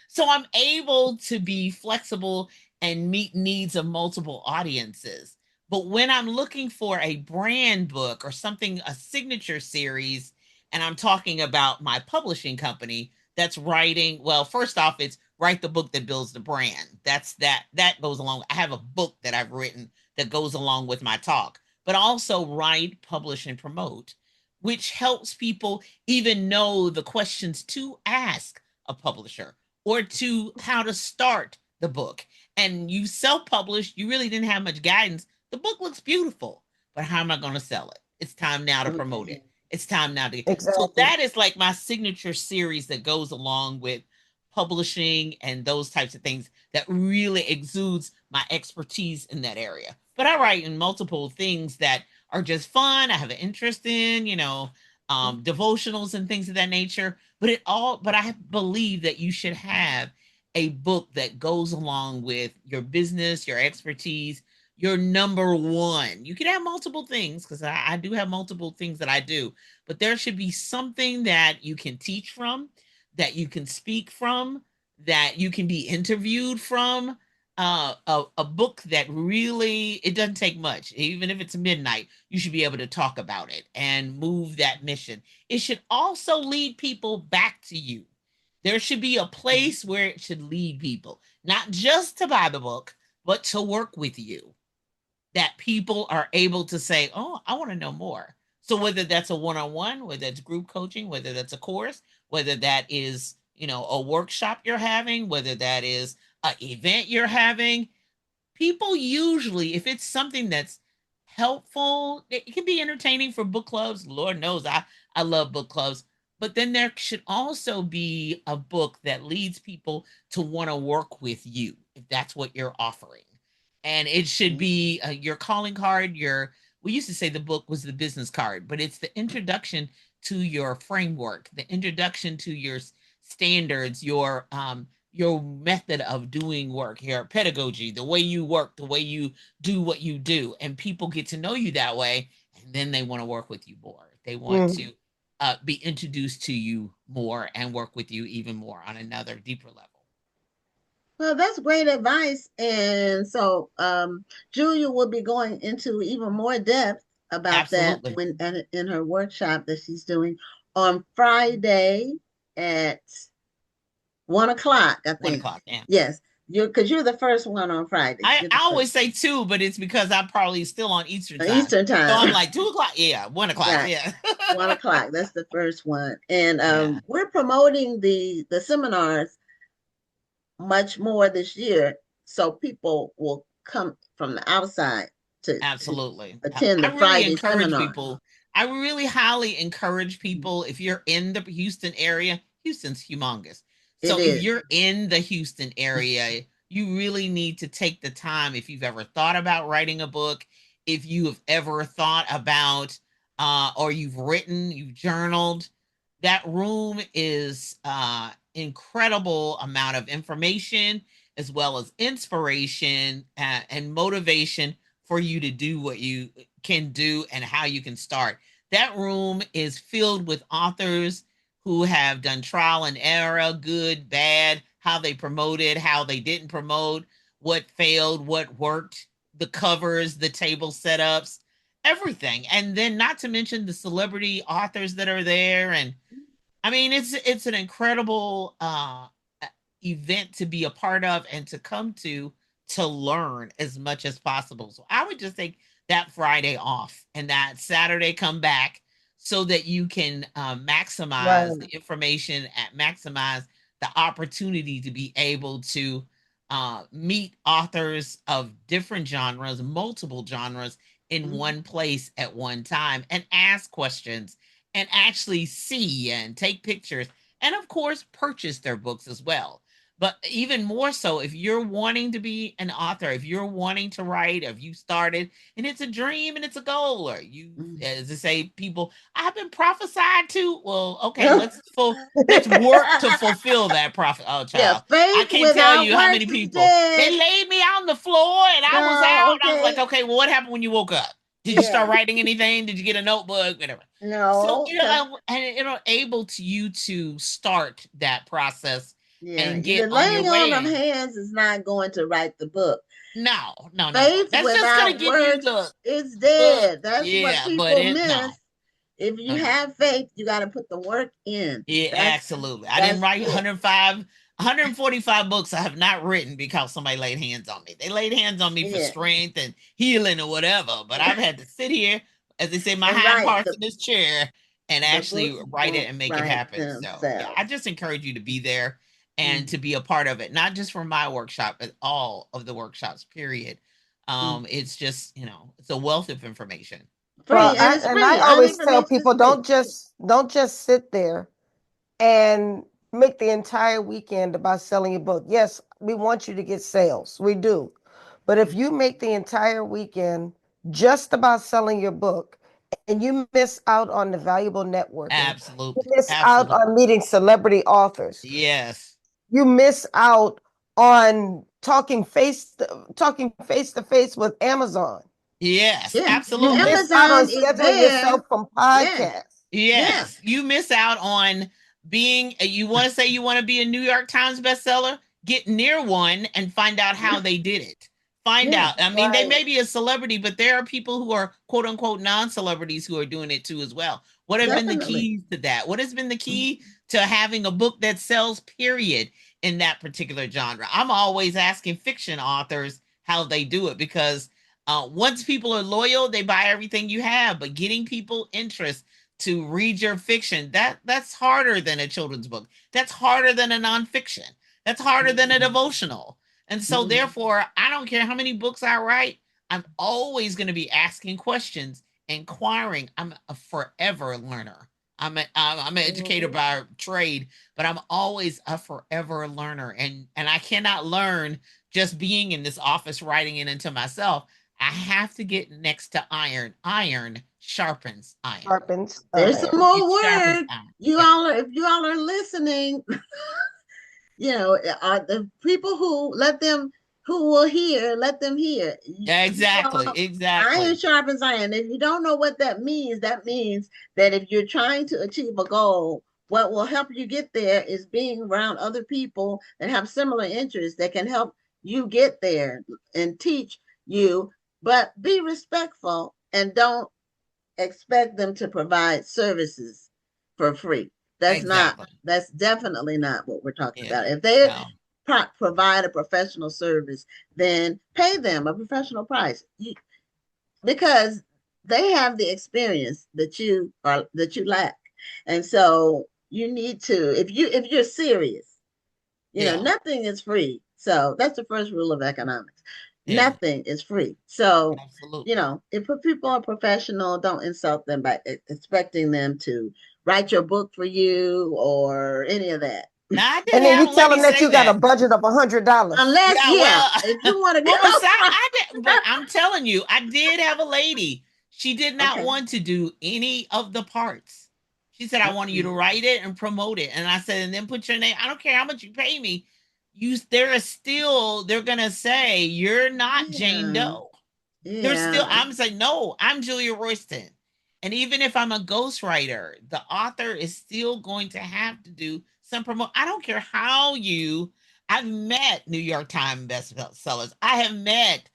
Speaker 7: So I'm able to be flexible and meet needs of multiple audiences. But when I'm looking for a brand book or something, a signature series, and I'm talking about my publishing company that's writing, well, first off, it's write the book that builds the brand. That goes along. I have a book that I've written that goes along with my talk, but also write, publish, and promote, which helps people even know the questions to ask a publisher or to how to start the book. And you self-published, you really didn't have much guidance. The book looks beautiful, but how am I going to sell it? It's time now to promote it. It's time now to
Speaker 3: exactly.
Speaker 7: So that is like my signature series that goes along with publishing and those types of things that really exudes my expertise in that area. But I write in multiple things that are just fun. I have an interest in, devotionals and things of that nature. But I believe that you should have a book that goes along with your business, your expertise, your number one. You can have multiple things, because I do have multiple things that I do, but there should be something that you can teach from, that you can speak from, that you can be interviewed from. A book that really, it doesn't take much. Even if it's midnight, you should be able to talk about it and move that mission. It should also lead people back to you. There should be a place where it should lead people, not just to buy the book, but to work with you. That people are able to say, oh, I want to know more. So whether that's a one-on-one, whether that's group coaching, whether that's a course, whether that is, a workshop you're having, whether that is an event you're having, people usually, if it's something that's helpful, it can be entertaining for book clubs. Lord knows I love book clubs. But then there should also be a book that leads people to want to work with you if that's what you're offering. And it should be your calling card. We used to say the book was the business card, but it's the introduction to your framework, the introduction to your standards, your method of doing work, your pedagogy, the way you work, the way you do what you do. And people get to know you that way. And then they want to work with you more. They want to be introduced to you more and work with you even more on another deeper level.
Speaker 2: Well, that's great advice. And so Julia will be going into even more depth about
Speaker 7: Absolutely.
Speaker 2: that in her workshop that she's doing on Friday at 1:00, I think.
Speaker 7: 1:00, yeah.
Speaker 2: Yes, because you're the first one on Friday.
Speaker 7: I always say 2, but it's because I'm probably still on Eastern time.
Speaker 2: Eastern time.
Speaker 7: So I'm like 2:00. Yeah, 1:00. Right. Yeah.
Speaker 2: 1:00. That's the first one. And we're promoting the seminars much more this year, so people will come from the outside to
Speaker 7: absolutely
Speaker 2: attend the
Speaker 7: I really
Speaker 2: Friday
Speaker 7: encourage
Speaker 2: seminar.
Speaker 7: people. I really highly encourage people, if you're in the Houston area, Houston's humongous. So if you're in the Houston area, you really need to take the time. If you've ever thought about writing a book, if you have ever thought about or you've written, you've journaled, that room is incredible amount of information as well as inspiration and motivation for you to do what you can do and how you can start. That room is filled with authors who have done trial and error, good, bad, how they promoted, how they didn't promote, what failed, what worked, the covers, the table setups, everything. And then not to mention the celebrity authors that are there. And I mean, it's an incredible event to be a part of and to come to learn as much as possible. So I would just take that Friday off and that Saturday come back so that you can maximize the information, maximize the opportunity to be able to meet authors of different genres, multiple genres in one place at one time and ask questions and actually see and take pictures and of course purchase their books as well. But even more so, if you're wanting to be an author, if you're wanting to write, if you started and it's a dream and it's a goal, or you, as they say, people, I've been prophesied to. Well, okay, let's work to fulfill that prophet. Oh, child, I can't tell you how many people they laid me out on the floor and I was out. And I was like, okay, well, what happened when you woke up? Did you start writing anything? Did you get a notebook? Whatever.
Speaker 2: No.
Speaker 7: So and able to you to start that process.
Speaker 2: Yeah,
Speaker 7: and get
Speaker 2: the laying on of hands is not going to write the book.
Speaker 7: No.
Speaker 2: Faith
Speaker 7: That's
Speaker 2: without
Speaker 7: just going to give
Speaker 2: words,
Speaker 7: you the.
Speaker 2: it's dead. That's what people miss.
Speaker 7: No.
Speaker 2: If you have faith, you got to put the work in.
Speaker 7: Yeah, absolutely. I didn't write 145 books I have not written because somebody laid hands on me. They laid hands on me for strength and healing or whatever. But I've had to sit here, as they say, my hind parts in this chair and actually write it and make it happen. So I just encourage you to be there and to be a part of it, not just for my workshop, but all of the workshops, period. It's just, it's a wealth of information.
Speaker 3: Well, I always tell people, don't just sit there and make the entire weekend about selling your book. Yes, we want you to get sales. We do. But if you make the entire weekend just about selling your book and you miss out on the valuable networking,
Speaker 7: absolutely,
Speaker 3: you miss out on meeting celebrity authors.
Speaker 7: Yes.
Speaker 3: You miss out on talking face to face with Amazon.
Speaker 7: Yes, absolutely.
Speaker 3: You miss out on scheduling yourself from podcasts.
Speaker 7: Yes. You miss out on being, you want to say you want to be a New York Times bestseller? Get near one and find out how they did it. Find out. I mean, they may be a celebrity, but there are people who are quote unquote non-celebrities who are doing it too as well. What have been the keys to that? What has been the key to having a book that sells, period, in that particular genre? I'm always asking fiction authors how they do it because Once people are loyal, they buy everything you have. But getting people interest to read your fiction, that's harder than a children's book. That's harder than a nonfiction. That's harder than a devotional. And so therefore, I don't care how many books I write, I'm always going to be asking questions, inquiring. I'm a forever learner. I'm an educator by trade, but I'm always a forever learner. And I cannot learn just being in this office writing it into myself. I have to get next to iron. Iron sharpens iron.
Speaker 3: Sharpens
Speaker 2: There's some
Speaker 3: iron.
Speaker 2: more
Speaker 7: It sharpens
Speaker 2: words.
Speaker 7: iron.
Speaker 2: You all are, if you all are listening, you know, are the people who will hear, let them hear.
Speaker 7: Yeah, exactly.
Speaker 2: Iron
Speaker 7: Exactly.
Speaker 2: sharpens iron. If you don't know what that means that if you're trying to achieve a goal, what will help you get there is being around other people that have similar interests that can help you get there and teach you, but be respectful and don't expect them to provide services for free. That's
Speaker 7: Exactly.
Speaker 2: that's definitely not what we're talking
Speaker 7: Yeah.
Speaker 2: about. If they
Speaker 7: No.
Speaker 2: provide a professional service, then pay them a professional price, because they have the experience that you lack. And so you need to, if you're serious, you know, nothing is free. So that's the first rule of economics.
Speaker 7: Yeah.
Speaker 2: Nothing is free. So,
Speaker 7: Absolutely.
Speaker 2: you know, if people are professional, don't insult them by expecting them to write your book for you or any of that.
Speaker 7: Now I did
Speaker 3: And then
Speaker 7: have
Speaker 3: you
Speaker 7: a
Speaker 3: tell
Speaker 7: lady
Speaker 3: them that
Speaker 7: say
Speaker 3: you got a
Speaker 7: that.
Speaker 3: budget of $100.
Speaker 2: Unless,
Speaker 7: Yeah, well,
Speaker 2: if you want to go.
Speaker 7: well, but I'm telling you, I did have a lady. She did not
Speaker 2: Okay.
Speaker 7: want to do any of the parts. She said, I want you to write it and promote it. And I said, and then put your name. I don't care how much you pay me. They're gonna say you're not Jane Doe. There's still,
Speaker 2: Yeah.
Speaker 7: I'm saying, no, I'm Julia Royston. And even if I'm a ghostwriter, the author is still going to have to do some promote. I don't care how I've met New York Times bestsellers. I have met,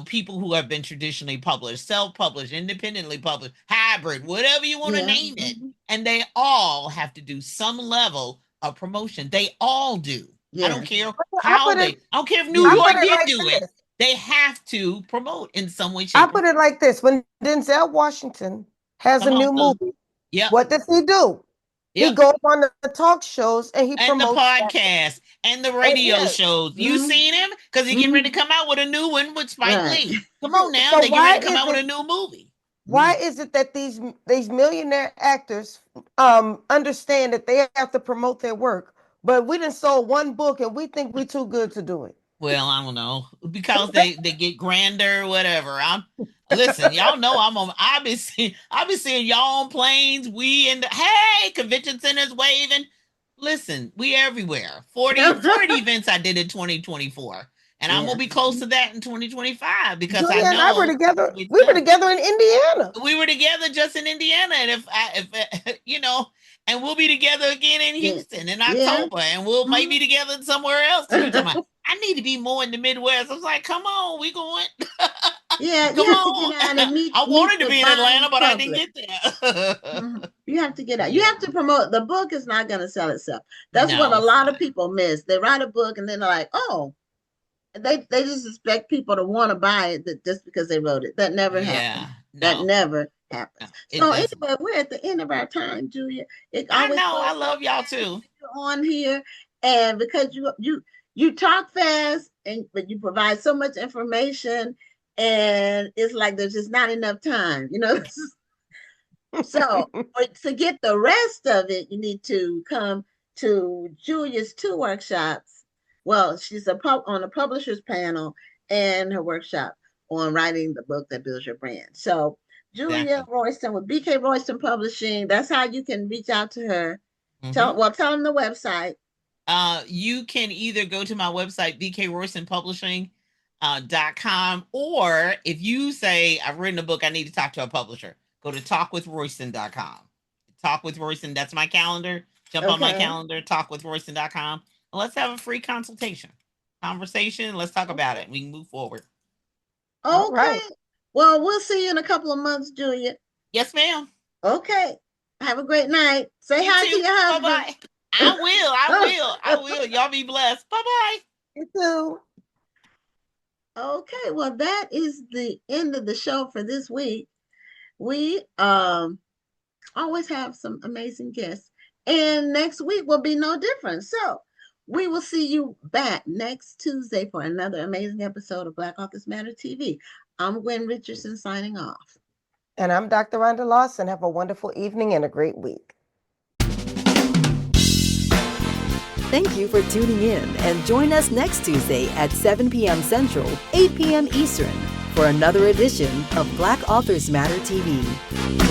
Speaker 7: people who have been traditionally published, self-published, independently published, hybrid, whatever you want to name it. And they all have to do some level of promotion. They all do. I don't care I don't care if New York didn't do it. They have to promote in some way, shape,
Speaker 3: I put it like this: when Denzel Washington has a new movie, what does he do? He goes on the talk shows and he
Speaker 7: and the
Speaker 3: promotes
Speaker 7: podcast and the radio shows. You seen him? Because he getting ready to come out with a new one with Spike Lee. Come on now,
Speaker 3: So
Speaker 7: they get ready to come out with a new movie.
Speaker 3: Why is it that these millionaire actors understand that they have to promote their work, but we done sold one book and we think we're too good to do it?
Speaker 7: Well, I don't know, because they get grander, whatever. Listen, y'all know I been seeing y'all on planes. We in the convention centers waving. Listen, we everywhere. 40 events I did in 2024. And I'm gonna be close to that in 2025 because
Speaker 3: Julia
Speaker 7: I know
Speaker 3: and I were together. We were together in Indiana.
Speaker 7: We were together just in Indiana, and if and we'll be together again in Houston in October, and we'll might be together somewhere else. And you talking about, I need to be more in the Midwest. I was like, come on, we going.
Speaker 2: Yeah,
Speaker 7: come on. I wanted to be in Atlanta, but I didn't get there.
Speaker 2: You have to get out. You have to promote. The book is not going to sell itself. That's what a lot of people miss. They write a book and then they're like, oh, they just expect people to want to buy it just because they wrote it. That never happens. That never happens. So anyway, we're at the end of our time, Julia.
Speaker 7: I know. I love y'all too.
Speaker 2: On here, and because you talk fast, but you provide so much information, and it's like there's just not enough time, So to get the rest of it, you need to come to Julia's 2 workshops. Well, she's on a publisher's panel and her workshop on writing the book that builds your brand. So Julia Royston with BK Royston Publishing. That's how you can reach out to her. Tell them the website.
Speaker 7: You can either go to my website, bkroystonpublishing.com, or if you say, I've written a book, I need to talk to a publisher, go to talkwithroyston.com. Talk with Royston, that's my calendar. Jump on my calendar, talkwithroyston.com. And let's have a free conversation. Let's talk about it. We can move forward.
Speaker 2: Okay. Right. Well, we'll see you in a couple of months, Julia.
Speaker 7: Yes, ma'am.
Speaker 2: Okay. Have a great night. Say hi to your husband.
Speaker 7: Bye-bye. I will. Y'all be blessed. Bye-bye.
Speaker 3: You too.
Speaker 2: Okay, well, that is the end of the show for this week. We always have some amazing guests, and next week will be no different. So we will see you back next Tuesday for another amazing episode of Black Authors Matter TV. I'm Gwen Richardson signing off.
Speaker 3: And I'm Dr. Rhonda Lawson. Have a wonderful evening and a great week.
Speaker 1: Thank you for tuning in, and join us next Tuesday at 7 p.m. Central, 8 p.m. Eastern for another edition of Black Authors Matter TV.